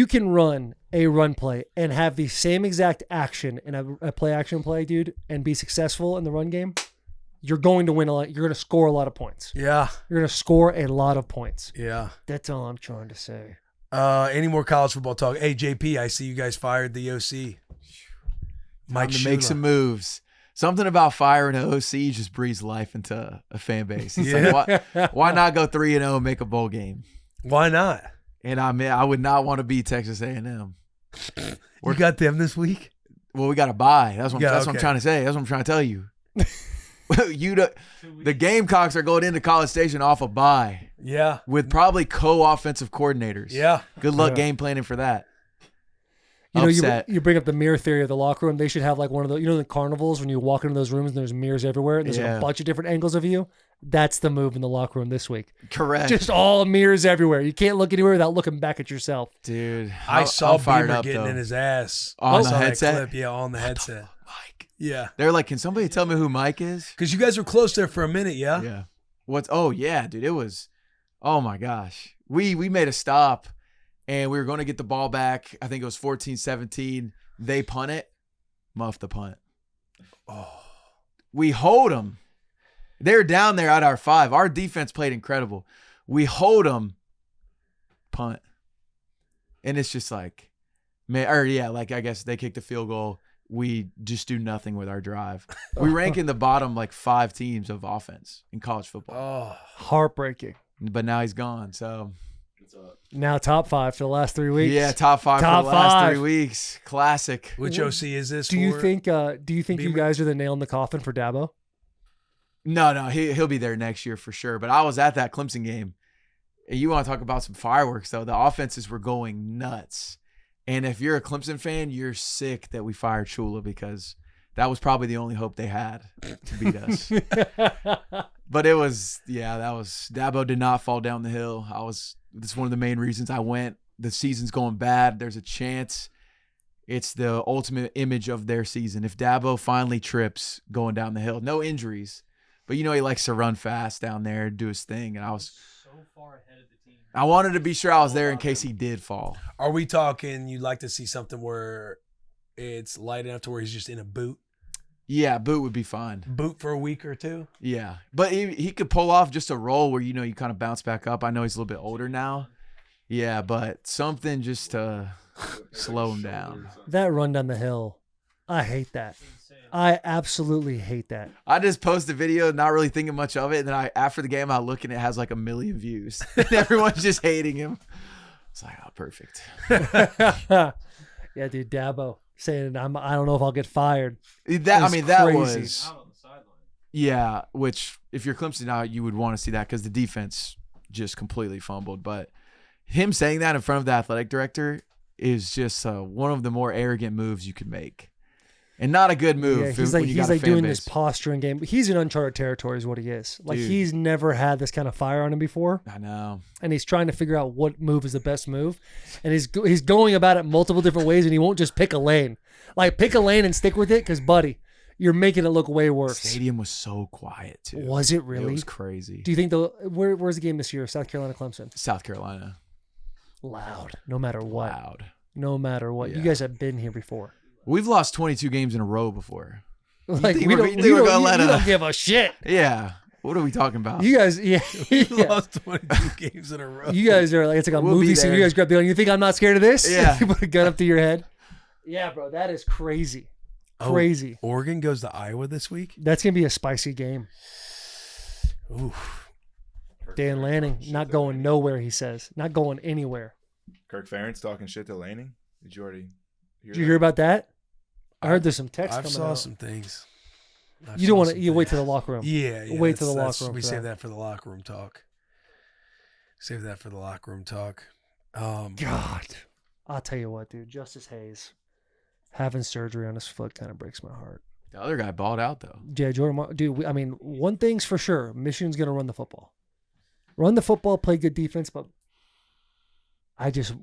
can run a run play and have the same exact action in a play action play, dude, and be successful in the run game, you're going to win a lot. You're going to score a lot of points. Yeah. You're going to score a lot of points. Yeah. That's all I'm trying to say. Any more college football talk? Hey, JP, I see you guys fired the OC. Mike Time to make Shula. some moves. Something about firing an OC just breathes life into a fan base. It's like, why not go 3-0 and make a bowl game? Why not? And I would not want to beat Texas A&M. You got them this week? Well, we got to buy. That's what Okay. I'm trying to say. That's what I'm trying to tell you. The Gamecocks are going into College Station off a bye. Yeah. With probably co-offensive coordinators. Yeah. Good luck game planning for that. You know, Upset. you bring up the mirror theory of the locker room. They should have like one of the, the carnivals when you walk into those rooms and there's mirrors everywhere and there's like a bunch of different angles of you. That's the move in the locker room this week. Correct. Just all mirrors everywhere. You can't look anywhere without looking back at yourself. Dude, I saw I'm fired Beamer up, getting though. in his ass On the Saw that headset? clip. Yeah, on the headset. Mike. Yeah, They're like, can somebody tell me who Mike is? because you guys were close there for a minute. Yeah. Yeah. Oh yeah, dude. It was. Oh my gosh. We made a stop, and we were going to get the ball back. I think it was 14-17. They punt it. Muff the punt. Oh. We hold them. They're down there at our 5. Our defense played incredible. We hold them. Punt. And it's just like, I guess they kicked the field goal. We just do nothing with our drive. We rank in the bottom like 5 teams of offense in college football. Oh, Heartbreaking. But now he's gone. So Now top 5 for the last 3 weeks. yeah, top 5 Top for the last 5. 3 weeks. Classic. which OC is this? Do you for? think you Beamer? guys are the nail in the coffin for Dabo? No, he'll be there next year for sure. But I was at that Clemson game. And you want to talk about some fireworks, though. The offenses were going nuts. And if you're a Clemson fan, you're sick that we fired Shula because that was probably the only hope they had to beat us. But that was Dabo did not fall down the hill. That's one of the main reasons I went. The season's going bad. There's a chance it's the ultimate image of their season. If Dabo finally trips going down the hill, no injuries, but he likes to run fast down there and do his thing. And I was so far ahead of the team. I wanted to be sure I was there in case he did fall. Are we talking? You'd like to see something where it's light enough to where he's just in a boot? Yeah, boot would be fine. Boot for a week or two? Yeah, but he could pull off just a roll where you kind of bounce back up. I know he's a little bit older now. Yeah, but something just to slow him down. That run down the hill, I hate that. I absolutely hate that. I just posted a video, not really thinking much of it, and then after the game, I look and it has like 1 million views. And everyone's just hating him. It's like, oh, perfect. Yeah, dude, Dabo saying I don't know if I'll get fired. That crazy. was Out on the sideline. yeah. Which if you're Clemson now, you would want to see that because the defense just completely fumbled. But him saying that in front of the athletic director is just one of the more arrogant moves you could make. And not a good move. Yeah, he's when like you got a fan doing base. this posturing game. He's in uncharted territory is what he is. Like Dude. he's never had this kind of fire on him before, I know. and he's trying to figure out what move is the best move, and he's going about it multiple different ways, and he won't just pick a lane. Like pick a lane and stick with it, because buddy, you're making it look way worse. Stadium was so quiet too. Was it really? It was crazy. Do you think where's the game this year? South Carolina, Clemson. South Carolina. Loud, no matter what. Loud. No matter what. Yeah. You guys have been here before. We've lost 22 games in a row before. Like think we we're don't, gonna you let don't give a shit. Yeah. What are we talking about? You guys, yeah, We yeah. lost 22 games in a row. You guys are like, it's like a We'll be movie scene. there. You guys grab the gun. You think I'm not scared of this? Yeah. You put a gun up to your head. Yeah, bro, that is crazy. Crazy. Oregon goes to Iowa this week? That's gonna be a spicy game. Ooh. Dan Lanning not going nowhere. He says not going anywhere. Kirk Ferentz talking shit to Lanning. Did you already hear Did you hear about that? I heard there's some text I've coming saw out. some things. You don't want to. You wait to the locker room. Yeah. Wait to the that's- locker room We for save that. that for the locker room talk. Save that for the locker room talk. God, I'll tell you what, dude. Justice Hayes having surgery on his foot kind of breaks my heart. The other guy balled out though. Yeah, dude. I mean, one thing's for sure: Michigan's gonna run the football. Run the football, play good defense, but I just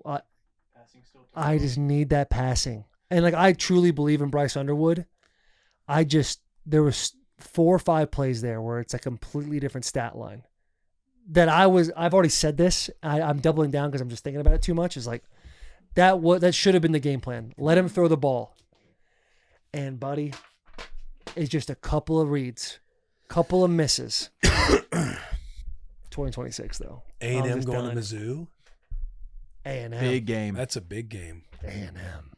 need that passing. And like I truly believe in Bryce Underwood. There was 4 or 5 plays there where it's a completely different stat line. I've already said this. I'm doubling down because I'm just thinking about it too much. Is like that should have been the game plan. Let him throw the ball. And buddy, it's just a couple of reads, couple of misses. 2026 though. A&M going to Mizzou. A&M. Big game. That's a big game. A&M.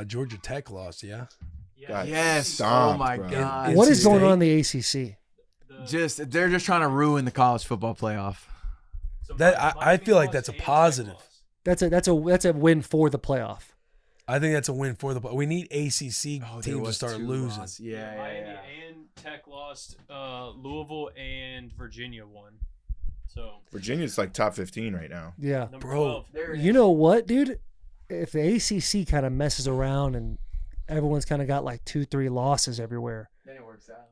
Georgia Tech lost, yeah? Got Yes. stomped, Oh my bro. God. What is NC going State? on in the ACC? They're just trying to ruin the college football playoff. I feel like that's a positive. That's a win for the playoff. I think that's a win for the. We need ACC There teams to was start 2 losing. losses. Yeah. Miami and Tech lost. Louisville and Virginia won. So Virginia's like top 15 right now. Yeah. number Bro. 12. You know what, dude? if the ACC kind of messes around and everyone's kind of got like 2-3 losses everywhere, Then it works out.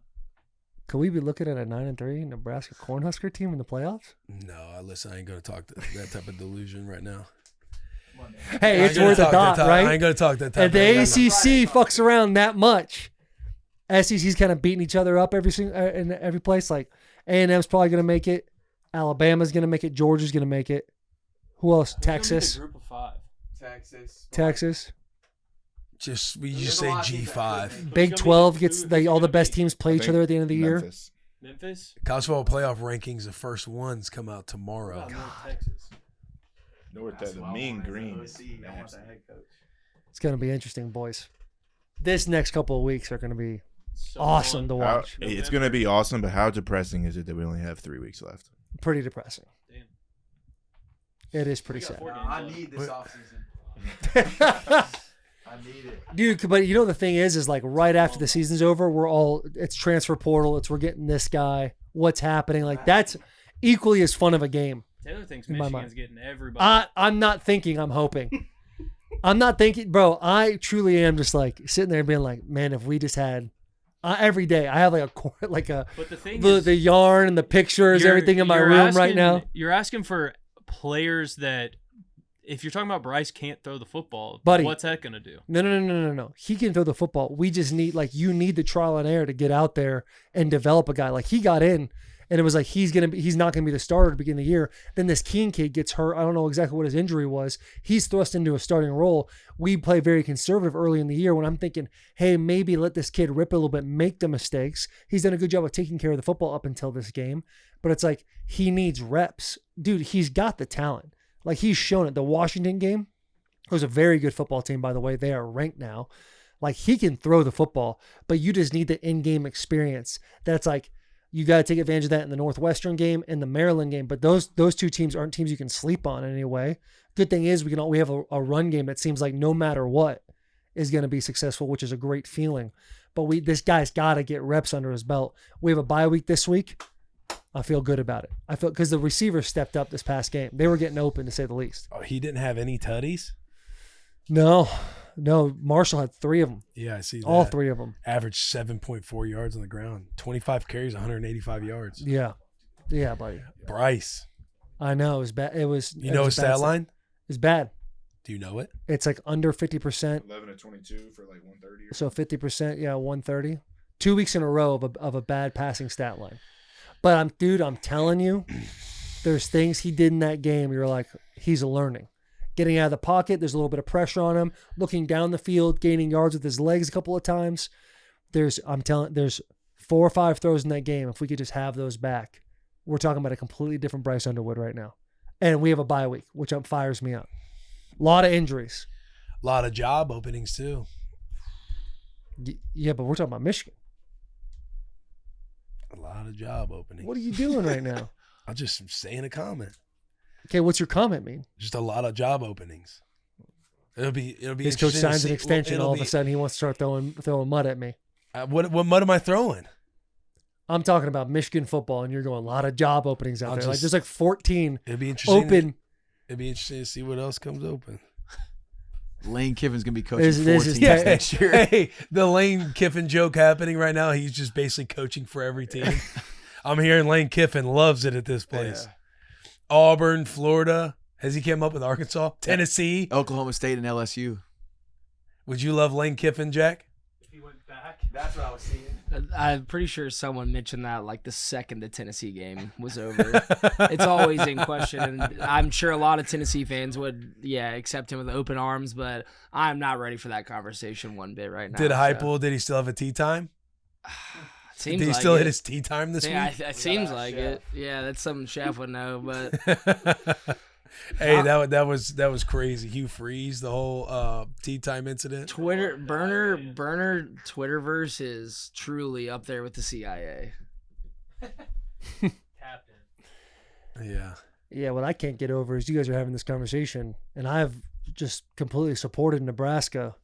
could we be looking at a 9-3 Nebraska Cornhusker team in the playoffs? No, listen, I ain't gonna talk that type of delusion right now. Hey, it's worth a thought, right? I ain't gonna talk that type. If the ACC fucks around that much, SEC's kind of beating each other up in every place. Like A&M's probably gonna make it, Alabama's gonna make it, Georgia's gonna make it. Who else? Texas. Group of 5. Texas. We just say G5. Big 12 gets all the best teams play each other at the end of the year. Memphis. College football playoff rankings, the first ones come out tomorrow. Texas. North the mean green. It's gonna be interesting, boys. This next couple of weeks are gonna be awesome to watch. It's gonna be awesome, but how depressing is it that we only have 3 weeks left? Pretty depressing. Damn. It is pretty sad. I need this offseason. I need it. Dude, but the thing is like right after the season's over, it's transfer portal, we're getting this guy, what's happening. Like that's equally as fun of a game. Taylor thinks Michigan's getting everybody. I'm not thinking, I'm hoping. I'm not thinking, bro, I truly am just like sitting there being like, man, if we just had every day, I have but the thing is, the yarn and the pictures, everything in my room right now. You're asking for players that, if you're talking about Bryce can't throw the football, buddy, what's that going to do? No. He can throw the football. We just need, you need the trial and error to get out there and develop a guy. Like, he got in, and it was like he's not going to be the starter to begin the year. Then this Keen kid gets hurt. I don't know exactly what his injury was. He's thrust into a starting role. We play very conservative early in the year when I'm thinking, hey, maybe let this kid rip a little bit, make the mistakes. He's done a good job of taking care of the football up until this game. But it's like he needs reps. Dude, he's got the talent. Like, he's shown it. The Washington game was a very good football team, by the way. They are ranked now. Like, he can throw the football, but you just need the in-game experience. That's like, you got to take advantage of that in the Northwestern game and the Maryland game. But those two teams aren't teams you can sleep on in any way. Good thing is we have a run game that seems like no matter what is going to be successful, which is a great feeling. But this guy's got to get reps under his belt. We have a bye week this week. I feel good about it. I feel because the receivers stepped up this past game. They were getting open, to say the least. Oh, he didn't have any tutties? No. Marshall had 3 of them. Yeah, I see that. All 3 of them. Averaged 7.4 yards on the ground. 25 carries, 185 yards. Yeah, buddy. Bryce. I know. It was bad. His stat line? It's bad. Do you know it? It's like under 50%. 11 of 22 for like 130. So 50%, 130. 2 weeks in a row of a bad passing stat line. But I'm telling you, there's things he did in that game. You're like, he's learning. Getting out of the pocket, there's a little bit of pressure on him. Looking down the field, gaining yards with his legs a couple of times. There's 4 or 5 throws in that game. If we could just have those back, we're talking about a completely different Bryce Underwood right now. And we have a bye week, which fires me up. A lot of injuries. A lot of job openings, too. Yeah, but we're talking about Michigan. A lot of job openings. What are you doing right now? I'm just saying a comment. Okay, what's your comment mean? Just a lot of job openings. It'll be. His coach signs an extension. All of a sudden, he wants to start throwing mud at me. What mud am I throwing? I'm talking about Michigan football, and you're going a lot of job openings out there. Like there's like 14 it'd be interesting open. It'd be interesting to see what else comes open. Lane Kiffin's gonna be coaching 4 teams next year. Hey, the Lane Kiffin joke happening right now. He's just basically coaching for every team. I'm hearing Lane Kiffin loves it at this place. Yeah. Auburn, Florida. Has he come up with Arkansas? Tennessee? Oklahoma State and LSU. Would you love Lane Kiffin, Jack? If he went back. That's what I was seeing. I'm pretty sure someone mentioned that like the second the Tennessee game was over. It's always in question, and I'm sure a lot of Tennessee fans would, accept him with open arms, but I'm not ready for that conversation one bit right now. Did Heupel, did he still have a tea time? Seems did he like still it. hit his tea time this week? It seems like Chef. it. Yeah, that's something Chef would know, but... Hey, that was crazy. Hugh Freeze, the whole tea time incident. Burner Twitterverse is truly up there with the CIA. Captain. Yeah. Yeah, what I can't get over is you guys are having this conversation, and I've just completely supported Nebraska,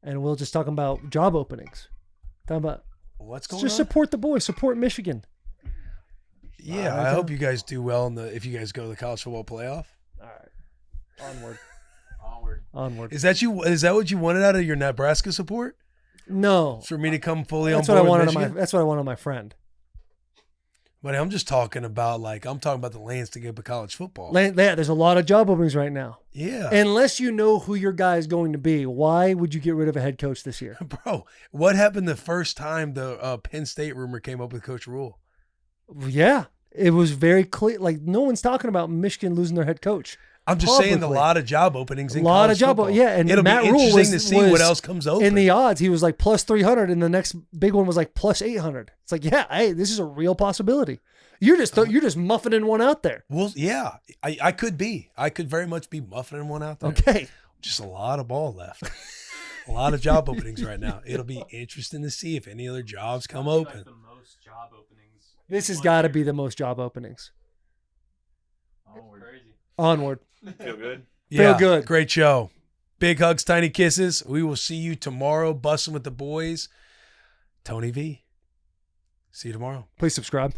and we'll just talking about job openings. Talking about what's going just on? Support the boys, support Michigan. Yeah, I hope you guys do well if you guys go to the college football playoff. All right. Onward. Onward. Onward. Is that what you wanted out of your Nebraska support? No. For me to come fully That's on what I board wanted. with Michigan? That's what I wanted my friend. But I'm just talking about the landscape of college football. There's a lot of job openings right now. Yeah. Unless you know who your guy is going to be, why would you get rid of a head coach this year? Bro, what happened the first time the Penn State rumor came up with Coach Rule? Yeah, it was very clear. Like, no one's talking about Michigan losing their head coach. I'm just saying a lot of job openings in college football. Yeah, and it'll Matt be Rule interesting to see what else comes open. In the odds, he was like plus 300, and the next big one was like plus 800. It's like, yeah, hey, this is a real possibility. You're just muffing one out there. Well, yeah, I could be. I could very much be muffing one out there. Okay. Just a lot of ball left. A lot of job openings right now. It'll be interesting to see if any other jobs come open. Like the most job openings. This has got to be the most job openings. Crazy. Onward. Feel good? Yeah, Feel good. Great show. Big hugs, tiny kisses. We will see you tomorrow. Bussin' with the boys. Tony V. See you tomorrow. Please subscribe.